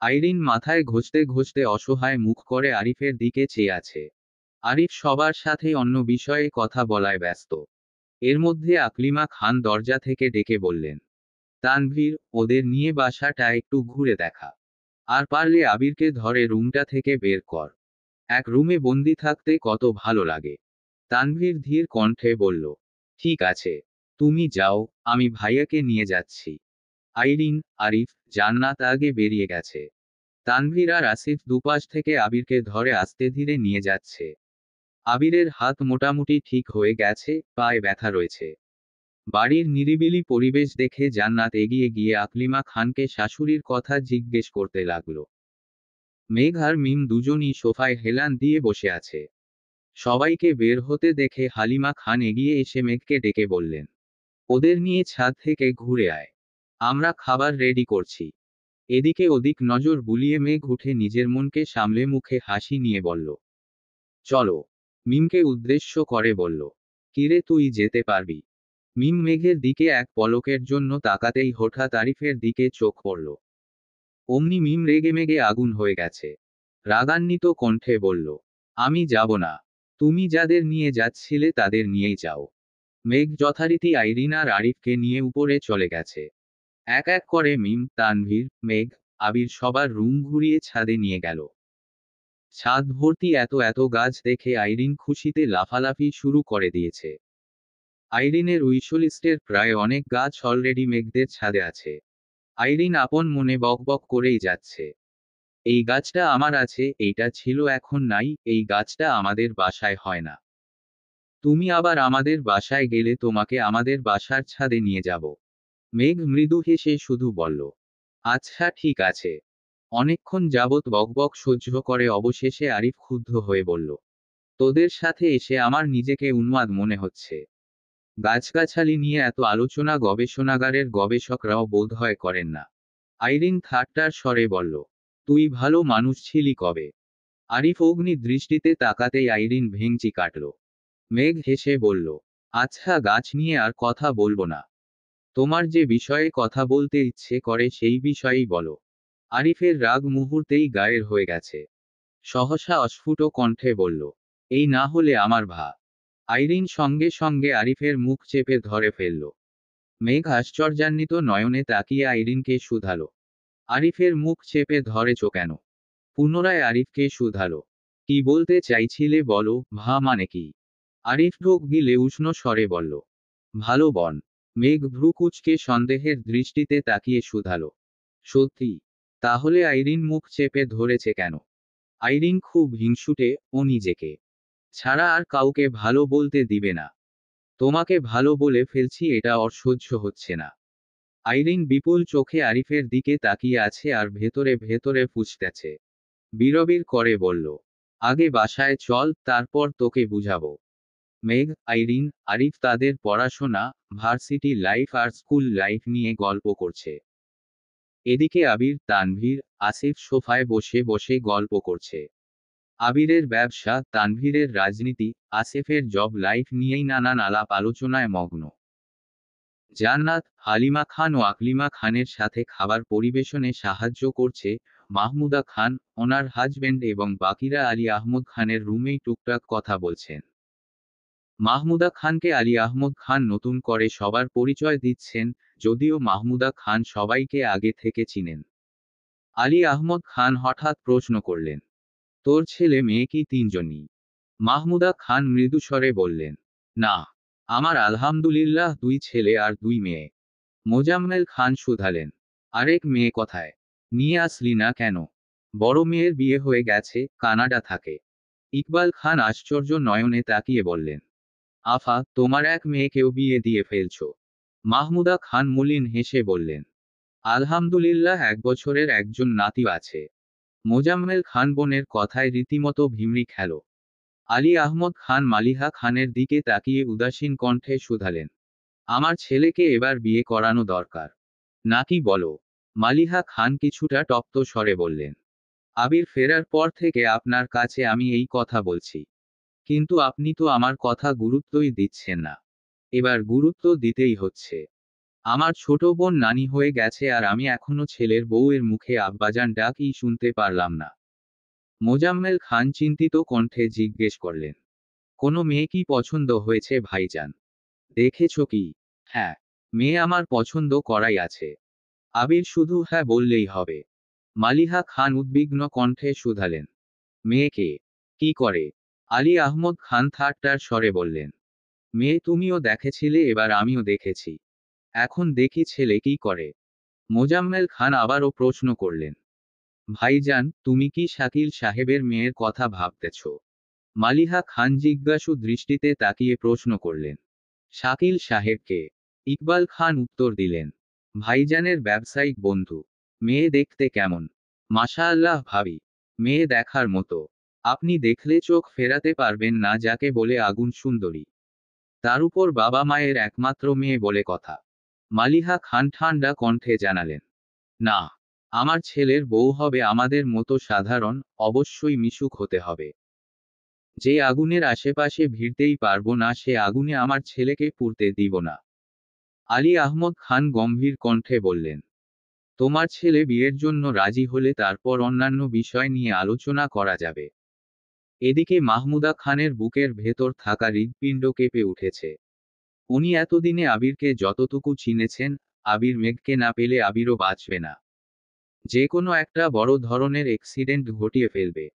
আইরিন মাথায় ঘষতে ঘষতে অসহায় মুখ করে আরিফের দিকে চেয়ে আছে। আরিফ সবার সাথে অন্য বিষয়ে কথা বলায় ব্যস্ত। এর মধ্যে আকলিমা খান দরজা থেকে ডেকে বললেন, তানভীর, ওদের নিয়ে বাসাটা একটু ঘুরে দেখা। আর পারলে আবিরকে ধরে রুমটা থেকে বের কর। এক রুমে বন্দি থাকতে কত ভালো লাগে। তানভীর ধীর কণ্ঠে বলল, ঠিক আছে, তুমি যাও, আমি ভাইয়াকে নিয়ে যাচ্ছি। আইরিন, আরিফ, জান্নাত আগে বেরিয়ে গেছে। তানভীর আর আসিফ দুপাশ থেকে আবিরকে ধরে আস্তে ধীরে নিয়ে যাচ্ছে। আবিরের হাত মোটামুটি ঠিক হয়ে গেছে, পায়ে ব্যথা রয়েছে। বাড়ির নিরিবিলি পরিবেশ দেখে জান্নাত এগিয়ে গিয়ে আকলিমা খানকে শাশুড়ির কথা জিজ্ঞেস করতে লাগলো। মেঘ আর মিম দুজনই সোফায় হেলান দিয়ে বসে আছে। সবাইকে বের হতে দেখে হালিমা খান এগিয়ে এসে মেঘকে ডেকে বললেন, ওদের নিয়ে ছাদ থেকে ঘুরে আয়। আমরা খাবার রেডি করছি। এদিকে ওদিক নজর বুলিয়ে মেঘ উঠে নিজের মনকে সামলে মুখে হাসি নিয়ে বলল, চলো। মিমকে উদ্দেশ্য করে বলল, কিরে তুই যেতে পারবি? মিম মেঘের দিকে এক পলকের জন্য তাকাতেই হঠাৎ আরিফের দিকে চোখ পড়ল। অমনি মিম রেগেমেগে আগুন হয়ে গেছে। রাগান্বিত কণ্ঠে বলল, আমি যাব না। তুমি যাদের নিয়ে যাচ্ছিলে তাদের নিয়েই যাও। মেঘ যথারীতি আইরিন আর আরিফকে নিয়ে উপরে চলে গেছে। এক এক করে মিম, তানভীর, মেঘ, আবির সবার রুম ঘুরিয়ে ছাদে নিয়ে গেল। ছাদ ভর্তি এত এত গাছ দেখে আইরিন খুশিতে লাফালাফি শুরু করে দিয়েছে। আইরিনের উইশলিস্টের প্রায় অনেক গাছ অলরেডি মেঘদের ছাদে আছে। আইরিন আপন মনে বকবক করেই যাচ্ছে, এই গাছটা আমার আছে, এইটা ছিল এখন নাই, এই গাছটা আমাদের বাসায় হয় না। তুমি আবার আমাদের বাসায় গেলে তোমাকে আমাদের বাসার ছাদে নিয়ে যাব। মেঘ মৃদু হেসে শুধু বলল, আচ্ছা ঠিক আছে। অনেকক্ষণ যাবৎ বকবক সহ্য করে অবশেষে আরিফ ক্ষুব্ধ হয়ে বলল, তোদের সাথে এসে আমার নিজেকে উন্মাদ মনে হচ্ছে। গাছগাছালি নিয়ে এত আলোচনা গবেষণাগারের গবেষকরাও বোধহয় করেন না। আইরিন ঠাট্টার স্বরে বলল, তুই ভালো মানুষ ছিলি কবে? আরিফ অগ্নি দৃষ্টিতে তাকাতেই আইরিন ভেঙচি কাটল। মেঘ হেসে বলল, আচ্ছা গাছ নিয়ে আর কথা বলবো না। তোমার যে বিষয়ে কথা বলতে ইচ্ছে করে সেই বিষয়েই বলো। আরিফের রাগ মুহূর্তেই গায়ের হয়ে গেছে। সহসা অস্ফুট কণ্ঠে বলল, এই না হলে আমার ভা। আইরিন সঙ্গে সঙ্গে আরিফের মুখ চেপে ধরে ফেলল। মেঘ আশ্চর্যান্বিত নয়নে তাকিয়ে আইরিনকে শুধালো, আরিফের মুখ চেপে ধরেছ কেন? পুনরায় আরিফকে শুধালো, কি বলতে চাইছিলে বলো, ভা মানে কি? আরিফ ঢোক গিলে উষ্ণ স্বরে বলল, ভালো বন। মেঘ ভ্রু কুঁচকে সন্দেহের দৃষ্টিতে তাকিয়ে শুধালো, সত্যি? তাহলে আইরিন মুখ চেপে ধরেছে কেন? আইরিন খুব হিংসুটে, ও নিজেকে ছাড়া আর কাউকে ভালো বলতে দিবে না। তোমাকে ভালো বলে ফেলছি, এটা ওর সহ্য হচ্ছে না। আইরিন বিপুল চোখে আরিফের দিকে তাকিয়ে আছে আর ভেতরে ভেতরে ফুঁসতেছে। বিড়বিড় করে বলল, আগে বাসায় চল, তারপর তোকে বুঝাবো। মেঘ, আইরিন, আরিফ তাদের পড়াশোনা, ভার্সিটি লাইফ আর স্কুল লাইফ নিয়ে গল্প করছে। এদিকে আবির, তানভীর, আসিফ সোফায় বসে বসে গল্প করছে। আবিরের ব্যবসা, তানভীরের রাজনীতি, আসিফের জব লাইফ নিয়েই নানান আলাপ আলোচনায় মগ্ন। জান্নাত, হালিমা খান ও আকলিমা খানের সাথে খাবার পরিবেশনে সাহায্য করছে। মাহমুদা খান, ওনার হাজবেন্ড এবং বাকিরা আলী আহমদ খানের রুমেই টুকটাক কথা বলছেন। মাহমুদা খানকে আলী আহমদ খান নতুন করে সবার পরিচয় দিচ্ছেন, যদিও মাহমুদা খান সবাইকে আগে থেকে চিনেন। আলী আহমদ খান হঠাৎ প্রশ্ন করলেন, তোর ছেলে মেয়ে কি তিনজনই? মাহমুদা খান মৃদুস্বরে বললেন, না, আমার আলহামদুলিল্লাহ 2 ছেলে আর 2 মেয়ে। মোজাম্মেল খান শুধালেন, আরেক মেয়ে কোথায়? নিয়ে আসলি না কেন? বড় মেয়ের বিয়ে হয়ে গেছে, কানাডা থাকে। ইকবাল খান আশ্চর্য নয়নে তাকিয়ে বললেন, আফা, তোমার এক মেয়েকেও বিয়ে দিয়ে ফেলছো? মাহমুদা খান মলিন হেসে বললেন, আলহামদুলিল্লাহ 1 বছরের একজন নাতি আছে। মোজাম্মেল খান বোনের কথায় রীতিমতো ভিমরি খেল। আলী আহমদ খান মালিহা খানের দিকে তাকিয়ে উদাসীন কণ্ঠে শুধালেন, আমার ছেলেকে এবার বিয়ে করানো দরকার নাকি বলো? মালিহা খান কিছুটা তপ্ত স্বরে বললেন, আবির ফেরার পর থেকে আপনার কাছে আমি এই কথা বলছি, কিন্তু আপনি তো আমার কথা গুরুত্বই দিচ্ছেন না। এবার গুরুত্ব দিতেই হচ্ছে। আমার ছোট বোন নানি হয়ে গেছে আর আমি এখনো ছেলের বউয়ের মুখে আব্বাজান ডাকই শুনতে পারলাম না। মোজাম্মেল খান চিন্তিত কণ্ঠে জিজ্ঞেস করলেন, কোনো মেয়ে কি পছন্দ হয়েছে ভাইজান? দেখেছ কি? হ্যাঁ, মেয়ে আমার পছন্দ করাই আছে। আবির শুধু হ্যাঁ বললেই হবে। মালিহা খান উদ্বিগ্ন কণ্ঠে শুধালেন, মেয়েকে কি করে? আলী আহমদ খান ঠাট্টার স্বরে বললেন, মেয়ে তুমিও দেখেছিলে, এবার আমিও দেখেছি। এখন দেখি ছেলে কি করে। মোজাম্মেল খান আবারও প্রশ্ন করলেন, ভাইজান, তুমি কি শাকিল সাহেবের মেয়ের কথা ভাবতেছ? মালিহা খান জিজ্ঞাসু দৃষ্টিতে তাকিয়ে প্রশ্ন করলেন, শাকিল সাহেবকে? ইকবাল খান উত্তর দিলেন, ভাইজানের ব্যবসায়িক বন্ধু। মেয়ে দেখতে কেমন? মাশাআল্লাহ ভাবি, মেয়ে দেখার মতো। আপনি দেখলে চোখ ফেরাতে পারবেন না, যাকে বলে আগুন সুন্দরী। তার উপর বাবা মায়ের একমাত্র মেয়ে বলে কথা। মালিহা খান ঠান্ডা কণ্ঠে জানালেন, না, আমার ছেলের বউ হবে আমাদের মতো সাধারণ, অবশ্যই মিশুক হতে হবে। যে আগুনের আশেপাশে ভিড়তেই পারবো না, সে আগুনে আমার ছেলেকে পুড়তে দিব না। আলী আহমদ খান গম্ভীর কণ্ঠে বললেন, তোমার ছেলে বিয়ের জন্য রাজি হলে তারপর অন্যান্য বিষয় নিয়ে আলোচনা করা যাবে। এদিকে মাহমুদা খানের বুকের ভেতর থাকা হৃৎপিণ্ড কেঁপে উঠেছে। উনি এতদিনে আবিরকে যতটুকু চিনেছেন, আবির মেঘকে না পেলে আবিরও বাঁচবে না। যে কোনো একটা বড় ধরনের অ্যাক্সিডেন্ট ঘটিয়ে ফেলবে।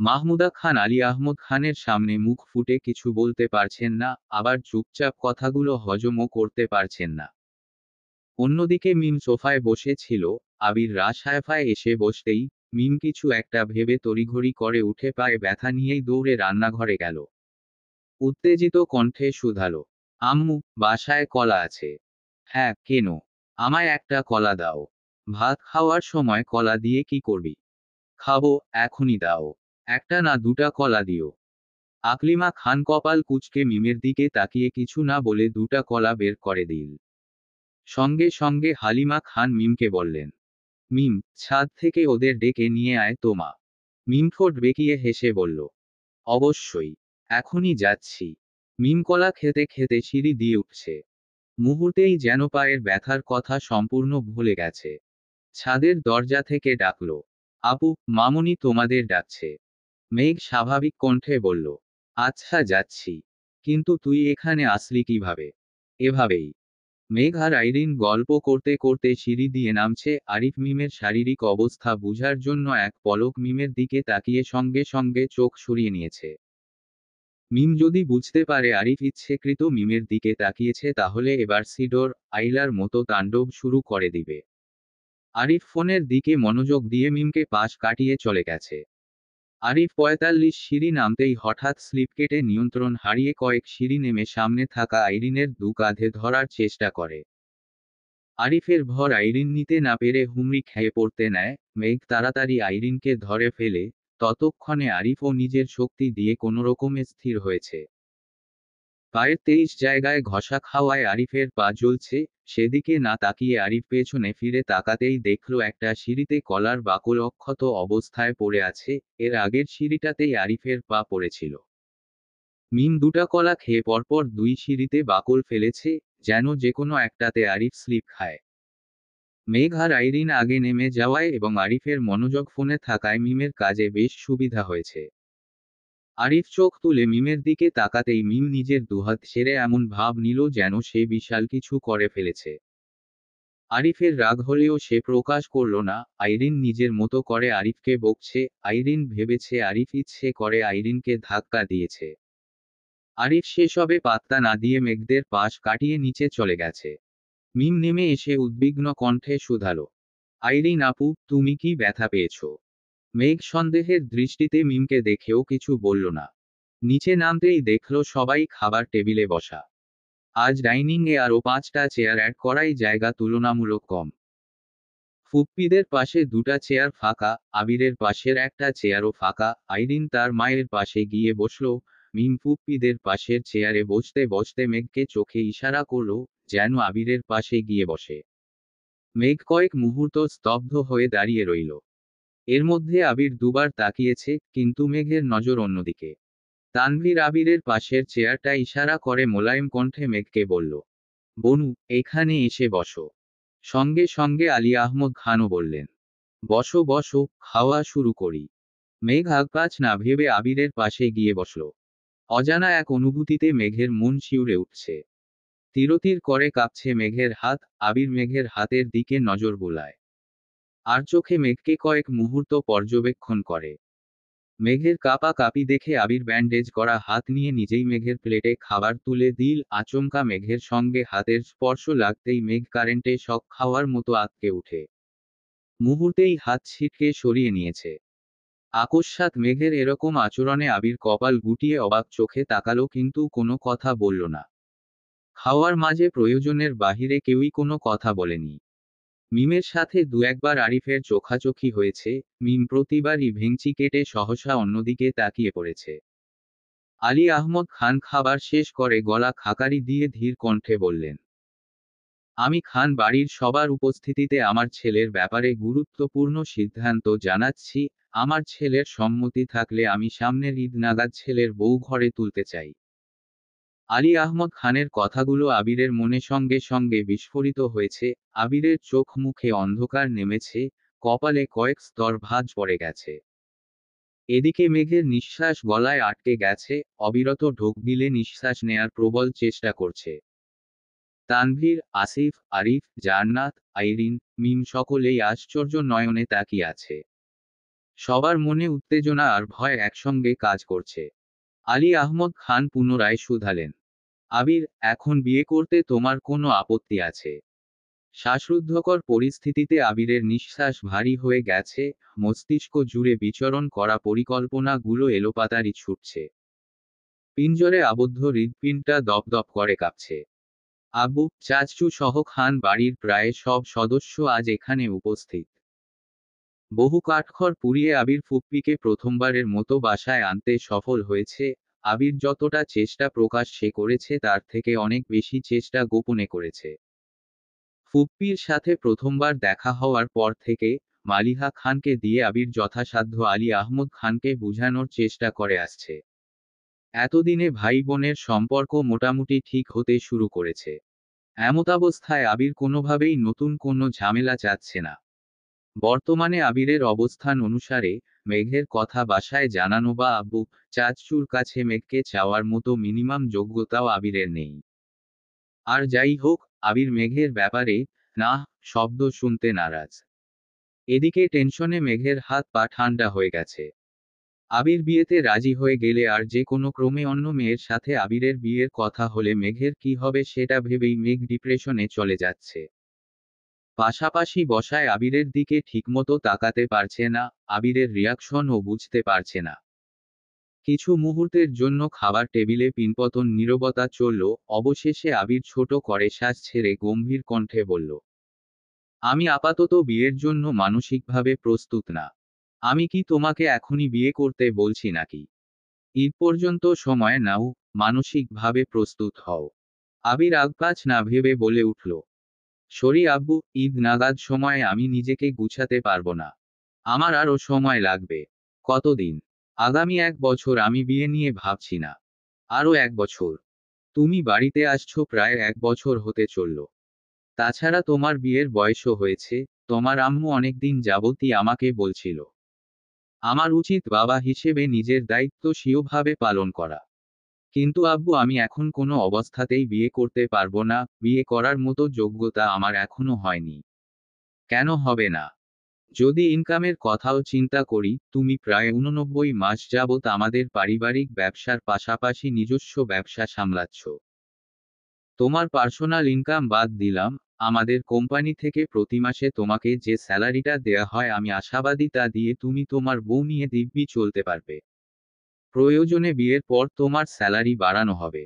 মাহমুদা খান আলী আহমদ খানের সামনে মুখ ফুটে কিছু বলতে পারছেন না, আবার চুপচাপ কথাগুলো হজমও করতে পারছেন না। অন্যদিকে মিম সোফায় বসে ছিল। আবির রাশায়াফায় এসে বসতেই মিম কিছু একটা ভেবে তড়িঘড়ি করে উঠে পায়ে ব্যথা নিয়েই দৌড়ে রান্নাঘরে গেল। উত্তেজিত কণ্ঠে শুধালো, আম্মু, বাসায় কলা আছে? হ্যাঁ, কেন? আমায় একটা কলা দাও। ভাত খাওয়ার সময় কলা দিয়ে কি করবি? খাবো, এখনই দাও। একটা না 2টা কলা দিও। আকলিমা খান কপাল কুঁচকে মিমের দিকে তাকিয়ে কিছু না বলে 2টা কলা বের করে দিল। সঙ্গে সঙ্গে হালিমা খান মিমকে বললেন, মিম, ছাদ থেকে ওদের ডেকে নিয়ে আয় তো মা। মিম ঠোঁট বেঁকিয়ে হেসে বলল, অবশ্যই, এখনই যাচ্ছি। মিম কলা খেতে খেতে সিঁড়ি দিয়ে উঠছে। মুহূর্তেই যেন পায়ের ব্যথার কথা সম্পূর্ণ ভুলে গেছে। ছাদের দরজা থেকে ডাকলো, আপু, মামুনি তোমাদের ডাকছে। মেঘ স্বাভাবিক কণ্ঠে বলল, আচ্ছা যাচ্ছি। কিন্তু তুই এখানে আসলি কিভাবে? এভাবেই। মেঘ আর আইরিন গল্প করতে করতে সিঁড়ি দিয়ে নামছে। আরিফ মিমের শারীরিক অবস্থা বুঝার জন্য এক পলক মিমের দিকে তাকিয়ে সঙ্গে সঙ্গে চোখ সরিয়ে নিয়েছে। মিম যদি বুঝতে পারে আরিফ ইচ্ছেকৃত মিমের দিকে তাকিয়েছে, তাহলে এবার সিডর আইলার মতো তাণ্ডব শুরু করে দিবে। আরিফ ফোনের দিকে মনোযোগ দিয়ে মিমকে পাশ কাটিয়ে চলে গেছে। আরিফ 45 সিঁড়ি নামতেই হঠাৎ স্লিপ কেটে নিয়ন্ত্রণ হারিয়ে কয়েক সিঁড়ি নেমে সামনে থাকা আইরিনের 2 কাঁধে ধরার চেষ্টা করে। আরিফের ভর আইরিন নিতে না পেরে হুমড়ি খেয়ে পড়তে নেয়। মেঘ তাড়াতাড়ি আইরিনকে ধরে ফেলে। ততক্ষণে আরিফও নিজের শক্তি দিয়ে কোনোরকমে স্থির হয়েছে। পায়ের 23 জায়গায় ঘষা খাওয়ায় আরিফের পা জ্বলছে। সেদিকে না তাকিয়ে আরিফ পেছনে ফিরে তাকাতেই দেখল একটা সিঁড়িতে কলার বাকল অক্ষত অবস্থায় পড়ে আছে। এর আগের সিঁড়িটাতেই আরিফের পা পড়েছিল। মিম দুটা কলা খেয়ে পরপর 2 সিঁড়িতে বাকল ফেলেছে, যেন যেকোনো একটাতে আরিফ স্লিপ খায়। মেঘ আর আইরিন আগে নেমে যাওয়ায় এবং আরিফের মনোযোগ ফোনে থাকায় মিমের কাজে বেশ সুবিধা হয়েছে। আরিফ চোখ তুলে মিমের দিকে তাকাতেই মিম নিজের দুহাত ছেড়ে এমন ভাব নিল যেন সে বিশাল কিছু করে ফেলেছে। আরিফের রাগ হলেও সে প্রকাশ করল না। আইরিন নিজের মতো করে আরিফকে বকছে। আইরিন ভেবেছে আরিফ ইচ্ছে করে আইরিনকে ধাক্কা দিয়েছে। আরিফ সেসবে পাত্তা না দিয়ে মেঘদের পাশ কাটিয়ে নিচে চলে গেছে। মিম নেমে এসে উদ্বিগ্ন কণ্ঠে শুধালো, আইরিন আপু, তুমি কি ব্যথা পেয়েছো? মেঘ সন্দেহের দৃষ্টিতে মিমকে দেখেও কিছু বলল না। নিচে নামতেই দেখল সবাই খাবার টেবিলে বসা। আজ ডাইনিংয়ে আরও 5টা চেয়ার অ্যাড করাই জায়গা তুলনামূলক কম। ফুপ্পিদের পাশে 2টা চেয়ার ফাঁকা, আবিরের পাশের একটা চেয়ারও ফাঁকা। আইরিন তার মায়ের পাশে গিয়ে বসল। মিম ফুপ্পিদের পাশের চেয়ারে বসতে বসতে মেঘকে চোখে ইশারা করল, যেন আবিরের পাশে গিয়ে বসে। মেঘ কয়েক মুহূর্ত স্তব্ধ হয়ে দাঁড়িয়ে রইল। এর মধ্যে আবির দুবার তাকিয়েছে, কিন্তু মেঘের নজর অন্যদিকে। তানভীর আবিরের পাশের চেয়ারটা ইশারা করে মোলায়েম কণ্ঠে মেঘকে বলল, বনু, এখানে এসে বসো। সঙ্গে সঙ্গে আলী আহমদ খানও বললেন, বসো বসো, খাওয়া শুরু করি। মেঘ আগপাছ না ভেবে আবিরের পাশে গিয়ে বসল। অজানা এক অনুভূতিতে মেঘের মন শিউরে উঠছে। তিরতির করে কাঁপছে মেঘের হাত। আবির মেঘের হাতের দিকে নজর বুলায়। আর চোখে মেঘকে কয়েক মুহূর্ত পর্যবেক্ষণ করে। মেঘের কাঁপি দেখে আবির ব্যান্ডেজ করা হাত নিয়ে নিজেই মেঘের প্লেটে খাবার তুলে দিল। আচমকা মেঘের সঙ্গে হাতের স্পর্শ লাগতেই মেঘ কারেন্টে শক খাওয়ার মতো আঁতকে উঠে। মুহূর্তেই হাত ছিটকে সরিয়ে নিয়েছে। আকস্মাৎ মেঘের এরকম আচরণে আবির কপাল গুটিয়ে অবাক চোখে তাকালো, কিন্তু কোনো কথা বলল না। খাওয়ার মাঝে প্রয়োজনের বাহিরে কেউই কোনো কথা বলেনি। মিমের সাথে 2-1বার আরিফের চোখাচোখি হয়েছে। মিম প্রতিবারই ভেংচি কেটে সহসা অন্যদিকে তাকিয়ে পড়েছে। আলী আহমদ খান খাবার শেষ করে গলা খাকারি দিয়ে ধীর কণ্ঠে বললেন, আমি খান বাড়ির সবার উপস্থিতিতে আমার ছেলের ব্যাপারে গুরুত্বপূর্ণ সিদ্ধান্ত জানাচ্ছি। আমার ছেলের সম্মতি থাকলে আমি সামনের ঈদ নাগাদ ছেলের বউ ঘরে তুলতে চাই। আলী আহমদ খানের কথাগুলো আবিরের মনে সঙ্গে সঙ্গে বিস্ফোরিত হয়েছে। আবিরের চোখ মুখে অন্ধকার নেমেছে, কপালে কয়েক স্তর ভাঁজ পড়ে গেছে। এদিকে মেঘের নিঃশ্বাস গলায় আটকে গেছে, অবিরত ঢোক গিলে নিঃশ্বাস নেয়ার প্রবল চেষ্টা করছে। তানভীর, আসিফ, আরিফ, জান্নাত, আইরিন, মিম সকলেই আশ্চর্য নয়নে তাকিয়ে আছে। সবার মনে উত্তেজনা আর ভয় একসঙ্গে কাজ করছে। আলী আহমদ খান পুনরায় শুধালেন, আবির, এখন বিয়ে করতে তোমার কোনো আপত্তি আছে? শ্বাসরুদ্ধকর পরিস্থিতিতে আবিরের নিঃশ্বাস ভারী হয়ে গেছে। মস্তিষ্ক জুড়ে বিচরণ করা পরিকল্পনাগুলো এলোপাতাড়ি ছুটছে। পিঞ্জরে আবদ্ধ হৃৎপিণ্ডটা দপদপ করে কাঁপছে। আব্বু, চাচু সহ খান বাড়ির প্রায় সব সদস্য আজ এখানে উপস্থিত। বহু কাঠখড় পুড়িয়ে আবির ফুপ্পিকে প্রথমবারের মতো বাসায় আনতে সফল হয়েছে। আবির যতটা চেষ্টা প্রকাশ্যে করেছে তার থেকে অনেক বেশি চেষ্টা গোপনে করেছে। ফুপ্পির সাথে প্রথমবার দেখা হওয়ার পর থেকে মালিহা খানকে দিয়ে আবির যথাসাধ্য আলী আহমদ খানকে বুঝানোর চেষ্টা করে আসছে। এতদিনে ভাই বোনের সম্পর্ক মোটামুটি ঠিক হতে শুরু করেছে। এমতাবস্থায় আবির কোনোভাবেই নতুন কোনো ঝামেলা চাচ্ছে না। বর্তমানে আবিরের অবস্থান অনুসারে মেঘের কথা বাসায় জানানো বা আব্বু চাচুর কাছে মেঘকে চাওয়ার মতো মিনিমাম যোগ্যতাও আবিরের নেই। আর যাই হোক, আবির মেঘের ব্যাপারে না শব্দ শুনতে নারাজ। এদিকে টেনশনে মেঘের হাত পা ঠান্ডা হয়ে গেছে। আবির বিয়েতে রাজি হয়ে গেলে আর যে কোনো ক্রমে অন্য মেয়ের সাথে আবিরের বিয়ের কথা হলে মেঘের কি হবে সেটা ভেবেই মেঘ ডিপ্রেশনে চলে যাচ্ছে। পাশাপাশি বসায় আবিরের দিকে ঠিকমতো তাকাতে পারছে না, আবিরের রিয়াকশনও বুঝতে পারছে না। কিছু মুহূর্তের জন্য খাবার টেবিলে পিনপতন নীরবতা চলল। অবশেষে আবির ছোট করে শ্বাস ছেড়ে গম্ভীর কণ্ঠে বলল, আমি আপাতত বিয়ের জন্য মানসিকভাবে প্রস্তুত না। আমি কি তোমাকে এখনই বিয়ে করতে বলছি নাকি? ঈদ পর্যন্ত সময় নাও, মানসিকভাবে প্রস্তুত হও। আবির আগপাছ না ভেবে বলে উঠল, সরি আব্বু, ঈদ নাগাদ সময়ে আমি নিজেকে গুছাতে পারবো না। আমার আরও সময় লাগবে। কতদিন? আগামী 1 বছর আমি বিয়ে নিয়ে ভাবছি না। আরও 1 বছর? তুমি বাড়িতে আসছো প্রায় 1 বছর হতে চলল। তাছাড়া তোমার বিয়ের বয়সও হয়েছে। তোমার আম্মু অনেকদিন যাবতই আমাকে বলছিল, আমার উচিত বাবা হিসেবে নিজের দায়িত্ব স্বীয়ভাবে পালন করা। কিন্তু আব্বু, আমি এখন কোনো অবস্থাতেই বিয়ে করতে পারবো না। বিয়ে করার মতো যোগ্যতা আমার এখনো হয়নি। কেন হবে না? যদি ইনকামের কথাও চিন্তা করি, তুমি প্রায় 89 মাস যাবত আমাদের পারিবারিক ব্যবসার পাশাপাশি নিজস্ব ব্যবসা সামলাচ্ছ। তোমার পার্সোনাল ইনকাম বাদ দিলাম, আমাদের কোম্পানি থেকে প্রতি মাসে তোমাকে যে স্যালারিটা দেয়া হয় আমি আশাবাদী তা দিয়ে তুমি তোমার বউ নিয়ে দিব্যি চলতে পারবে। প্রয়োজনে বিয়ের পর তোমার স্যালারি বাড়ানো হবে।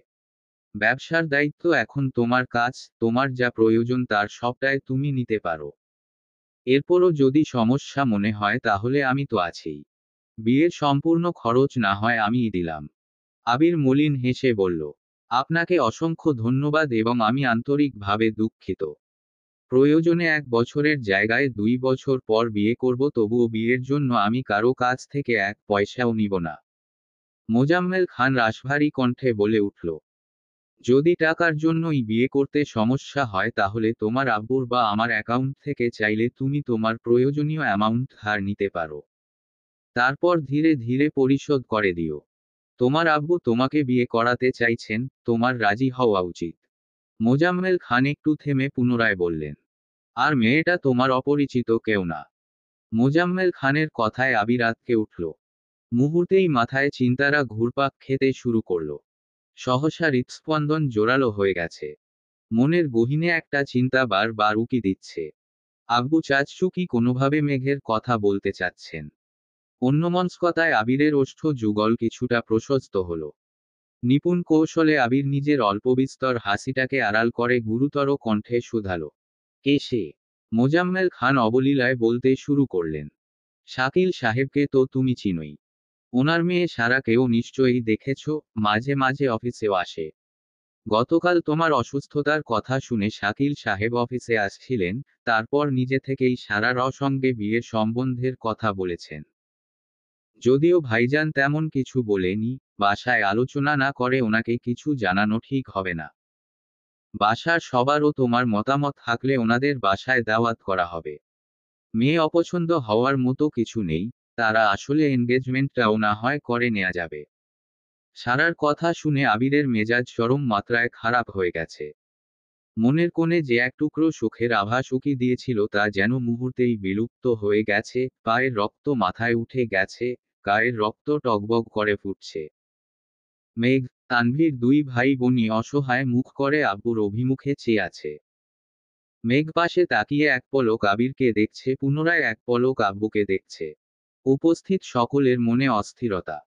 ব্যবসার দায়িত্ব এখন তোমার কাজ, তোমার যা প্রয়োজন তার সবটাই তুমি নিতে পারো। এরপরও যদি সমস্যা মনে হয় তাহলে আমি তো আছিই। বিয়ের সম্পূর্ণ খরচ না হয় আমিই দিলাম। আবির মলিন হেসে বলল, আপনাকে অসংখ্য ধন্যবাদ এবং আমি আন্তরিকভাবে দুঃখিত। প্রয়োজনে 1 বছরের জায়গায় 2 বছর পর বিয়ে করব, তবুও বিয়ের জন্য আমি কারো কাছ থেকে 1 পয়সাও নিব না। মোজাম্মেল খান রাশভারী কণ্ঠে বলে উঠল, যদি টাকার জন্যই বিয়ে করতে সমস্যা হয় তাহলে তোমার আব্বুর বা আমার অ্যাকাউন্ট থেকে চাইলে তুমি তোমার প্রয়োজনীয় অ্যামাউন্ট ধার নিতে পারো। তারপর ধীরে ধীরে পরিশোধ করে দিও। তোমার আব্বু তোমাকে বিয়ে করাতে চাইছেন, তোমার রাজি হওয়া উচিত। মোজাম্মেল খান একটু থেমে পুনরায় বললেন, আর মেয়েটা তোমার অপরিচিত কেউ না। মোজাম্মেল খানের কথায় আবির আঁতকে উঠল। মুহূর্তেই মাথায় চিন্তারা ঘুরপাক খেতে শুরু করল। সহসা হৃৎস্পন্দন জোরালো হয়ে গেছে। মনের গহীনে একটা চিন্তা বার উকি দিচ্ছে। আব্বু চাচ্চু কি কোনোভাবে মেঘের কথা বলতে চাচ্ছেন? অন্যমনস্কতায় আবিরের ওষ্ঠ যুগল কিছুটা প্রশস্ত হল। নিপুণ কৌশলে আবির নিজের অল্পবিস্তর হাসিটাকে আড়াল করে গুরুতর কণ্ঠে শুধালো, কে সে? মোজাম্মেল খান অবলীলায় বলতে শুরু করলেন, শাকিল সাহেবকে তো তুমি চিনোই। ওনার মেয়ে সারাকেও নিশ্চয়ই দেখেছ, মাঝে মাঝে অফিসেও আসে। গতকাল তোমার অসুস্থতার কথা শুনে শাকিল সাহেব অফিসে আসছিলেন, তারপর নিজে থেকেই সারার সঙ্গে বিয়ের সম্বন্ধের কথা বলেছেন। যদিও ভাইজান তেমন কিছু বলেনি, বাসায় আলোচনা না করে ওনাকে কিছু জানানো ঠিক হবে না। বাসার সবারও তোমার মতামত থাকলে ওনাদের বাসায় দাওয়াত করা হবে। মেয়ে অপছন্দ হওয়ার মতো কিছু নেই, তারা আসলে এনগেজমেন্টটাও না হয় করে নেওয়া যাবে। সারার কথা শুনে আবিরের মেজাজ চরম মাত্রায় খারাপ হয়ে গেছে। মনের কোণে যে এক টুকরো সুখের আভাস উকি দিয়েছিল তা যেন মুহূর্তেই বিলুপ্ত হয়ে গেছে, পায়ের রক্ত মাথায় উঠে গেছে, গায়ের রক্ত টগবগ করে ফুটছে। মেঘ, তানভীর দুই ভাই বোনই অসহায় মুখ করে আব্বুর অভিমুখে চেয়ে আছে। মেঘ পাশে তাকিয়ে এক পলক আবিরকে দেখছে, পুনরায় এক পলক আব্বুকে দেখছে। উপস্থিত সকলের মনে অস্থিরতা।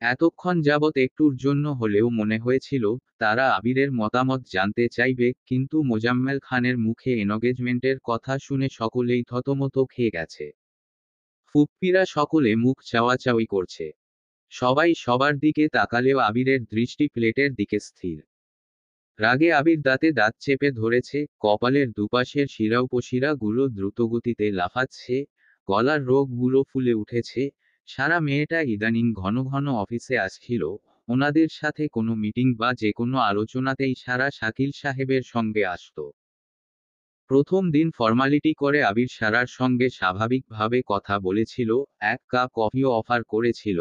এতক্ষণ যাবৎ একটুর জন্য হলেও মনে হয়েছিল তারা আবিরের মতামত জানতে চাইবে, কিন্তু মোজাম্মেল খানের মুখে এনগেজমেন্টের কথা শুনে সকলেই থতমত খেয়ে গেছে। ফুপ্পিরা সকলে মুখ চাওয়াচাওয়ি করছে। সবাই সবার দিকে তাকালেও আবিরের দৃষ্টি প্লেটের দিকে স্থির। রাগে আবির দাঁতে দাঁত চেপে ধরেছে, কপালের দুপাশের শিরা উপশিরা গুলো দ্রুতগতিতে লাফাচ্ছে, গলার রোগগুলো ফুলে উঠেছে। সারা মেয়েটা ইদানিং ঘন ঘন অফিসে আসছিল, ওনাদের সাথে কোনো মিটিং বা যে কোনো আলোচনাতেই সারা শাকিল সাহেবের সঙ্গে আসতো। প্রথম দিন ফর্মালিটি করে আবির সারার সঙ্গে স্বাভাবিকভাবে কথা বলেছিল, 1 কাপ কফিও অফার করেছিল।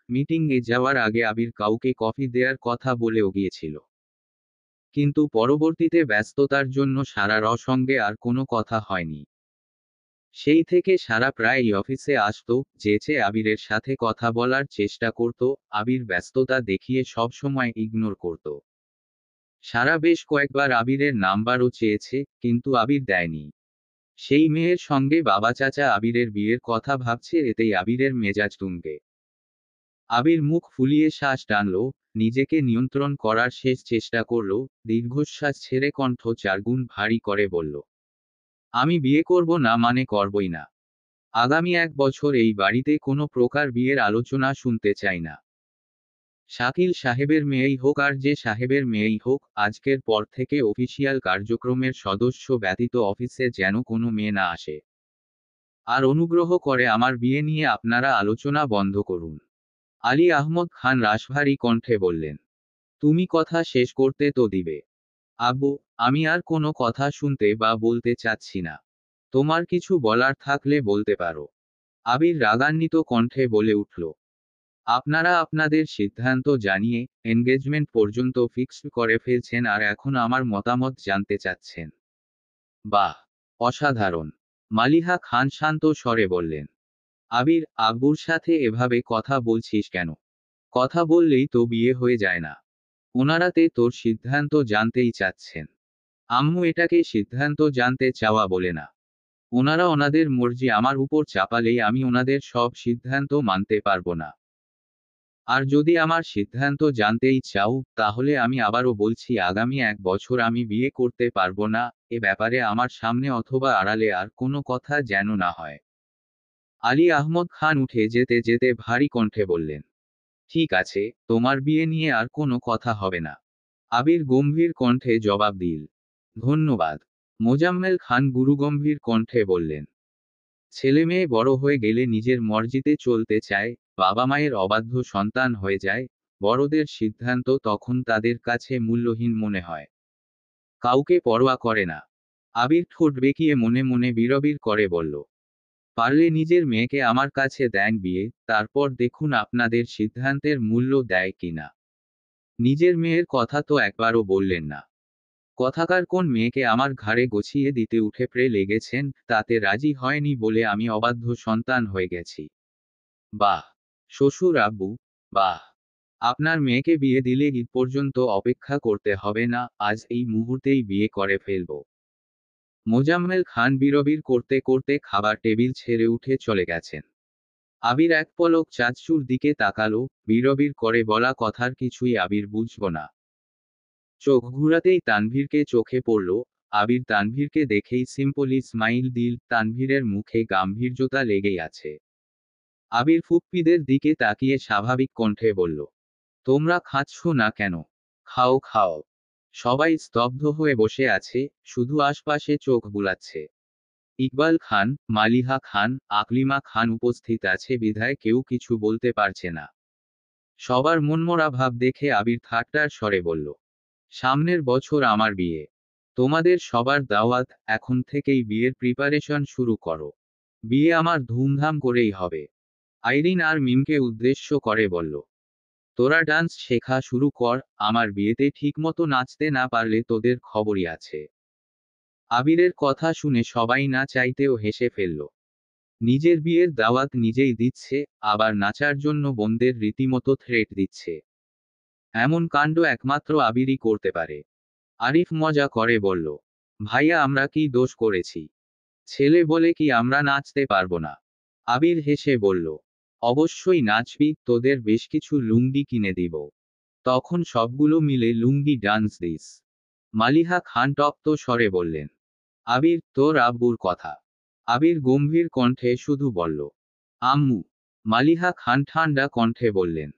মিটিংয়ে যাওয়ার আগে আবির কাউকে কফি দেওয়ার কথা বলেও গিয়েছিল। কিন্তু পরবর্তীতে ব্যস্ততার জন্য সারার সঙ্গে আর কোনো কথা হয়নি। সেই থেকে সারা প্রায়ই অফিসে আসতো, যেচে আবিরের সাথে কথা বলার চেষ্টা করত, আবির ব্যস্ততা দেখিয়ে সবসময় ইগনোর করত। সারা বেশ কয়েকবার আবিরের নাম্বারও চেয়েছে, কিন্তু আবির দেয়নি। সেই মেয়ের সঙ্গে বাবা চাচা আবিরের বিয়ের কথা ভাবছে, এতেই আবিরের মেজাজ তুঙ্গে। আবির মুখ ফুলিয়ে শ্বাস টানল, নিজেকে নিয়ন্ত্রণ করার শেষ চেষ্টা করল, দীর্ঘশ্বাস ছেড়ে কণ্ঠ 4 গুণ ভারী করে বলল, আমি বিয়ে করব না মানে করবই না। আগামী 1 বছর এই বাড়িতে কোনো প্রকার বিয়ের আলোচনা শুনতে চাই না। শাকিল সাহেবের মেয়েই হোক আর যে সাহেবের মেয়েই হোক, আজকের পর থেকে অফিসিয়াল কার্যক্রমের সদস্য ব্যতীত অফিসে যেন কোনো মেয়ে না আসে। আর অনুগ্রহ করে আমার বিয়ে নিয়ে আপনারা আলোচনা বন্ধ করুন। আলী আহমদ খান রাশভারী কণ্ঠে বললেন। তুমি কথা শেষ করতে তো দিবে। আব্বু, আমি আর কোনো কথা শুনতে বা বলতে চাচ্ছি না। তোমার কিছু বলার থাকলে বলতে পারো। আবির রাগান্বিত কণ্ঠে বলে উঠল। আপনারা আপনাদের সিদ্ধান্ত জানিয়ে এনগেজমেন্ট পর্যন্ত ফিক্সড করে ফেলছেন আর এখন আমার মতামত জানতে চাচ্ছেন। বাহ, অসাধারণ। মালিহা খান শান্ত স্বরে বললেন। আবির, আব্বুর সাথে এভাবে কথা বলছিস কেন? কথা বললেই তো বিয়ে হয়ে যায় না। ওনারাতে তোর সিদ্ধান্ত জানতেই চাচ্ছেন। আম্মু এটাকে সিদ্ধান্ত জানতে চাওয়া বলে না। ওনারা ওনাদের মর্জি আমার উপর চাপালেই আমি ওনাদের সব সিদ্ধান্ত মানতে পারবো না। আর যদি আমার সিদ্ধান্ত জানতেই চাও, তাহলে আমি আবারও বলছি আগামী 1 বছর আমি বিয়ে করতে পারবো না। এ ব্যাপারে আমার সামনে অথবা আড়ালে আর কোনো কথা যেন না হয়। আলী আহমদ খান উঠে যেতে যেতে ভারী কণ্ঠে বললেন। ঠিক আছে, তোমার বিয়ে নিয়ে আর কোনো কথা হবে না। আবির গম্ভীর কণ্ঠে জবাব দিল। ধন্যবাদ। মোজাম্মেল খান গুরুগম্ভীর কণ্ঠে বললেন। ছেলে মেয়ে বড় হয়ে গেলে নিজের মর্জিতে চলতে চায়, বাবা মায়ের অবাধ্য সন্তান হয়ে যায়, বড়দের সিদ্ধান্ত তখন তাদের কাছে মূল্যহীন মনে হয়। কাউকে পরোয়া করে না। আবির ঠোঁট বেঁকিয়ে মনে মনে বিড়বিড় করে বলল। পারলে নিজের মেয়েকে আমার কাছে দেন বিয়ে, তারপর দেখুন আপনাদের সিদ্ধান্তের মূল্য দেয় কিনা। নিজের মেয়ের কথা তো একবারও বললেন না। কথাকার কোন মেয়েকে আমার ঘাড়ে গছিয়ে দিতে উঠে পড়ে লেগেছেন, তাতে রাজি হয়নি বলে আমি অবাধ্য সন্তান হয়ে গেছি। বাহ, শ্বশুর আব্বু, বাহ। আপনার মেয়েকে বিয়ে দিলে ঈদ পর্যন্ত অপেক্ষা করতে হবে না, আজ এই মুহূর্তেই বিয়ে করে ফেলব। মোজাম্মেল খান বিড়বিড় করতে করতে খাবার টেবিল ছেড়ে উঠে চলে গেছেন। আবির এক পলক চাচুর দিকে তাকালো, বিড়বিড় করে বলা কথার কিছুই আবির বুঝব না। চোখ ঘুরাতেই তানভীরকে চোখে পড়ল। আবির তানভীরকে দেখেই সিম্পলি স্মাইল দিল, তানভীরের মুখে গাম্ভীর্যতা লেগেই আছে। আবির ফুপ্পিদের দিকে তাকিয়ে স্বাভাবিক কণ্ঠে বলল। তোমরা খাচ্ছ না কেন? খাও খাও। সবাই স্তব্ধ হয়ে বসে আছে, শুধু আশপাশে চোখ বুলাচ্ছে। ইকবাল খান, মালিহা খান, আকলিমা খান উপস্থিত আছে বিধায় কেউ কিছু বলতে পারছে না। সবার মনমরা ভাব দেখে আবির ঠাট্টার স্বরে বলল। সামনের বছর আমার বিয়ে। তোমাদের সবার দাওয়াত, এখন থেকেই বিয়ের প্রিপারেশন শুরু করো। বিয়ে আমার ধুমধাম করেই হবে। আইরিন আর মিমকে উদ্দেশ্য করে বলল। তোরা ডান্স শেখা শুরু কর, আমার বিয়েতে ঠিকমতো নাচতে না পারলে তোদের খবরই আছে। আবিরের কথা শুনে সবাই না চাইতেও হেসে ফেলল। নিজের বিয়ের দাওয়াত নিজেই দিচ্ছে, আবার নাচার জন্য বোনদের রীতিমতো থ্রেট দিচ্ছে। এমন কাণ্ড একমাত্র আবিরই করতে পারে। আরিফ মজা করে বলল। ভাইয়া আমরা কি দোষ করেছি? ছেলে বলে কি আমরা নাচতে পারবো না? আবির হেসে বলল। অবশ্যই নাচবি, তোদের বেশ কিছু লুঙ্গি কিনে দিব। তখন সবগুলো মিলে লুঙ্গি ডান্স দিস। মালিহা খান তপ্ত স্বরে বললেন। আবির, তোর আব্বুর কথা। আবির গম্ভীর কণ্ঠে শুধু বলল। আম্মু। মালিহা খান ঠান্ডা কণ্ঠে বললেন।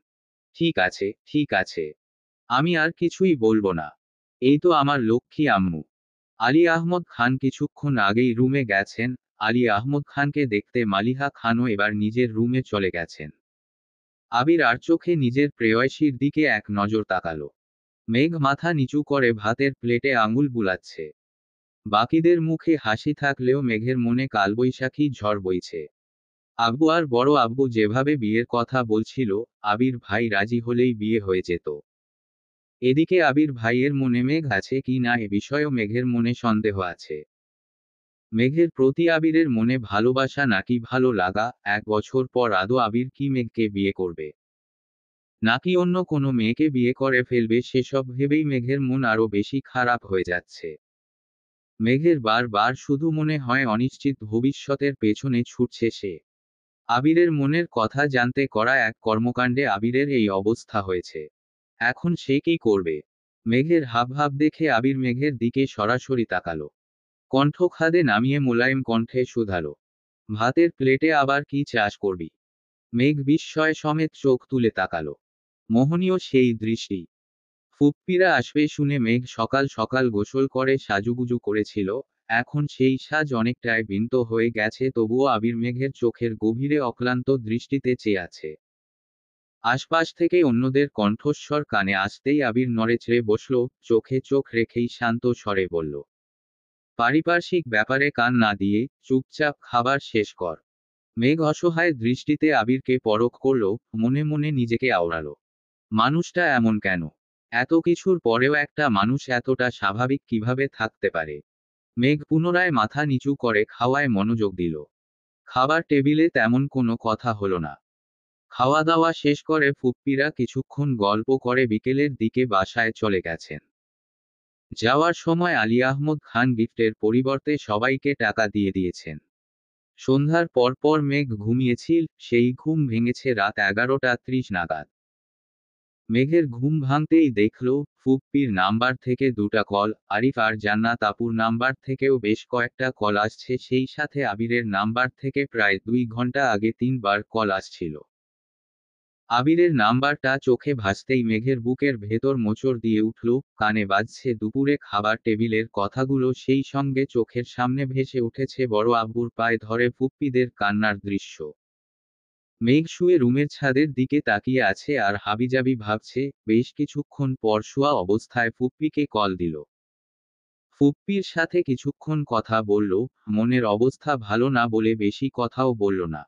ঠিক আছে, ঠিক আছে। আমি আর কিছুই বলবো না। এই তো আমার লক্ষ্মী আম্মু। আলী আহমদ খান কিছুক্ষণ আগেই রুমে গেছেন। আলী আহমদ খানকে দেখতে মালিহা খানও এবার নিজের রুমে চলে গেছেন। আবির আর চোখে নিজের প্রেয়সীর দিকে এক নজর তাকালো। মেঘ মাথা নিচু করে ভাতের প্লেটে আঙুল বুলাচ্ছে। বাকিদের মুখে হাসি থাকলেও মেঘের মনে কালবৈশাখী ঝড় বইছে। আব্বু আর বড় আব্বু যেভাবে বিয়ের কথা বলছিল, আবির ভাই রাজি হলেই বিয়ে হয়ে যেত। এদিকে আবির ভাইয়ের মনে মেঘ আছে কি না এ বিষয়েও মেঘের মনে সন্দেহ আছে। মেঘের প্রতি আবিরের মনে ভালোবাসা নাকি ভালো লাগা, 1 বছর পর আদৌ আবির কি মেঘকে বিয়ে করবে, নাকি অন্য কোনো মেয়েকে বিয়ে করে ফেলবে, সেসব ভেবেই মেঘের মন আরো বেশি খারাপ হয়ে যাচ্ছে। মেঘের বার শুধু মনে হয় অনিশ্চিত ভবিষ্যতের পেছনে ছুটছে সে। আবিরের মনের কথা জানতে করা এক কর্মকাণ্ডে আবিরের এই অবস্থা হয়েছে। এখন সে কি করবে? মেঘের হাবভাব দেখে আবির মেঘের দিকে সরাসরি তাকালো। কণ্ঠ খাদে নামিয়ে মোলায়েম কণ্ঠে শুধালো। ভাতের প্লেটে আবার কি চাষ করবি? মেঘ বিস্ময় সমেত চোখ তুলে তাকালো। মোহনীয় সেই দৃষ্টি। ফুপ্পিরা আসবে শুনে মেঘ সকাল সকাল গোসল করে সাজুগুজু করেছিল, এখন সেই সাজ অনেকটাই বিন্ত হয়ে গেছে, তবুও আবির মেঘের চোখের গভীরে অক্লান্ত দৃষ্টিতে চেয়ে আছে। আশপাশ থেকে অন্যদের কণ্ঠস্বর কানে আসতেই আবির নড়েচড়ে বসল, চোখে চোখ রেখেই শান্ত স্বরে বলল, পারিপার্শ্বিক ব্যাপারে কান না দিয়ে চুপচাপ খাবার শেষ কর। মেঘ অসহায় দৃষ্টিতে আবিরকে পরখ করল, মনে মনে নিজেকে আওড়াল, মানুষটা এমন কেন? এত কিছুর পরেও একটা মানুষ এতটা স্বাভাবিক কিভাবে থাকতে পারে? মেঘ পুনরায় মাথা নিচু করে খাওয়ায় মনোযোগ দিল। খাবার টেবিলে তেমন কোনো কথা হলো না। খাওয়া দাওয়া শেষ করে ফুপ্পিরা কিছুক্ষণ গল্প করে বিকেলের দিকে বাসায় চলে গেছেন। যাওয়ার সময় আলী আহমদ খান গিফটের পরিবর্তে সবাইকে টাকা দিয়ে দিয়েছেন। সন্ধ্যার পর পর মেঘ ঘুমিয়েছিল, সেই ঘুম ভেঙেছে রাত 11:30 নাগাদ। মেঘের ঘুম ভাঙতেই দেখল, ফুপ্পির নাম্বার থেকে দুটা কল, আরিফ আর জান্নাত আপুর নাম্বার থেকেও বেশ কয়েকটা কল আসছে, সেই সাথে আবিরের নাম্বার থেকে প্রায় 2 ঘন্টা আগে 3বার কল আসছিল। আবিরের নাম্বারটা চোখে ভাসতেই মেঘের বুকের ভেতর মোচড় দিয়ে উঠল, কানে বাজছে দুপুরে খাবার টেবিলের কথাগুলো, সেই সঙ্গে চোখের সামনে ভেসে উঠেছে বড় আব্বুর পায়ে ধরে ফুপ্পিদের কান্নার দৃশ্য। মেঘ শুয়ে রুমের ছাদের দিকে তাকিয়ে আছে আর হাবিজাবি ভাবছে, বেশ কিছুক্ষণ পর শোয়া অবস্থায় ফুপ্পিকে কল দিল। ফুপ্পির সাথে কিছুক্ষণ কথা বলল, মনের অবস্থা ভালো না বলে বেশি কথাও বলল না।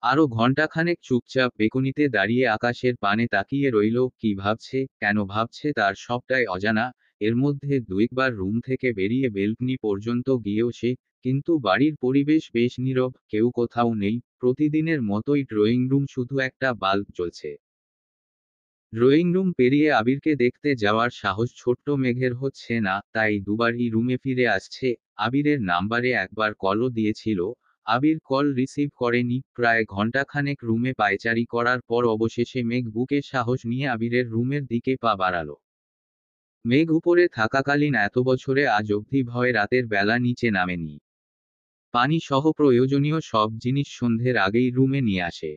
আরো ঘণ্টাখানেক চুপচাপ বেকুনিতে দাঁড়িয়ে আকাশের পানে তাকিয়ে রইল, কি ভাবছে, কেন ভাবছে তার সবটাই অজানা। এর মধ্যে দুইবার রুম থেকে বেরিয়ে বেলকনি পর্যন্ত গিয়েও সে, কিন্তু বাড়ির পরিবেশ বেশ নীরব, কেউ কোথাও নেই, প্রতিদিনের মতোই ড্রয়িং রুম, শুধু একটা বাল্ব জ্বলছে। ড্রয়িং রুম পেরিয়ে আবিরকে দেখতে যাওয়ার সাহস ছোট্ট মেঘের হচ্ছে না, তাই দুবারই রুমে ফিরে আসছে। আবিরের নাম্বারে একবার কলও দিয়েছিল, আবির কল রিসিভ করেনি। প্রায় ঘণ্টাখানেক রুমে পায়চারি করার পর অবশেষে মেঘ বুকে সাহস নিয়ে আবিরের রুমের দিকে পা বাড়ালো। মেঘ উপরে থাকাকালীন এত বছরে আজ অবধি ভয়ে রাতের বেলা নিচে নামেনি। পানি সহ প্রয়োজনীয় সব জিনিস সন্ধ্যের আগেই রুমে নিয়ে আসে।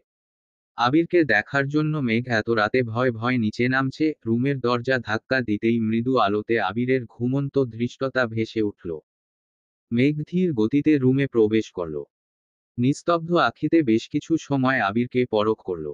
আবিরকে দেখার জন্য মেঘ এত রাতে ভয় ভয় নিচে নামছে। রুমের দরজা ধাক্কা দিতেই মৃদু আলোতে আবিরের ঘুমন্ত ধৃষ্টতা ভেসে উঠল। মেঘ ধীর গতিতে রুমে প্রবেশ করল। নিস্তব্ধ আখিতে বেশ কিছু সময় আবিরকে পরখ করল।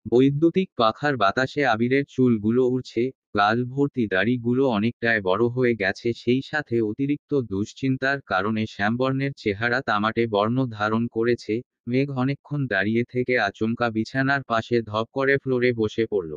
বৈদ্যুতিক পাখার বাতাসে আবিরের চুলগুলো উড়ছে, গাল ভর্তি দাড়িগুলো অনেকটাই বড় হয়ে গেছে, সেই সাথে অতিরিক্ত দুশ্চিন্তার কারণে শ্যামবর্ণের চেহারা তামাটে বর্ণ ধারণ করেছে। মেঘ অনেকক্ষণ দাঁড়িয়ে থেকে আচমকা বিছানার পাশে ধপ করে ফ্লোরে বসে পড়ল।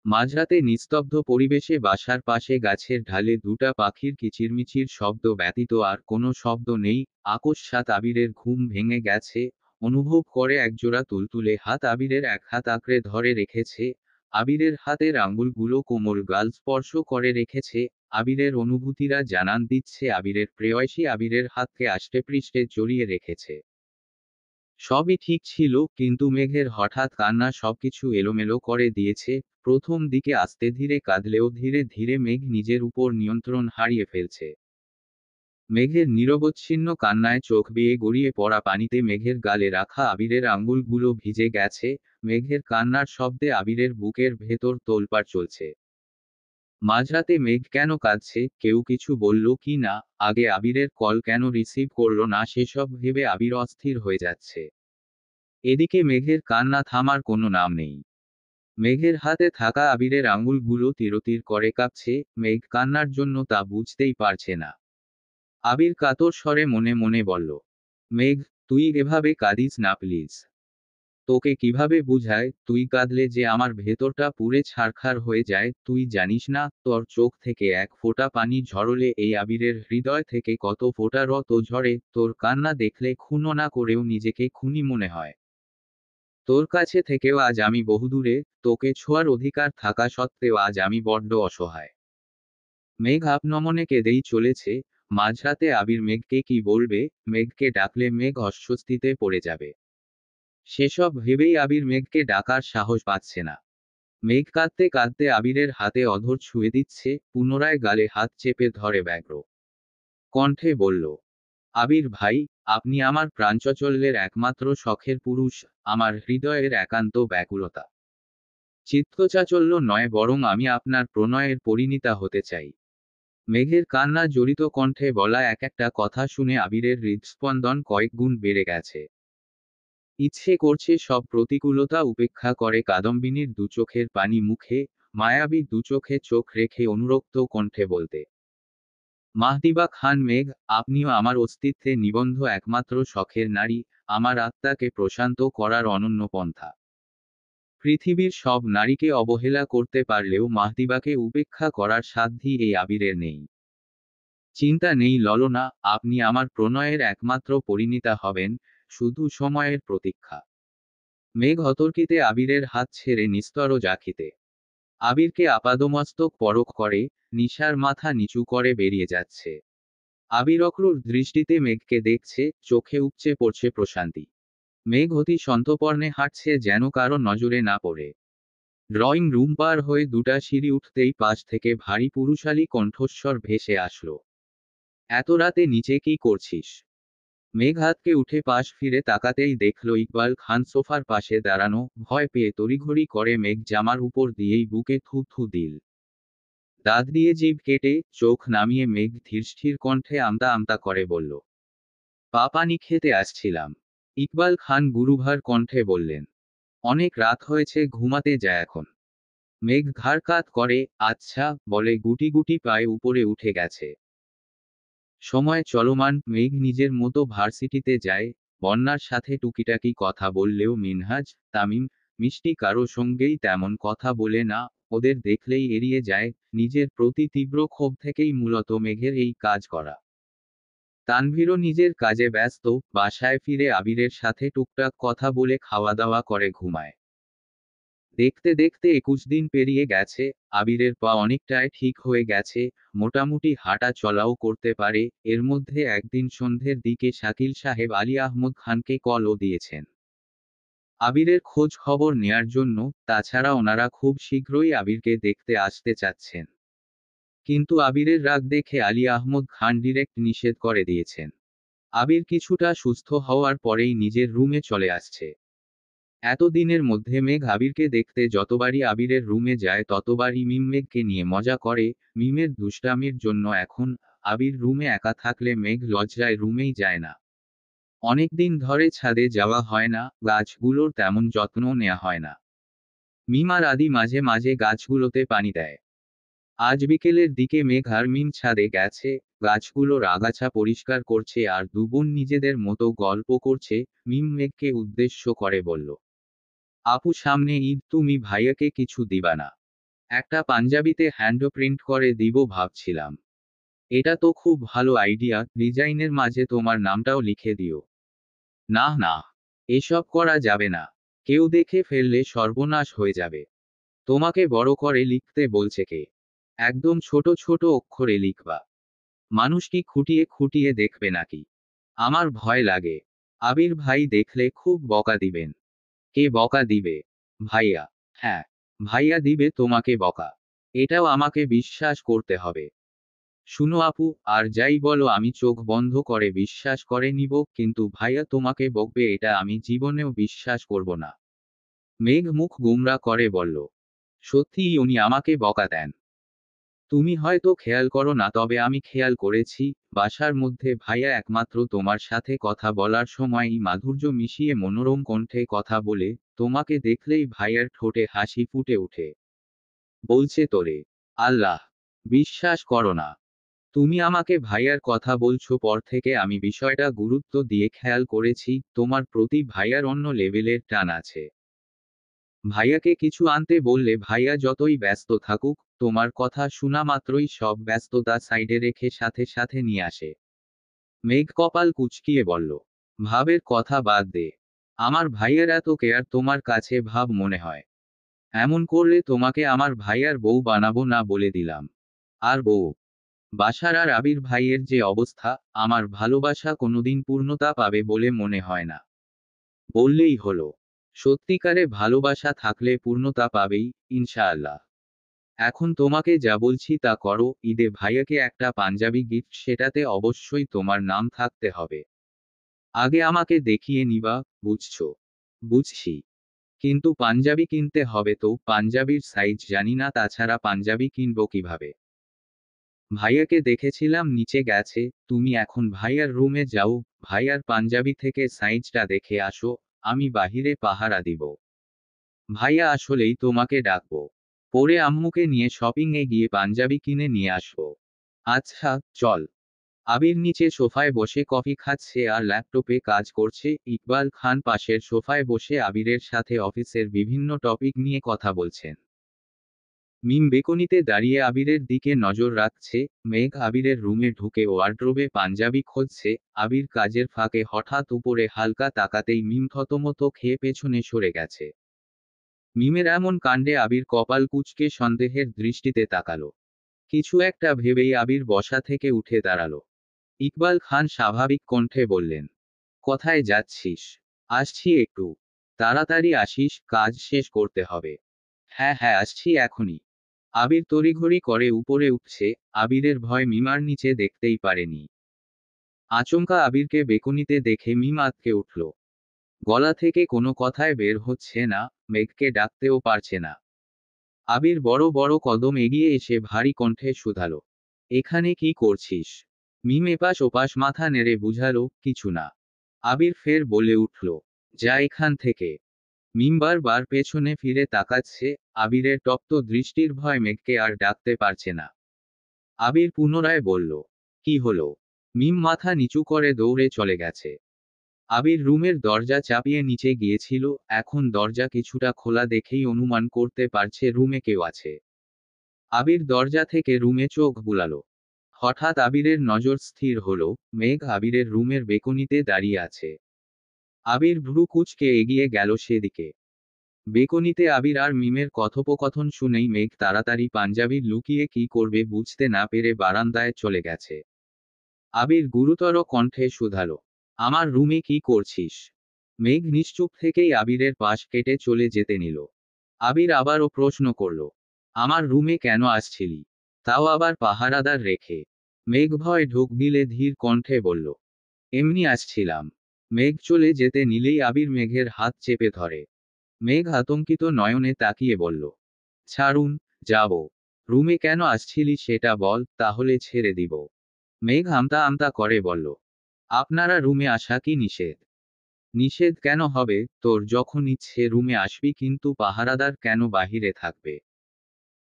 মাঝরাতে নিস্তব্ধ পরিবেশে বাসার পাশে গাছের ঢালে দুটা পাখির কিচিরমিচির শব্দ ব্যতীত আর কোনো শব্দ নেই। আকস্মাৎ আবিরের ঘুম ভেঙে গেছে। অনুভব করে একজোড়া তুলতুলে হাত আবিরের এক হাত আঁকড়ে ধরে রেখেছে। আবিরের হাতের আঙুলগুলো কোমল গাল স্পর্শ করে রেখেছে। আবিরের অনুভূতিরা জানান দিচ্ছে আবিরের প্রেয়সী আবিরের হাতকে আষ্টেপৃষ্ঠে জড়িয়ে রেখেছে। সবই ঠিক ছিল, কিন্তু মেঘের হঠাৎ কান্না সবকিছু এলোমেলো করে দিয়েছে। প্রথম দিকে আস্তে ধীরে কাঁদলেও ধীরে ধীরে মেঘ নিজের উপর নিয়ন্ত্রণ হারিয়ে ফেলছে। মেঘের নিরবচ্ছিন্ন কান্নায় চোখ বেয়ে গড়িয়ে পড়া পানিতে মেঘের গালে রাখা আবিরের আঙুলগুলো ভিজে গেছে। মেঘের কান্নার শব্দে আবিরের বুকের ভেতর তোলপাড় চলছে। মাঝরাতে মেঘ কেন কাঁদছে, কেউ কিছু বলল কি না, আগে আবিরের কল কেন রিসিভ করল না, সেসব ভেবে আবির অস্থির হয়ে যাচ্ছে। এদিকে মেঘের কান্না থামার কোনো নাম নেই। মেঘের হাতে থাকা আবিরের আঙুলগুলো তিরতির করে কাঁপছে। মেঘ কান্নার জন্য তা বুঝতেই পারছে না। আবির কাতর স্বরে মনে মনে বলল, মেঘ, তুই এভাবে কাঁদিস না প্লিজ। তোকে কিভাবে বুঝায়, তুই কাঁদলে যে আমার ভেতরটা পুড়ে ছারখার হয়ে যায়। তুই জানিস না, তোর চোখ থেকে এক ফোঁটা পানি ঝরলে এই আবিরের হৃদয় থেকে কত ফোঁটা রক্ত ঝরে। তোর কান্না দেখলে খুন না করেও নিজেকে খুনি মনে হয়। তোর কাছে থেকেও আজ আমি বহুদূরে, তোকে ছোঁয়ার অধিকার থাকা সত্ত্বেও আজ আমি বড্ড অসহায়। মেঘ আপনমনে কেঁদেই চলেছে। মাঝরাতে আবির মেঘকে কি বলবে? মেঘকে ডাকলে মেঘ অস্বস্তিতে পড়ে যাবে। সেসব ভেবেই আবির মেঘকে ডাকার সাহস পাচ্ছে না। মেঘ কাঁদতে কাঁদতে আবিরের হাতে অধর ছুঁয়ে দিচ্ছে, পুনরায় গালে হাত চেপে ধরে ব্যগ্র কণ্ঠে বলল, আবির ভাই, আপনি আমার প্রাঞ্চচল্যের একমাত্র শখের পুরুষ, আমার হৃদয়ের একান্ত ব্যাকুলতা। চিত্তচাঞ্চল্য নয়, বরং আমি আপনার প্রণয়ের পরিণীতা হতে চাই। মেঘের কান্না জড়িত কণ্ঠে বলা এক একটা কথা শুনে আবিরের হৃদস্পন্দন কয়েক গুণ বেড়ে গেছে। ইচ্ছে করছে সব প্রতিকূলতা উপেক্ষা করে কাদম্বিনীর দুচোখের পানি মুখে, মায়াবী দুচোখে চোখ রেখে অনুরক্ত কণ্ঠে বলতে, মাহদিবা খান মেঘ, আপনিও আমার অস্তিত্বে নিবন্ধ একমাত্র শখের নারী, আমার আত্মাকে প্রশান্ত করার অনন্য পন্থা। পৃথিবীর সব নারীকে অবহেলা করতে পারলেও মাহদিবাকে উপেক্ষা করার সাধ্যই এই আবিরের নেই। চিন্তা নেই ললনা, আপনি আমার প্রণয়ের একমাত্র পরিণীতা হবেন, শুধু সময়ের প্রতীক্ষা। মেঘ অতর্কিতে আবিরের হাত ছেড়ে নিস্তর জাখিতে। আবিরকে আপাদমস্তক পরখ করে, নিশার মাথা নিচু করে বেরিয়ে যাচ্ছে। আবির অক্রূর দৃষ্টিতে মেঘকে দেখছে, চোখে উপচে পড়ছে প্রশান্তি। মেঘ অতি সন্তর্পণে হাঁটছে যেন কারো নজরে না পড়ে। ড্রয়িং রুম পার হয়ে দুটা সিঁড়ি উঠতেই পাশ থেকে ভারী পুরুষালী কণ্ঠস্বর ভেসে আসলো, এত রাতে নিচে কি করছিস? মেঘ হাতকে উঠে পাশ ফিরে তাকাতেই দেখল ইকবাল খান সোফার পাশে দাঁড়ানো, ভয় পেয়ে তড়িঘড়ি করে মেঘ জামার উপর দিয়েই বুকে থু থু দিল। দাঁত দিয়ে জিভ কেটে চোখ নামিয়ে মেঘ ধীরস্থির কণ্ঠে আমতা আমতা করে বলল, পা পানি খেতে আসছিলাম। ইকবাল খান গুরুভার কণ্ঠে বললেন, অনেক রাত হয়েছে, ঘুমাতে যায় এখন। মেঘ ঘাড় কাত করে, আচ্ছা, বলে গুটি গুটি পায়ে উপরে উঠে গেছে। সময় চলমান, মেঘ নিজের মতো ভার্সিটিতে যায়। বন্যার সাথে টুকিটাকি কথা বললেও মিনহাজ, তামিম, মিষ্টি কারো সঙ্গেই তেমন কথা বলে না, ওদের দেখলেই এড়িয়ে যায়। নিজের প্রতি তীব্র ক্ষোভ থেকেই মূলত মেঘের এই কাজ করা। তানভীরও নিজের কাজে ব্যস্ত, বাসায় ফিরে আবিরের সাথে টুকটাক কথা বলে খাওয়া দাওয়া করে ঘুমায়। দেখতে দেখতে 21 দিন পেরিয়ে গেছে। আবিরের পা অনেকটাই ঠিক হয়ে গেছে, মোটামুটি হাঁটা চলাও করতে পারে। এর মধ্যে একদিন সন্ধ্যের দিকে শাকিল সাহেব আলী আহমদ খানকে কলও দিয়েছেন আবিরের খোঁজ খবর নেয়ার জন্য। তাছাড়া ওনারা খুব শীঘ্রই আবিরকে দেখতে আসতে চাচ্ছেন। কিন্তু আবিরের রাগ দেখে আলী আহমদ খান ডিরেক্ট নিষেধ করে দিয়েছেন। আবির কিছুটা সুস্থ হওয়ার পরেই নিজের রুমে চলে আসছে। এতদিনের মধ্যে মেঘ আবিরকে দেখতে যতবারই আবিরের রুমে যায় ততবারই মিম মেঘকে নিয়ে মজা করে। মিমের দুষ্টামির জন্য এখন আবির রুমে একা থাকলে মেঘ লজ্জায় রুমেই যায় না। অনেকদিন ধরে ছাদে যাওয়া হয় না, গাছগুলোর তেমন যত্নও নেওয়া হয় না। মিম আর আদি মাঝে মাঝে গাছগুলোতে পানি দেয়। আজ বিকেলের দিকে মেঘ আর মিম ছাদে গেছে, গাছগুলোর আগাছা পরিষ্কার করছে আর দুবোন নিজেদের মতো গল্প করছে। মিম মেঘকে উদ্দেশ্য করে বলল, আপু, সামনে ঈদ, তুমি ভাইয়াকে কিছু দিবা না? একটা পাঞ্জাবিতে হ্যান্ড প্রিন্ট করে দিব ভাবছিলাম। এটা তো খুব ভালো আইডিয়া, ডিজাইনের মাঝে তোমার নামটাও লিখে দিও। না না, এসব করা যাবে না। কেউ দেখে ফেললে সর্বনাশ হয়ে যাবে। তোমাকে বড় করে লিখতে বলছে কে? একদম ছোট ছোট অক্ষরে লিখবা। মানুষ কি খুঁটিয়ে খুঁটিয়ে দেখবে নাকি? আমার ভয় লাগে। আবির ভাই দেখলে খুব বকা দিবেন। কে বকা দিবে? ভাইয়া। হ্যাঁ, ভাইয়া দিবে তোমাকে বকা। এটাও আমাকে বিশ্বাস করতে হবে। শুনো আপু, আর যাই বলো আমি চোখ বন্ধ করে বিশ্বাস করে নিব, কিন্তু ভাইয়া তোমাকে বকবে এটা আমি জীবনেও বিশ্বাস করব না। মেঘ মুখ গুমরা করে বলল, সত্যিই উনি আমাকে বকা দেন? তুমি হয়তো খেয়াল করো না, তবে আমি খেয়াল করেছি। বাসার মধ্যে ভাইয়া একমাত্র তোমার সাথে কথা বলার সময়ই মাধুর্য মিশিয়ে মনোরম কণ্ঠে কথা বলে। তোমাকে দেখলেই ভাইয়ার ঠোঁটে হাসি ফুটে ওঠে। বলছে তোরে আল্লাহ বিশ্বাস করো না? তুমি আমাকে ভাইয়ার কথা বলছো পর থেকে আমি বিষয়টা গুরুত্ব দিয়ে খেয়াল করেছি, তোমার প্রতি ভাইয়ার অন্য লেভেলের টান আছে। ভাইয়াকে কিছু আনতে বললে ভাইয়া যতই ব্যস্ত থাকুক, তোমার কথা শোনা মাত্রই সব ব্যস্ততা সাইডে রেখে সাথে সাথে নিয়ে আসে। মেঘ কপাল কুঁচকিয়ে বলল, ভাবের কথা বাদ দে। আমার ভাইয়ার এত কেয়ার তোমার কাছে ভাব মনে হয়? এমন করলে তোমাকে আমার ভাইয়ার বউ বানাবো না বলে দিলাম। আর বউ? বাসার আর আবির ভাইয়ের যে অবস্থা, আমার ভালোবাসা কোনোদিন পূর্ণতা পাবে বলে মনে হয় না। বললেই হলো। সত্যিকারে ভালোবাসা থাকলে পূর্ণতা পাবেই, ইনশাআল্লাহ। এখন তোমাকে যা বলছি তা করো, ঈদে ভাইয়াকে একটা পাঞ্জাবি গিফট, সেটাতে অবশ্যই তোমার নাম থাকতে হবে। আগে আমাকে দেখিয়ে নিবা, বুঝছো? বুঝছি। কিন্তু পাঞ্জাবি কিনতে হবে তো, পাঞ্জাবির সাইজ জানি না, তাছাড়া পাঞ্জাবি কিনবো কিভাবে? ভাইয়াকে দেখেছিলাম নিচে গেছে, তুমি এখন ভাইয়ার রুমে যাও, ভাইয়ার পাঞ্জাবি থেকে সাইজটা দেখে আসো, আমি বাহিরে পাহারা দিব। ভাইয়া আসলেই তোমাকে ডাকবো। পরে আম্মুকে নিয়ে শপিং এ গিয়ে পাঞ্জাবি কিনে নিয়ে আসবো। আচ্ছা, চল। আবির নিচে সোফায় বসে কফি খাচ্ছে আর ল্যাপটপে কাজ করছে, ইকবাল খান পাশের সোফায় বসে আবিরের সাথে অফিসের বিভিন্ন টপিক নিয়ে কথা বলছেন। মিম বেকনিতে দাঁড়িয়ে আবিরের দিকে নজর রাখছে। মেঘ আবিরের রুমে ঢুকে ওয়ার্ড্রোবে পাঞ্জাবি খুঁজছে। আবির কাজের ফাঁকে হঠাৎ উপরে হালকা তাকাতেই মিম থতমত খেয়ে পেছনে সরে গেছে। মিমের এমন কাণ্ডে আবির কপাল কুঁচকে সন্দেহের দৃষ্টিতে তাকালো। কিছু একটা ভেবেই আবির বসা থেকে উঠে দাঁড়ালো। ইকবাল খান স্বাভাবিক কণ্ঠে বললেন, কোথায় যাচ্ছিস? আসছি একটু। তাড়াতাড়ি আসিস, কাজ শেষ করতে হবে। হ্যাঁ হ্যাঁ, আসছি এখনই। আবির তড়িঘড়ি করে উপরে উঠছে। আবিরের ভয় মিমার নিচে দেখতেই পারেনি। আচমকা আবিরকে বেকুনিতে দেখে মিম আঁতকে উঠল। গলা থেকে কোনো কথাই বের হচ্ছে না, মেঘকে ডাকতেও পারছে না। আবির বড় বড় কদম এগিয়ে এসে ভারী কণ্ঠে শুধালো, এখানে কি করছিস? মিম এপাশ ওপাশ মাথা নেড়ে বুঝালো, কিছু না। আবির ফের বলে উঠল, যা এখান থেকে। মিম বার পেছনে ফিরে তাকাচ্ছে। আবিরের তপ্ত দৃষ্টির ভয় মেঘকে আর ডাকতে পারছে না। আবির পুনরায় বলল, কি হলো? মিম মাথা নিচু করে দৌড়ে চলে গেছে। আবির রুমের দরজা চাপিয়ে নিচে গিয়েছিল, এখন দরজা কিছুটা খোলা দেখেই অনুমান করতে পারছে রুমে কেউ আছে। আবির দরজা থেকে রুমে চোখ বুলালো। হঠাৎ আবিরের নজর স্থির হলো, মেঘ আবিরের রুমের বেকনিতে দাঁড়িয়ে আছে। আবির ভ্রু কুঁচকে এগিয়ে গেল সেদিকে। বেকনিতে আবির আর মিমের কথোপকথন শুনেই মেঘ তাড়াতাড়ি পাঞ্জাবি লুকিয়ে কি করবে বুঝতে না পেরে বারান্দায় চলে গেছে। আবির গুরুতর কণ্ঠে শুধালো, আমার রুমে কি করছিস? মেঘ নিশ্চুপ থেকেই আবিরের পাশ কেটে চলে যেতে নিল। আবির আবারও প্রশ্ন করল, আমার রুমে কেন আসছিলি? তাও আবার পাহারাদার রেখে? মেঘ ভয় ঢোক গিলে ধীর কণ্ঠে বলল, এমনি আসছিলাম। মেঘ চলে যেতে নিলেই আবির মেঘের হাত চেপে ধরে। মেঘ আতঙ্কিত নয়নে তাকিয়ে বলল, ছাড়ুন, যাব। রুমে কেন আসছিলি সেটা বল, তাহলে ছেড়ে দিব। মেঘ আমতা আমতা করে বলল, আপনারা রুমে আসা কি নিষেধ? নিষেধ কেন হবে, তোর যখন ইচ্ছে রুমে আসবি, কিন্তু পাহারাদার কেন বাহিরে থাকবে?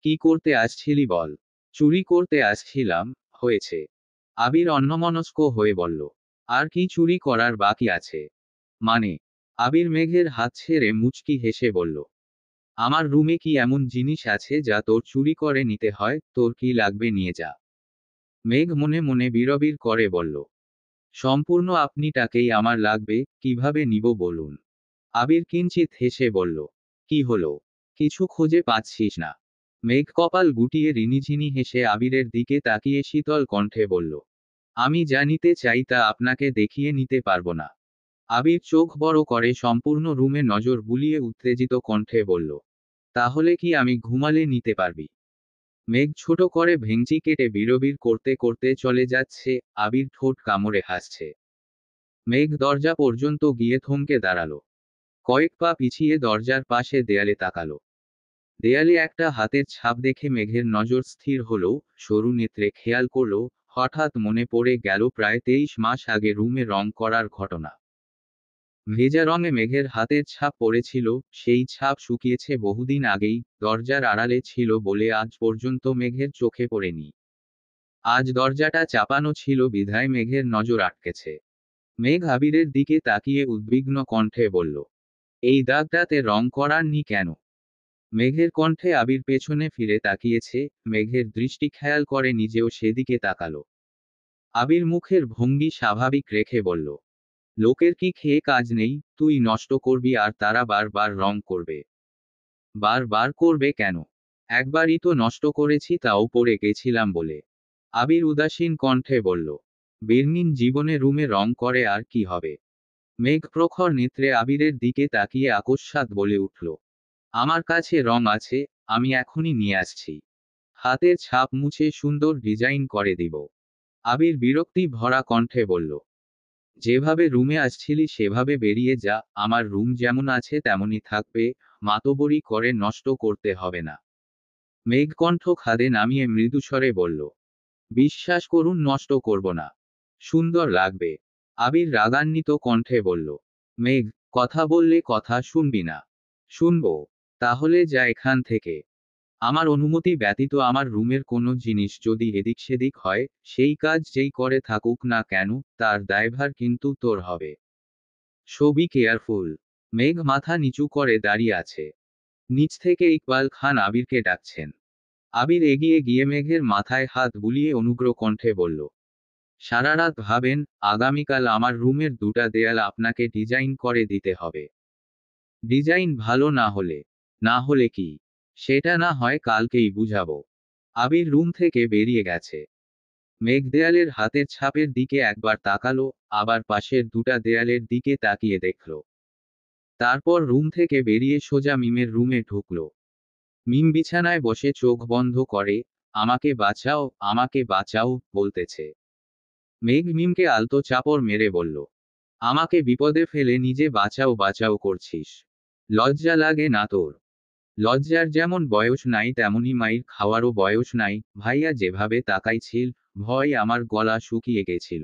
কি করতে আসছিলি বল? চুরি করতে আসছিলাম। হয়েছে। আবির অন্যমনস্ক হয়ে বলল, আর কি চুরি করার বাকি আছে? মানে? আবির মেঘের হাত ছেড়ে মুচকি হেসে বলল, আমার রুমে কি এমন জিনিস আছে যা তোর চুরি করে নিতে হয়? তোর কি লাগবে নিয়ে যা। মেঘ মনে মনে বিড়বিড় করে বলল, সম্পূর্ণ আপনিটাকেই আমার লাগবে, কিভাবে নিব বলুন। আবির কিঞ্চিত হেসে বলল, কি হলো? কিছু খুঁজে পাচ্ছিস না? মেঘ কপাল গুটিয়ে রিনিঝিনি হেসে আবিরের দিকে তাকিয়ে শীতল কণ্ঠে বলল, আমি যা নিতে চাই তা আপনাকে দেখিয়ে নিতে পারবো না। আবির চোখ বড় করে সম্পূর্ণ রুমে নজর বুলিয়ে উত্তেজিত কণ্ঠে বলল, তাহলে কি আমি ঘুমালে নিতে পারবি? মেঘ ছোট করে ভেংচি কেটে বিড়বিড় করতে করতে চলে যাচ্ছে। আবির ঠোঁট কামড়ে হাসছে। মেঘ দরজা পর্যন্ত গিয়ে থমকে দাঁড়ালো। কয়েক পা পিছিয়ে দরজার পাশে দেয়ালে তাকালো। দেয়ালে একটা হাতের ছাপ দেখে মেঘের নজর স্থির হলো। সরু নেত্রে খেয়াল করলো, হঠাৎ মনে পড়ে গেল প্রায় 23 মাস আগে রুমে রং করার ঘটনা। ভেজা রঙে মেঘের হাতের ছাপ পড়েছিল, সেই ছাপ শুকিয়েছে বহুদিন আগেই, দরজার আড়ালে ছিল বলে আজ পর্যন্ত মেঘের চোখে পড়েনি। আজ দরজাটা চাপানো ছিল বিধায় মেঘের নজর আটকেছে। মেঘ আবিরের দিকে তাকিয়ে উদ্বিগ্ন কণ্ঠে বলল, এই দাগটাতে রং করাননি কেন? মেঘের কণ্ঠে আবির পেছনে ফিরে তাকিয়েছে। মেঘের দৃষ্টি খেয়াল করে নিজেও সেদিকে তাকালো। আবির মুখের ভঙ্গি স্বাভাবিক রেখে বলল, লোকের কি খেয়ে কাজ নেই, তুই নষ্ট করবি আর তারা বারবার রং করবে। বারবার করবে কেন? একবারই তো নষ্ট করেছি, তাও পড়ে গেছিলাম বলে। আবির উদাসীন কণ্ঠে বলল, বেরনিন জীবনে রুমে রং করে আর কি হবে? মেঘ প্রখর নেত্রে আবিরের দিকে তাকিয়ে আকস্মাৎ বলে উঠল, আমার কাছে রং আছে, আমি এখনই নিয়ে আসছি। হাতের ছাপ মুছে সুন্দর ডিজাইন করে দিব। আবির বিরক্তি ভরা কণ্ঠে বলল, যেভাবে রুমে আসছিলি সেভাবে বেরিয়ে যা, আমার রুম যেমন আছে তেমনই থাকবে, মাতবরি করে নষ্ট করতে হবে না। মেঘ কণ্ঠ খাদে নামিয়ে মৃদুস্বরে বলল, বিশ্বাস করুন নষ্ট করব না। সুন্দর লাগবে। আবির রাগান্বিত কণ্ঠে বলল, মেঘ, কথা বললে কথা শুনবি না? শুনবো। তাহলে যা এখান থেকে। আমার অনুমতি ব্যতীত আমার রুমের কোনো জিনিস যদি এদিক সেদিক হয়, সেই কাজ যেই করে থাকুক না কেন, তার দায়ভার কিন্তু তোর হবে। So be careful. মেঘ মাথা নিচু করে দাঁড়িয়ে আছে। নিচ থেকে ইকবাল খান আবিরকে ডাকছেন। আবির এগিয়ে গিয়ে মেঘের মাথায় হাত বুলিয়ে অনুগ্র কণ্ঠে বলল, সারা রাত ভাবেন, আগামীকাল আমার রুমের দুটা দেয়াল আপনাকে ডিজাইন করে দিতে হবে। ডিজাইন ভালো না হলে? না হলে কি? সেটা না হয় কালকেই বুঝাবো। আবির রুম থেকে বেরিয়ে গেছে। মেঘ দেয়ালের হাতের ছাপের দিকে একবার তাকালো, আবার পাশের দুটা দেয়ালের দিকে তাকিয়ে দেখল। তারপর রুম থেকে বেরিয়ে সোজা মিমের রুমে ঢুকলো। মিম বিছানায় বসে চোখ বন্ধ করে, আমাকে বাঁচাও, আমাকে বাঁচাও বলতেছে। মেঘ মিমকে আলতো চাপড় মেরে বলল, আমাকে বিপদে ফেলে নিজে বাঁচাও বাঁচাও করছিস? লজ্জা লাগে না তোর? লজ্জার যেমন বয়স নাই তেমনি মাইর খাওয়ারও বয়স নাই। ভাইয়া যেভাবে তাকাইছিল, ভয় আমার গলা শুকিয়ে গেছিল।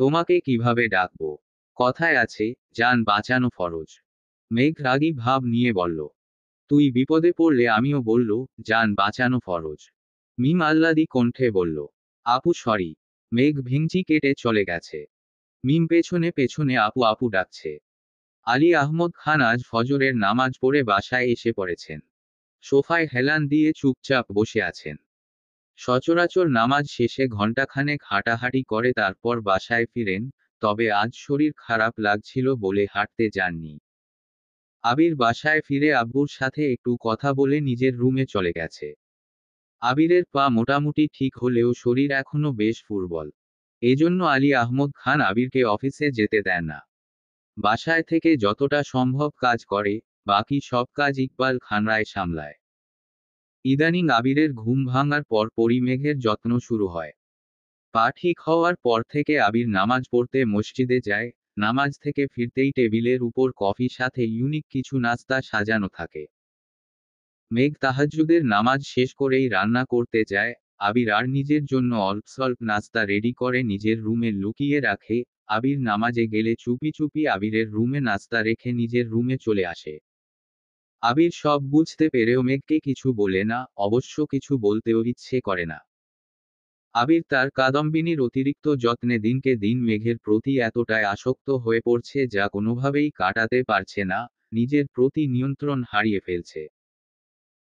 তোমাকে কিভাবে ডাকবো? কথায় আছে, জান বাঁচানো ফরজ। মেঘ রাগী ভাব নিয়ে বলল, তুই বিপদে পড়লে আমিও বলল, জান বাঁচানো ফরজ। মিম আহ্লাদি কণ্ঠে বলল, আপু সরি। মেঘ ভেঙচি কেটে চলে গেছে। মিম পেছনে পেছনে আপু আপু ডাকছে। আলী আহমদ খান আজ ফজরের নামাজ পড়ে বাসায় এসে পড়েছেন। সোফায় হেলান দিয়ে চুপচাপ বসে আছেন। সচরাচর নামাজ শেষে ঘণ্টাখানেক হাঁটাহাঁটি করে তারপর বাসায় ফিরেন, তবে আজ শরীর খারাপ লাগছিল বলে হাঁটতে যাননি। আবির বাসায় ফিরে আব্বুর সাথে একটু কথা বলে নিজের রুমে চলে গেছে। আবিরের পা মোটামুটি ঠিক হলেও শরীর এখনো বেশ দুর্বল। এজন্য আলী আহমদ খান আবিরকে অফিসে যেতে দেন না। বাসায় থেকে যতটা সম্ভব কাজ করে, বাকি সব কাজ ইকবাল খানরাই সামলায়। ইদানিং আবিরের ঘুম ভাঙার পর মেঘের যত্ন শুরু হয়। পা ঠিক হওয়ার পর থেকে আবির নামাজ পড়তে মসজিদে যায়। নামাজ থেকে ফিরতেই টেবিলের উপর কফি সাথে ইউনিক কিছু নাস্তা সাজানো থাকে। মেঘ তাহাজ্জুদের নামাজ শেষ করেই রান্না করতে যায়। আবির আর নিজের জন্য অল্প স্বল্প নাস্তা রেডি করে নিজের রুমে লুকিয়ে রাখে। আবির নামাজে গেলে চুপি চুপি আবিরের রুমে নাস্তা রেখে নিজের রুমে চলে আসে। আবির সব বুঝতে পেরেও মেঘকে কিছু বলে না, অবশ্য কিছু বলতেও ইচ্ছে করে না। আবির তার কাদম্বিনীর অতিরিক্ত যত্নে দিনকে দিন মেঘের প্রতি এতটাই আসক্ত হয়ে পড়ছে যা কোনোভাবেই কাটাতে পারছে না, নিজের প্রতি নিয়ন্ত্রণ হারিয়ে ফেলছে।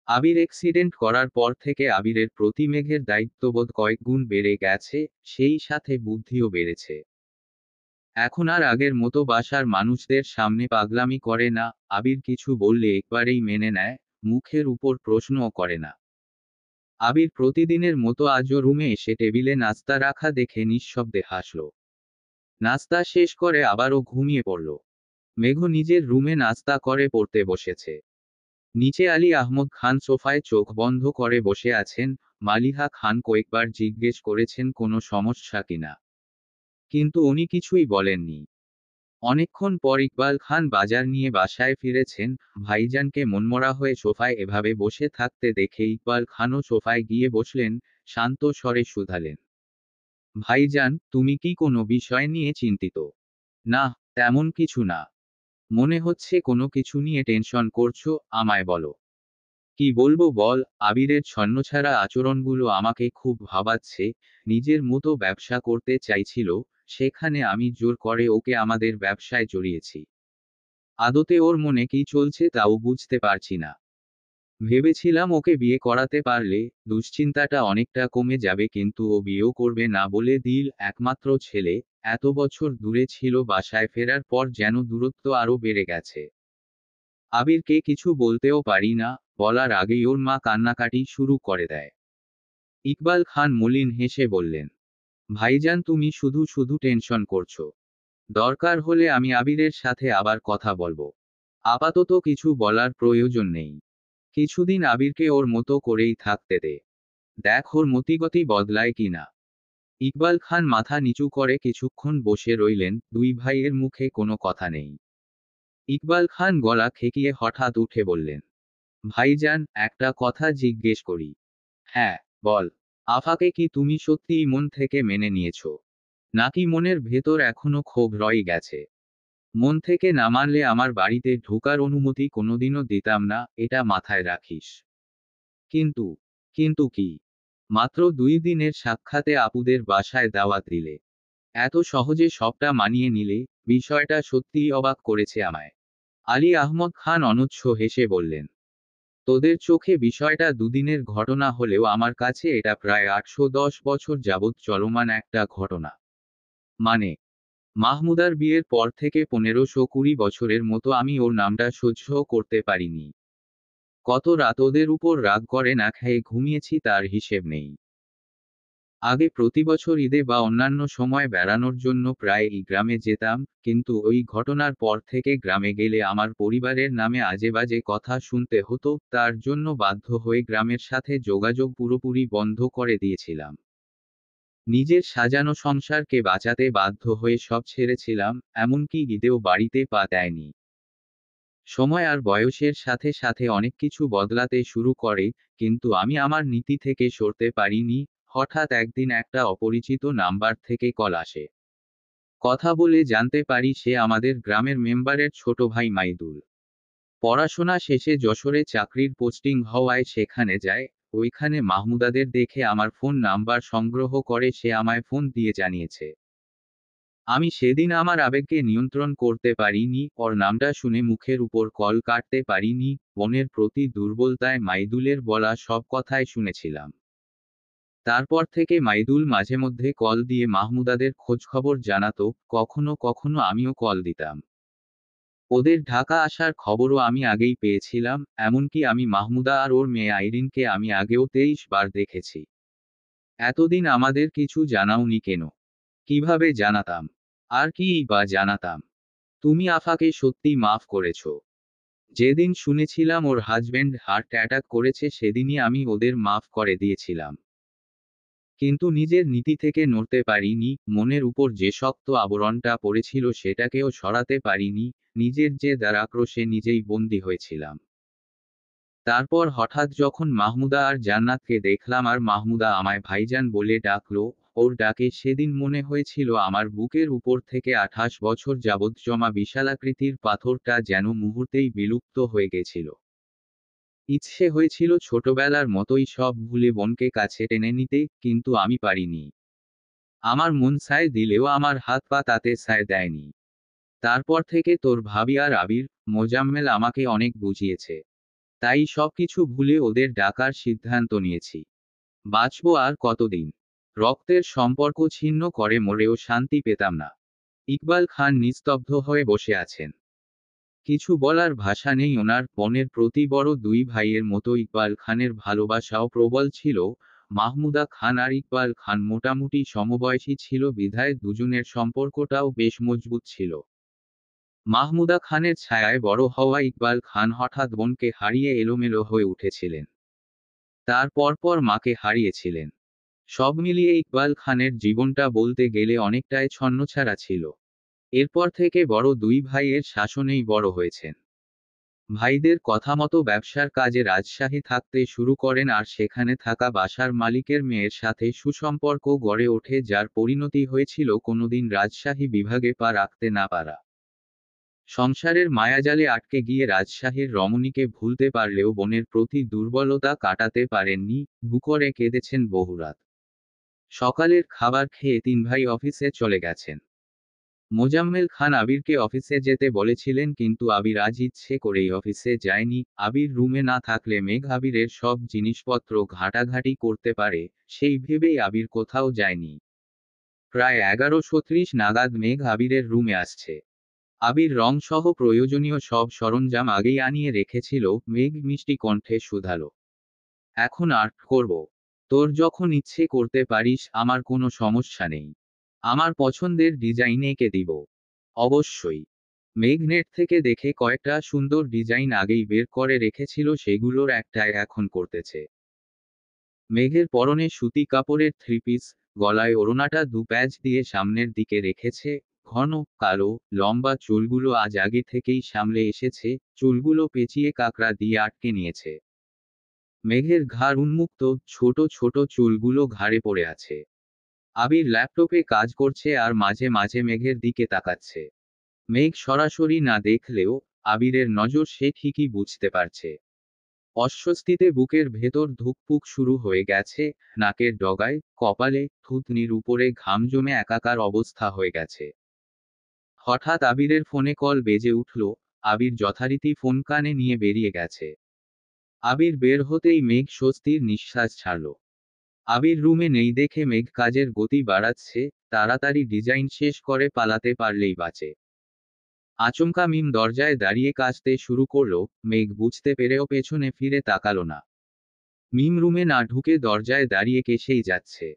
আবির অ্যাক্সিডেন্ট করার পর থেকে আবিরের প্রতি মেঘের দায়িত্ববোধ কয়েক গুণ বেড়ে গেছে, সেই সাথে বুদ্ধিও বেড়েছে। এখন আর আগের মতো বাসার মানুষদের সামনে পাগলামি করে না, আবির কিছু বললে একবারেই মেনে নেয়, মুখের উপর প্রশ্নও করে না। আবির প্রতিদিনের মতো আজও রুমে এসে টেবিলে নাস্তা রাখা দেখে নিঃশব্দে হাসল। নাস্তা শেষ করে আবারও ঘুমিয়ে পড়ল। মেঘ নিজের রুমে নাস্তা করে পড়তে বসেছে। নিচে আলী আহমদ খান সোফায় চোখ বন্ধ করে বসে আছেন। মালিহা খান কয়েকবার জিজ্ঞেস করেছেন কোনো সমস্যা কিনা, কিন্তু উনি কিছুই বলেননি। অনেকক্ষণ পর ইকবাল খান বাজার নিয়ে বাসায় ফিরেছেন। ভাইজানকে মনমরা হয়ে সোফায় এভাবে বসে থাকতে দেখে ইকবাল খানও সোফায় গিয়ে বসলেন, শান্ত স্বরে শুধালেন, ভাইজান, তুমি কি কোনো বিষয় নিয়ে চিন্তিত? না, তেমন কিছু না। মনে হচ্ছে কোনো কিছু নিয়ে টেনশন করছো, আমায় বলো। কি বলবো বল? আবিরের ছন্নছাড়া আচরণগুলো আমাকে খুব ভাবাচ্ছে। নিজের মতো ব্যবসা করতে চাইছিল, সেখানে আমি জোর করে ওকে আমাদের ব্যবসায় জড়িয়েছি। আদতে ওর মনে কি চলছে তাও বুঝতে পারছি না। ভেবেছিলাম ওকে বিয়ে করাতে পারলে দুশ্চিন্তাটা অনেকটা কমে যাবে, কিন্তু ও বিয়েও করবে না বলে দিল। একমাত্র ছেলে, এত বছর দূরে ছিল, বাসায় ফেরার পর যেন দূরত্ব আরও বেড়ে গেছে। আবিরকে কিছু বলতেও পারি না, বলার আগেই ওর মা কান্নাকাটি শুরু করে দেয়। ইকবাল খান মলিন হেসে বললেন, ভাইজান তুমি শুধু শুধু টেনশন করছো। দরকার হলে আমি আবিরের সাথে আবার কথা বলবো। আপাতত কিছু বলার প্রয়োজন নেই। কিছুদিন আবিরকে ওর মতো করেই থাকতে দে। দেখ ওর মতিগতি বদলায় কিনা। ইকবাল খান মাথা নিচু করে কিছুক্ষণ বসে রইলেন, দুই ভাইয়ের মুখে কোনো কথা নেই। ইকবাল খান গলা খেকিয়ে হঠাৎ উঠে বললেন, ভাইজান, একটা কথা জিজ্ঞেস করি? হ্যাঁ, বল। আফাকে কি তুমি সত্যিই মন থেকে মেনে নিয়েছো, নাকি মনের ভেতর এখনো ক্ষোভ রয়ে গেছে? মন থেকে না মানলে আমার বাড়িতে ঢোকার অনুমতি কোনোদিনও দিতাম না, এটা মাথায় রাখিস। কিন্তু কিন্তু কি? মাত্র 2 দিনের সাক্ষাতে আপুদের বাসায় দাওয়াত দিলে, এত সহজে সবটা মানিয়ে নিলে, বিষয়টা সত্যিই অবাক করেছে আমায়। আলী আহমদ খান অনুচ্ছ হেসে বললেন, তোদের চোখে বিষয়টা দুদিনের ঘটনা হলেও আমার কাছে এটা প্রায় 810 বছর যাবৎ চলমান একটা ঘটনা। মানে, মাহমুদার বিয়ের পর থেকে 1520 বছরের মতো আমি ওর নামটা সহ্য করতে পারিনি। কত রাত ওদের উপর রাগ করে না খেয়ে ঘুমিয়েছি তার হিসেব নেই। আগে প্রতি বছর ঈদে বা অন্যান্য সময় বেড়ানোর জন্য প্রায় এই গ্রামে যেতাম, কিন্তু ওই ঘটনার পর থেকে গ্রামে গেলে আমার পরিবারের নামে আজেবাজে কথা শুনতে হতো, তার জন্য বাধ্য হয়ে গ্রামের সাথে যোগাযোগ পুরোপুরি বন্ধ করে দিয়েছিলাম। নিজের সাজানো সংসারকে বাঁচাতে বাধ্য হয়ে সব ছেড়েছিলাম, এমনকি ঈদেও বাড়িতে পা দেয়নি। সময় আর বয়সের সাথে সাথে অনেক কিছু বদলাতে শুরু করে, কিন্তু আমি আমার নীতি থেকে সরতে পারিনি। হঠাৎ একদিন একটা অপরিচিত নাম্বার থেকে কল আসে। কথা বলে জানতে পারি সে আমাদের গ্রামের মেম্বারের ছোট ভাই মাইদুল। পড়াশোনা শেষে যশোরে চাকরির পোস্টিং হওয়ায় সেখানে যায়। ওইখানে মাহমুদাদের দেখে আমার ফোন নাম্বার সংগ্রহ করে সে আমায় ফোন দিয়ে জানিয়েছে। আমি সেদিন আমার আবেগকে নিয়ন্ত্রণ করতে পারিনি, ওর নামটা শুনে মুখের উপর কল কাটতে পারিনি। বোনের প্রতি দুর্বলতায় মাইদুলের বলা সব কথাই শুনেছিলাম। তারপর থেকে মাইদুল মাঝে মধ্যে কল দিয়ে মাহমুদাদের খোঁজখবর জানাতো, কখনো কখনো আমিও কল দিতাম। ওদের ঢাকা আসার খবরও আমি আগেই পেয়েছিলাম, এমনকি আমি মাহমুদা আর ওর মেয়ে আইরিনকে আমি আগেও 23 বার দেখেছি। এতদিন আমাদের কিছু জানাওনি কেন? কিভাবে জানাতাম? আর কিই বা জানাতাম? তুমি আফাকে সত্যি মাফ করেছো? যেদিন শুনেছিলাম ওর হাজবেন্ড হার্ট অ্যাটাক করেছে সেদিনই আমি ওদের মাফ করে দিয়েছিলাম। কিন্তু নিজের নীতি থেকে নড়তে পারিনি, মনের উপর যে শক্ত আবরণটা পড়েছিল সেটাকেও সরাতে পারিনি। নিজের জেদ আর আক্রোশে নিজেই বন্দী হয়েছিলাম। তারপর হঠাৎ যখন মাহমুদা আর জান্নাতকে দেখলাম আর মাহমুদা আমায় ভাইজান বলে ডাকলো, ওর ডাকে সেদিন মনে হয়েছিল আমার বুকের উপর থেকে 28 বছর যাবৎ জমা বিশালাকৃতির পাথরটা যেন মুহূর্তেই বিলুপ্ত হয়ে গেছিল। ইচ্ছে হয়েছিল ছোটবেলার মতোই সব ভুলে বোনকে কাছে টেনে নিতে, কিন্তু আমি পারিনি। আমার মন সায় দিলেও আমার হাত পা তাতে সায় দেয়নি। তারপর থেকে তোর ভাবি আর আবির, মোজাম্মেল আমাকে অনেক বুঝিয়েছে। তাই সবকিছু ভুলে ওদের ডাকার সিদ্ধান্ত নিয়েছি। বাঁচবো আর কতদিন? রক্তের সম্পর্ক ছিন্ন করে মরেও শান্তি পেতাম না। ইকবাল খান নিস্তব্ধ হয়ে বসে আছেন। কিছু বলার ভাষা নেই ওনার। বোনের প্রতি বড় দুই ভাইয়ের মতো ইকবাল খানের ভালোবাসাও প্রবল ছিল। মাহমুদা খান আর ইকবাল খান মোটামুটি সমবয়সী ছিল বিধায় দুজনের সম্পর্কটাও বেশ মজবুত ছিল। মাহমুদা খানের ছায়ায় বড় হওয়া ইকবাল খান হঠাৎ বোনকে হারিয়ে এলোমেলো হয়ে উঠেছিলেন। তার পরপর মাকে হারিয়েছিলেন। সব মিলিয়ে ইকবাল খানের জীবনটা বলতে গেলে অনেকটাই ছন্নছাড়া ছিল। এরপর থেকে বড় দুই ভাইয়ের শাসনেই বড় হয়েছেন। ভাইদের কথামতো ব্যবসার কাজে রাজশাহী থাকতে শুরু করেন আর সেখানে থাকা বাসার মালিকের মেয়ের সাথে সুসম্পর্ক গড়ে ওঠে, যার পরিণতি হয়েছিল কোনোদিন রাজশাহী বিভাগে পা রাখতে না পারা। সংসারের মায়াজালে আটকে গিয়ে রাজশাহীর রমণীকে ভুলতে পারলেও বোনের প্রতি দুর্বলতা কাটাতে পারেননি। বুকরে কেঁদেছেন বহুরাত। সকালের খাবার খেয়ে তিন ভাই অফিসে চলে গেছেন। মোজাম্মেল খান আবিরকে অফিসে যেতে বলেছিলেন, কিন্তু আবির আজ ইচ্ছে করেই অফিসে যায়নি। আবির রুমে না থাকলে মেঘ আবিরের সব জিনিসপত্র ঘাঁটাঘাঁটি করতে পারে, সেই ভেবেই আবির কোথাও যায়নি। প্রায় 11:30 নাগাদ মেঘ আবিরের রুমে আসছে। আবির রংসহ প্রয়োজনীয় সব সরঞ্জাম আগেই আনিয়ে রেখেছিল। মেঘ মিষ্টি কণ্ঠে শুধালো, এখন আর্ট করব? তোর যখন ইচ্ছে করতে পারিস, আমার কোনো সমস্যা নেই। আমার পছন্দের ডিজাইন এঁকে দিব। অবশ্যই। মেঘ নেট থেকে দেখে কয়েকটা সুন্দর ডিজাইন আগেই বের করে রেখেছিল, সেগুলোর একটাই এখন করতেছে। মেঘের পরনে সুতি কাপড়ের থ্রি পিস, গলায় ওড়নাটা দুপ্যাচ দিয়ে সামনের দিকে রেখেছে। ঘন কালো লম্বা চুলগুলো আজ আগে থেকেই সামলে এসেছে, চুলগুলো পেঁচিয়ে কাকড়া দিয়ে আটকে নিয়েছে। মেঘের ঘাড় উন্মুক্ত, ছোট ছোট চুলগুলো ঘাড়ে পড়ে আছে। আবির ল্যাপটপে কাজ করছে আর মাঝে মাঝে মেঘের দিকে তাকাচ্ছে। মেঘ সরাসরি না দেখলেও আবিরের নজর সে ঠিকই বুঝতে পারছে। অস্বস্তিতে বুকের ভেতর ধুকপুক শুরু হয়ে গেছে, নাকের ডগায়, কপালে, থুতনির উপরে ঘাম জমে একাকার অবস্থা হয়ে গেছে। হঠাৎ আবিরের ফোনে কল বেজে উঠল। আবির যথারীতি ফোন কানে নিয়ে বেরিয়ে গেছে। আবির বের হতেই মেঘ স্বস্তির নিঃশ্বাস ছাড়ল। আবির রুমে নেই দেখে মেঘ কাজের গতি বাড়াচ্ছে, তাড়াতাড়ি ডিজাইন শেষ করে পালাতে পারলেই বাঁচে। আচমকা মিম দরজায় দাঁড়িয়ে কাঁচতে শুরু করলো, মেঘ বুঝতে পেরেও পেছনে ফিরে তাকালো না। মিম রুমে না ঢুকে দরজায় দাঁড়িয়ে কেসেই যাচ্ছে।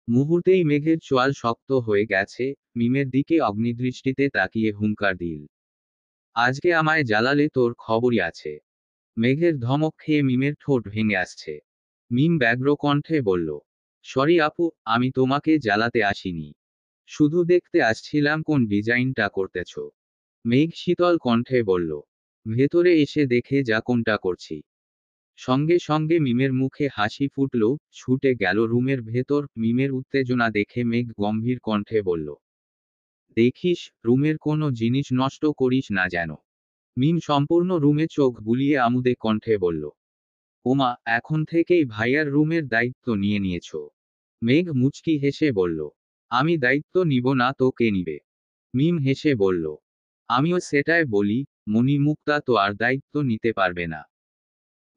মুহূর্তেই মেঘের চোয়াল শক্ত হয়ে গেছে, মিমের দিকে অগ্নিদৃষ্টিতে তাকিয়ে হুঙ্কার দিল, আজকে আমায় জ্বালালে তোর খবরই আছে। মেঘের ধমক খেয়ে মিমের ঠোঁট ভেঙে আসছে। মিম ব্যগ্র কণ্ঠে বলল, সরি আপু, আমি তোমাকে জ্বালাতে আসিনি। শুধু দেখতে আসছিলাম কোন ডিজাইনটা করতেছ। মেঘ শীতল কণ্ঠে বলল, ভেতরে এসে দেখে যা কোনটা করছি। সঙ্গে সঙ্গে মিমের মুখে হাসি ফুটল, ছুটে গেল রুমের ভেতর। মিমের উত্তেজনা দেখে মেঘ গম্ভীর কণ্ঠে বলল, দেখিস রুমের কোনো জিনিস নষ্ট করিস না যেন। মিম সম্পূর্ণ রুমে চোখ বুলিয়ে আমুদে কণ্ঠে বলল, ওমা, এখন থেকেই ভাইয়ার রুমের দায়িত্ব নিয়ে নিয়েছ। মেঘ মুচকি হেসে বলল, আমি দায়িত্ব নিব না তো কে নিবে? মিম হেসে বলল, আমিও সেটাই বলি, মনি মুক্তা তো আর দায়িত্ব নিতে পারবে না।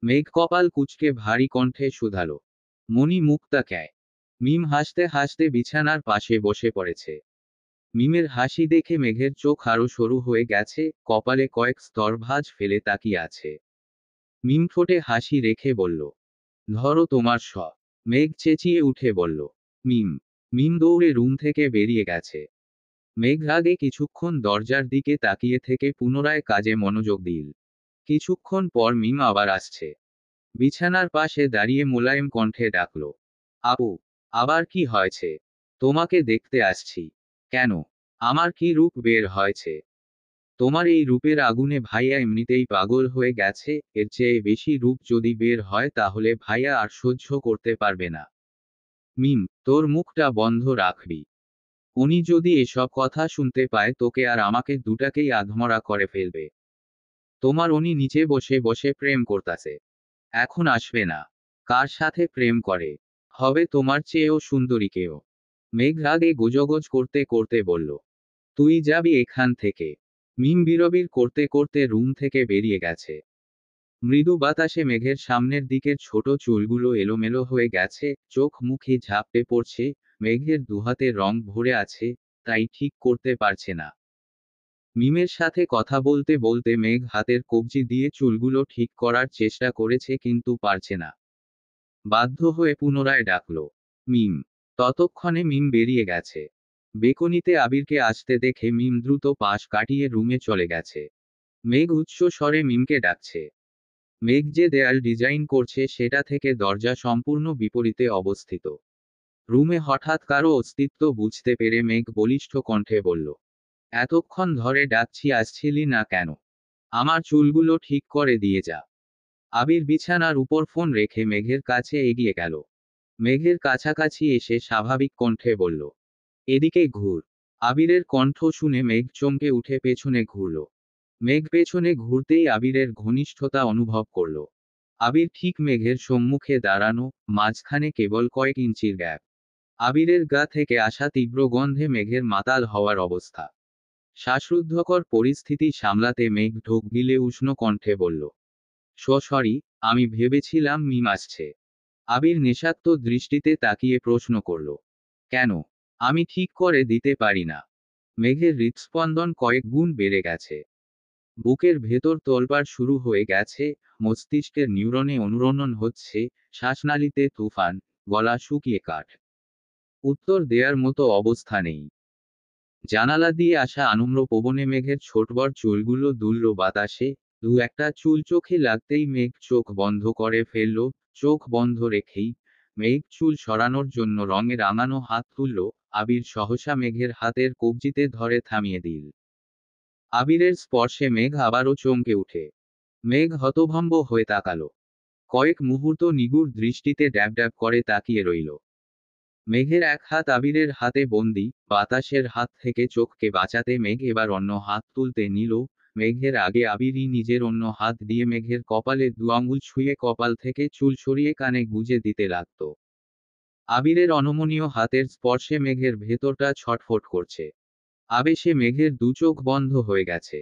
মেঘ কপাল কুঁচকে ভারী কণ্ঠে শুধালো, মনি মুক্তা ক্যায়? মিম হাসতে হাসতে বিছানার পাশে বসে পড়েছে। মিমের হাসি দেখে মেঘের চোখ আরো সরু হয়ে গেছে, কপালে কয়েক স্তর ভাঁজ ফেলে তাকিয়ে আছে। মিম ঠোঁটে হাসি রেখে বলল, ধরো তোমার মেঘ চেঁচিয়ে উঠে বলল, মিম। মিম দৌড়ে রুম থেকে বেরিয়ে গেছে। মেঘ রাগে কিছুক্ষণ দরজার দিকে তাকিয়ে থেকে পুনরায় কাজে মনোযোগ দিল। কিছুক্ষণ পর মিম আবার আসছে। বিছানার পাশে দাঁড়িয়ে মোলায়েম কণ্ঠে ডাকল, আপু। আবার কি হয়েছে? তোমাকে দেখতে আসছি। কেন? আমার কি রূপ বের হয়েছে? তোমার এই রূপের আগুনে ভাইয়া এমনিতেই পাগল হয়ে গেছে, এর চেয়ে বেশি রূপ যদি বের হয় তাহলে ভাইয়া আর সহ্য করতে পারবে না। মিম, তোর মুখটা বন্ধ রাখবি। উনি যদি এসব কথা শুনতে পায় তোকে আর আমাকে দুটাকেই আধমরা করে ফেলবে। তোমার উনি নিচে বসে বসে প্রেম করতাছে। এখন আসবে না। কার সাথে প্রেম করে? হবে তোমার চেয়েও সুন্দরী কেউ। মেঘ রাগে গোজগোজ করতে করতে বলল, তুই যাবি এখান থেকে। মিম বিড়বিড় করতে করতে রুম থেকে বেরিয়ে গেছে। মৃদু বাতাসে মেঘের সামনের দিকের ছোট চুলগুলো এলোমেলো হয়ে গেছে, চোখ মুখে ঝাপটে পড়ছে। মেঘের দুহাতে রং ভরে আছে, তাই ঠিক করতে পারছে না। মিমের সাথে কথা বলতে বলতে মেঘ হাতের কবজি দিয়ে চুলগুলো ঠিক করার চেষ্টা করেছে কিন্তু পারছে না। বাধ্য হয়ে পুনরায় ডাকল, মিম। ততক্ষণে মিম বেরিয়ে গেছে। বেকনিতে আবিরকে আসতে দেখে মিম দ্রুত পাশ কাটিয়ে রুমে চলে গেছে। মেঘ উচ্চ স্বরে মিমকে ডাকছে। মেঘ যে দেয়াল ডিজাইন করছে সেটা থেকে দরজা সম্পূর্ণ বিপরীতে অবস্থিত। রুমে হঠাৎ কারো অস্তিত্ব বুঝতে পেরে মেঘ বলিষ্ঠ কণ্ঠে বলল, এতক্ষণ ধরে ডাকছি, আসছিলি না কেন? আমার চুলগুলো ঠিক করে দিয়ে যা। আবির বিছানার উপর ফোন রেখে মেঘের কাছে এগিয়ে গেল। মেঘের কাছাকাছি এসে স্বাভাবিক কণ্ঠে বলল, এদিকে ঘুর। আবিরের কণ্ঠ শুনে মেঘ চমকে উঠে পেছনে ঘুরল। মেঘ পেছনে ঘুরতেই আবিরের ঘনিষ্ঠতা অনুভব করল। আবির ঠিক মেঘের সম্মুখে দাঁড়ানো, মাঝখানে কেবল কয়েক ইঞ্চির গ্যাপ। আবিরের গা থেকে আসা তীব্র গন্ধে মেঘের মাতাল হওয়ার অবস্থা। শ্বাসরুদ্ধকর পরিস্থিতি সামলাতে মেঘ ঢোক গিলে উষ্ণ কণ্ঠে বলল, সরি, আমি ভেবেছিলাম মিম আসছে। আবির নেশাক্ত দৃষ্টিতে তাকিয়ে প্রশ্ন করল, কেন? আমি ঠিক করে দিতে পারি না। মেঘের হৃৎস্পন্দন কয়েক গুণ বেড়ে গেছে। বুকের ভেতর তোলপাড় শুরু হয়ে গেছে, মস্তিষ্কের নিউরনে অনুরণন হচ্ছে, শ্বাসনালীতে তুফান, গলা শুকিয়ে কাঠ। উত্তর দেয়ার মতো অবস্থা নেই। জানালা দিয়ে আসা আনুম্র পবনে মেঘের ছোটবড় চুলগুলো দুলল বাতাসে। দু একটা চুল চোখে লাগতেই মেঘ চোখ বন্ধ করে ফেলল। চোখ বন্ধ রেখেই মেঘ চুল সরানোর জন্য রঙে রাঙানো হাত তুলল। আবির সহসা মেঘের হাতের কবজিতে ধরে থামিয়ে দিল। আবিরের স্পর্শে মেঘ আবারও চমকে উঠে। মেঘ হতভম্ব হয়ে তাকালো। কয়েক মুহূর্ত নিগুড় দৃষ্টিতে ড্যাব ড্যাব করে তাকিয়ে রইল। মেঘের এক হাত আবিরের হাতে বন্দি, বাতাসের হাত থেকে চোখকে বাঁচাতে মেঘ এবার অন্য হাত তুলতে নিল। মেঘের আগে আবিরই নিজের অন্য হাত দিয়ে মেঘের কপালে 2 আঙুল ছুঁয়ে কপাল থেকে চুল সরিয়ে কানে গুঁজে দিতে লাগত। আবিরের অনমনীয় হাতের স্পর্শে মেঘের ভেতরটা ছটফট করছে। আবেশে মেঘের 2 চোখ বন্ধ হয়ে গেছে।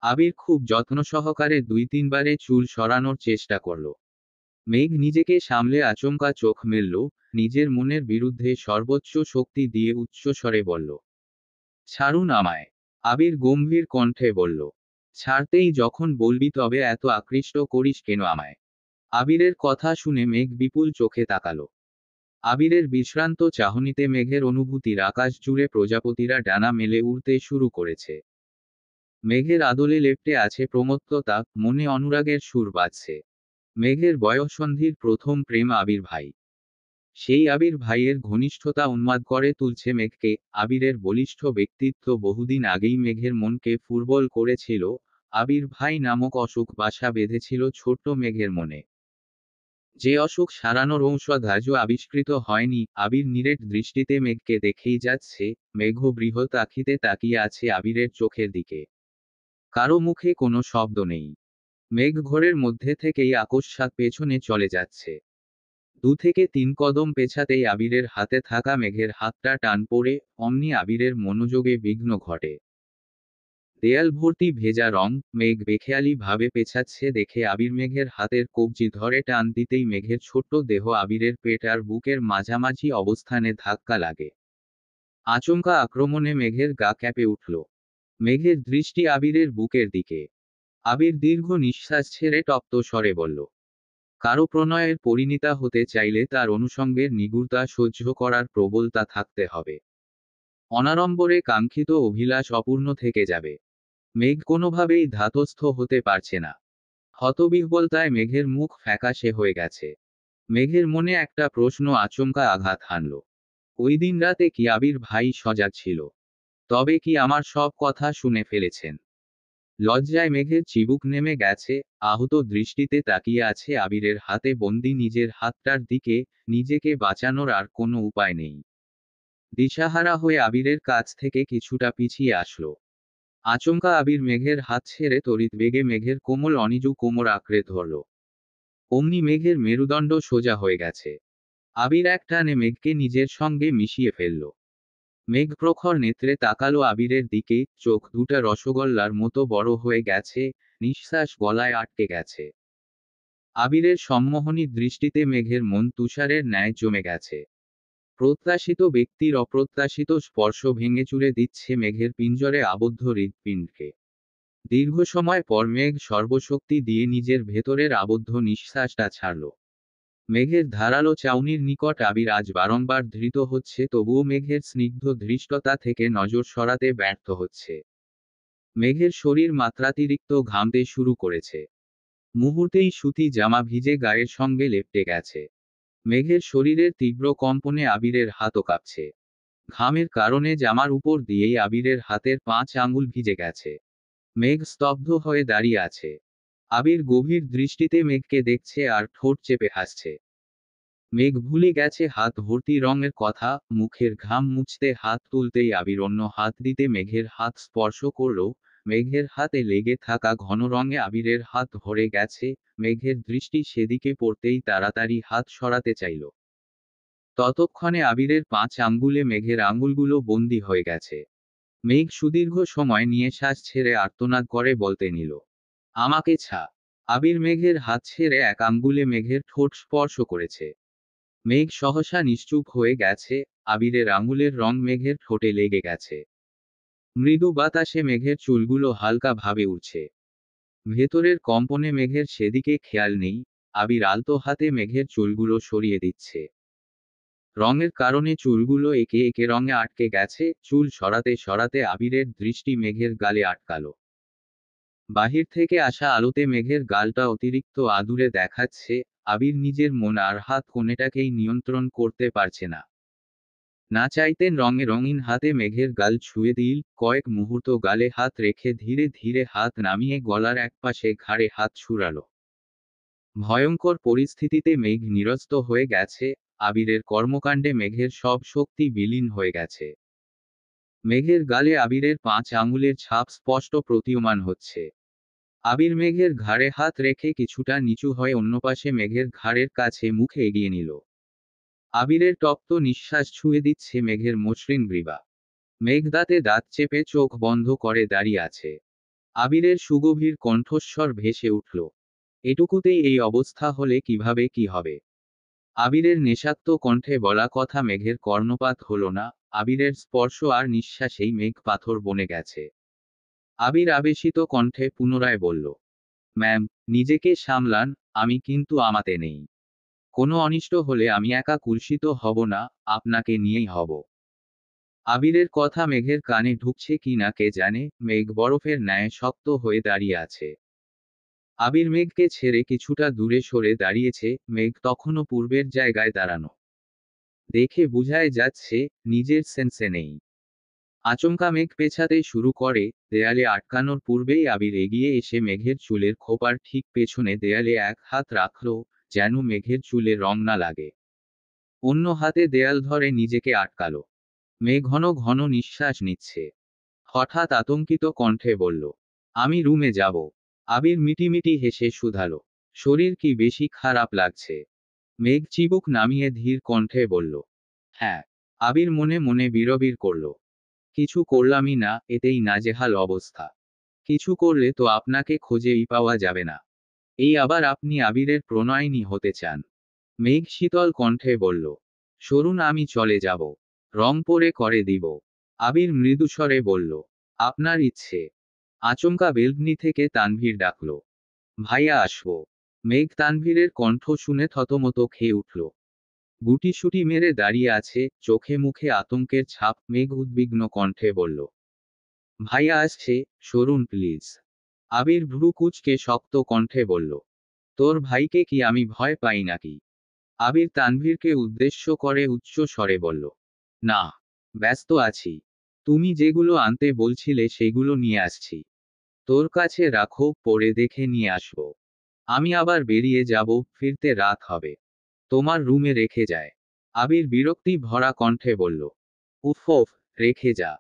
আবির খুব যত্ন সহকারে 2-3 বারে চুল সরানোর চেষ্টা করল। মেঘ নিজেকে সামলে আচমকা চোখ মেলল, নিজের মনের বিরুদ্ধে সর্বোচ্চ শক্তি দিয়ে উচ্চস্বরে বলল, ছাড়ুন আমায়। আবির গম্ভীর কণ্ঠে বলল, ছাড়তেই যখন বলবি তবে এত আকৃষ্ট করিস কেন আমায়? আবিরের কথা শুনে মেঘ বিপুল চোখে তাকালো। আবিরের বিশ্রান্ত চাহনিতে মেঘের অনুভূতির আকাশ জুড়ে প্রজাপতিরা ডানা মেলে উড়তে শুরু করেছে। মেঘের আদলে লেপ্টে আছে প্রমত্ততা, মনে অনুরাগের সুর বাজছে। মেঘের বয়ঃসন্ধির প্রথম প্রেম আবির ভাই। সেই আবির ভাইয়ের ঘনিষ্ঠতা উন্মাদ করে তুলছে মেঘকে। আবিরের বলিষ্ঠ ব্যক্তিত্ব বহুদিন আগেই মেঘের মনকে ফুরবল করেছিল। আবির ভাই নামক অসুখ বাসা বেঁধেছিল ছোট্ট মেঘের মনে। যে অসুখ সারানোর ঔষধ আজও আবিষ্কৃত হয়নি। আবির নিরেট দৃষ্টিতে মেঘকে দেখেই যাচ্ছে। মেঘ বৃহৎ আখিতে তাকিয়ে আছে আবিরের চোখের দিকে। কারো মুখে কোনো শব্দ নেই। মেঘ ঘোরের মধ্যে থেকেই আকস্মাৎ পেছনে চলে যাচ্ছে। 2 থেকে 3 কদম পেছাতেই আবিরের হাতে থাকা মেঘের হাতটা টান পড়ে, অমনি আবিরের মনোযোগে বিঘ্ন ঘটে। দেয়াল ভর্তি ভেজা রং, মেঘ বেখেয়ালি ভাবে পেছাচ্ছে দেখে আবির মেঘের হাতের কবজি ধরে টান দিতেই মেঘের ছোট্ট দেহ আবিরের পেট আর বুকের মাঝামাঝি অবস্থানে ধাক্কা লাগে। আচমকা আক্রমণে মেঘের গা কেঁপে উঠল। মেঘের দৃষ্টি আবিরের বুকের দিকে। আবির দীর্ঘ নিঃশ্বাস ছেড়ে তপ্ত স্বরে বলল, কারো প্রণয়ের পরিণীতা হতে চাইলে তার অনুষঙ্গের নিগুড়তা সহ্য করার প্রবলতা থাকতে হবে। অনাড়ম্বরে কাঙ্ক্ষিত অভিলাষ অপূর্ণ থেকে যাবে। মেঘ কোনোভাবেই ধাতস্থ হতে পারছে না। হতবিহ্বলতায় মেঘের মুখ ফ্যাকাশে হয়ে গেছে। মেঘের মনে একটা প্রশ্ন আচমকা আঘাত হানল। ওই দিন রাতে কি আবির ভাই সজাগ ছিল? তবে কি আমার সব কথা শুনে ফেলেছেন? লজ্জায় মেঘের চিবুক নেমে গেছে। আহত দৃষ্টিতে তাকিয়ে আছে আবিরের হাতে বন্দি নিজের হাতটার দিকে। নিজেকে বাঁচানোর আর কোনো উপায় নেই। দিশাহারা হয়ে আবিরের কাছ থেকে কিছুটা পিছিয়ে আসলো। আচমকা আবির মেঘের হাত ছেড়ে তড়িৎ বেগে মেঘের কোমল অনিজু কোমর আঁকড়ে ধরল। অমনি মেঘের মেরুদণ্ড সোজা হয়ে গেছে। আবির এক টানে মেঘকে নিজের সঙ্গে মিশিয়ে ফেলল। মেঘ প্রখর নেত্রে তাকালো আবিরের দিকে, চোখ দুটা রসগোল্লার মতো বড় হয়ে গেছে, নিঃশ্বাস গলায় আটকে গেছে। আবিরের সম্মোহনী দৃষ্টিতে মেঘের মন তুষারের ন্যায় জমে গেছে। প্রত্যাশিত ব্যক্তির অপ্রত্যাশিত স্পর্শ ভেঙে চুরে দিচ্ছে মেঘের পিঞ্জরে আবদ্ধ হৃৎপিণ্ডকে। দীর্ঘ সময় পর মেঘ সর্বশক্তি দিয়ে নিজের ভেতরের আবদ্ধ নিঃশ্বাসটা ছাড়ল। মেঘের ধারালো চাউনির নিকট আবির আজ বারংবার ধৃত হচ্ছে, তবুও মেঘের স্নিগ্ধ ধৃষ্টতা থেকে নজর সরাতে ব্যর্থ হচ্ছে। মেঘের শরীর মাত্রাতিরিক্ত ঘামতে শুরু করেছে। মুহূর্তেই সুতি জামা ভিজে গায়ের সঙ্গে লেপ্টে গেছে। মেঘের শরীরের তীব্র কম্পনে আবিরের হাতও কাঁপছে। ঘামের কারণে জামার উপর দিয়েই আবিরের হাতের 5 আঙুল ভিজে গেছে। মেঘ স্তব্ধ হয়ে দাঁড়িয়ে আছে। আবির গভীর দৃষ্টিতে মেঘকে দেখছে আর ঠোঁট চেপে হাসছে। মেঘ ভুলে গেছে হাত ভর্তি রঙের কথা। মুখের ঘাম মুছতে হাত তুলতেই আবির অন্য হাত দিতে মেঘের হাত স্পর্শ করল। মেঘের হাতে লেগে থাকা ঘন রঙে আবিরের হাত ভরে গেছে। মেঘের দৃষ্টি সেদিকে পড়তেই তাড়াতাড়ি হাত সরাতে চাইল। ততক্ষণে আবিরের 5 আঙ্গুলে মেঘের আঙুলগুলো বন্দী হয়ে গেছে। মেঘ সুদীর্ঘ সময় নিয়ে শ্বাস ছেড়ে আর্তনাদ করে বলতে নিল, আমাকে ছা। আবির মেঘের হাত ছেড়ে এক আঙ্গুলে মেঘের ঠোঁট স্পর্শ করেছে। মেঘ সহসা নিশ্চুপ হয়ে গেছে। আবিরের আঙুলের রং মেঘের ঠোঁটে লেগে গেছে। মৃদু বাতাসে মেঘের চুলগুলো হালকা ভাবে উড়ছে। ভেতরের কম্পনে মেঘের সেদিকে খেয়াল নেই। আবির আলতো হাতে মেঘের চুলগুলো সরিয়ে দিচ্ছে। রঙের কারণে চুলগুলো একে একে রঙে আটকে গেছে। চুল সরাতে সরাতে আবিরের দৃষ্টি মেঘের গালে আটকালো। বাহির থেকে আসা আলোতে মেঘের গালটা অতিরিক্ত আদুরে দেখাচ্ছে। আবির নিজের মন আর হাত কোনেটাকেই নিয়ন্ত্রণ করতে পারছে না। না চাইতেন রঙে রঙিন হাতে মেঘের গাল ছুঁয়ে দিল, কয়েক মুহূর্ত গালে হাত রেখে ধীরে ধীরে হাত নামিয়ে গলার একপাশে ঘাড়ে হাত ছুড়ালো। ভয়ঙ্কর পরিস্থিতিতে মেঘ নিরস্ত হয়ে গেছে। আবিরের কর্মকাণ্ডে মেঘের সব শক্তি বিলীন হয়ে গেছে। মেঘের গালে আবিরের 5 আঙুলের ছাপ স্পষ্ট প্রতীয়মান হচ্ছে। আবির মেঘের ঘাড়ে হাত রেখে কিছুটা নিচু হয়ে অন্য পাশে মেঘের ঘাড়ের কাছে মুখে এগিয়ে নিল। আবিরের তপ্ত নিঃশ্বাস ছুঁয়ে দিচ্ছে মেঘের মসৃণ গ্রীবা। মেঘ দাঁতে দাঁত চেপে চোখ বন্ধ করে দাঁড়িয়ে আছে। আবিরের সুগভীর কণ্ঠস্বর ভেসে উঠল, এটুকুতেই এই অবস্থা হলে কিভাবে কি হবে? আবিরের নেশাক্ত কণ্ঠে বলা কথা মেঘের কর্ণপাত হল না। আবিরের স্পর্শ আর নিঃশ্বাসেই মেঘ পাথর বনে গেছে। আবির আবেশিত কণ্ঠে পুনরায় বলল, ম্যাম, নিজেকে সামলান, আমি কিন্তু আমাতে নেই। কোনো অনিষ্ট হলে আমি একা কুলসিত হব না, আপনাকে নিয়েই হব। আবিরের কথা মেঘের কানে ঢুকছে কি না কে জানে। মেঘ বরফের ন্যায় শক্ত হয়ে দাঁড়িয়ে আছে। আবির মেঘকে ছেড়ে কিছুটা দূরে সরে দাঁড়িয়েছে। মেঘ তখনও পূর্বের জায়গায় দাঁড়ানো। দেখে বুঝাই যাচ্ছে, নিজের সেন্সে নেই। আচমকা মেঘ পেছাতে শুরু করে। দেয়ালে আটকানোর পূর্বেই আবির এগিয়ে এসে মেঘের চুলের খোপার ঠিক পেছনে দেয়ালে এক হাত রাখল, যেন মেঘের চুলে রং না লাগে। অন্য হাতে দেয়াল ধরে নিজেকে আটকালো। মেঘ ঘন ঘন নিঃশ্বাস নিচ্ছে। হঠাৎ আতঙ্কিত কণ্ঠে বলল, আমি রুমে যাব। আবির মিটিমিটি হেসে শুধালো, শরীর কি বেশি খারাপ লাগছে? মেঘ চিবুক নামিয়ে ধীর কণ্ঠে বলল, হ্যাঁ। আবির মনে মনে বিড়বিড় করল, কিছু করলামই না, এতেই নাজেহাল অবস্থা। কিছু করলে তো আপনাকে খুঁজেই পাওয়া যাবে না। এই আবার আপনি আবিরের প্রণয়িনী হতে চান? মেঘ শীতল কণ্ঠে বলল, সরুন, আমি চলে যাব। রংপুরে করে দিব। আবির মৃদুস্বরে বলল, আপনার ইচ্ছে। আচমকা বেলকনি থেকে তানভীর ডাকল, ভাইয়া আসবো। মেঘ তানভীরের কণ্ঠ শুনে থতমত খেয়ে উঠল। গুটিসুটি মেরে দাঁড়িয়ে আছে, চোখে মুখে আতঙ্কের ছাপ। মেঘ উদ্বিগ্ন কণ্ঠে বলল, ভাইয়া আসছে, সরুন প্লিজ। আবির ভ্রু কুঁচকে শক্ত কণ্ঠে বলল, তোর ভাইকে কি আমি ভয় পাই নাকি? আবির তানভীরকে উদ্দেশ্য করে উচ্চ স্বরে বলল, না, ব্যস্ত আছি। তুমি যেগুলো আনতে বলছিলে সেগুলো নিয়ে আসছি। তোর কাছে রাখো, পরে দেখে নিয়ে আসবো। আমি আবার বেরিয়ে যাব, ফিরতে রাত হবে। তোমার রুমে রেখে যায়। আবির বিরক্তি ভরা কণ্ঠে বলল, উফ উফ, রেখে যা।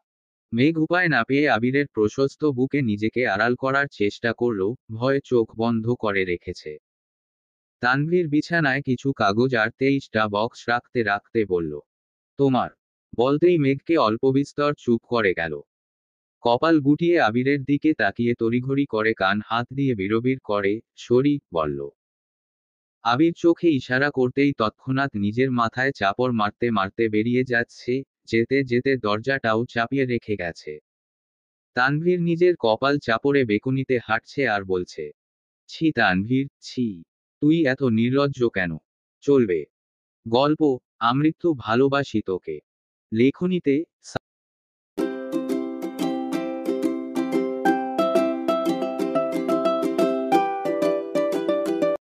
মেঘ উপায় না পেয়ে আবিরের প্রশস্ত বুকে নিজেকে আড়াল করার চেষ্টা করল, ভয়ে চোখ বন্ধ করে রেখেছে। তানভীর বিছানায় কিছু কাগজ আর 23টা বক্স রাখতে রাখতে বলল, তোমার। বলতেই মেঘকে অল্পবিস্তর চুপ করে গেল। কপাল গুটিয়ে আবিরের দিকে তাকিয়ে তড়িঘড়ি করে কান হাত দিয়ে বিড়বিড় করে, সরি, বলল। আবির চোখে ইশারা করতেই তৎক্ষণাৎ নিজের মাথায় চাপড় মারতে মারতে বেরিয়ে যাচ্ছে। যেতে যেতে দরজাটাও চাপিয়ে রেখে গেছে। তানভীর নিজের কপাল চাপড়ে বেকুনিতে হাঁটছে আর বলছে, ছি তানভীর, ছি। তুই এত নির্লজ্জ কেন? চলবে। গল্প, আমৃত্যু ভালোবাসি তোকে। লেখনীতে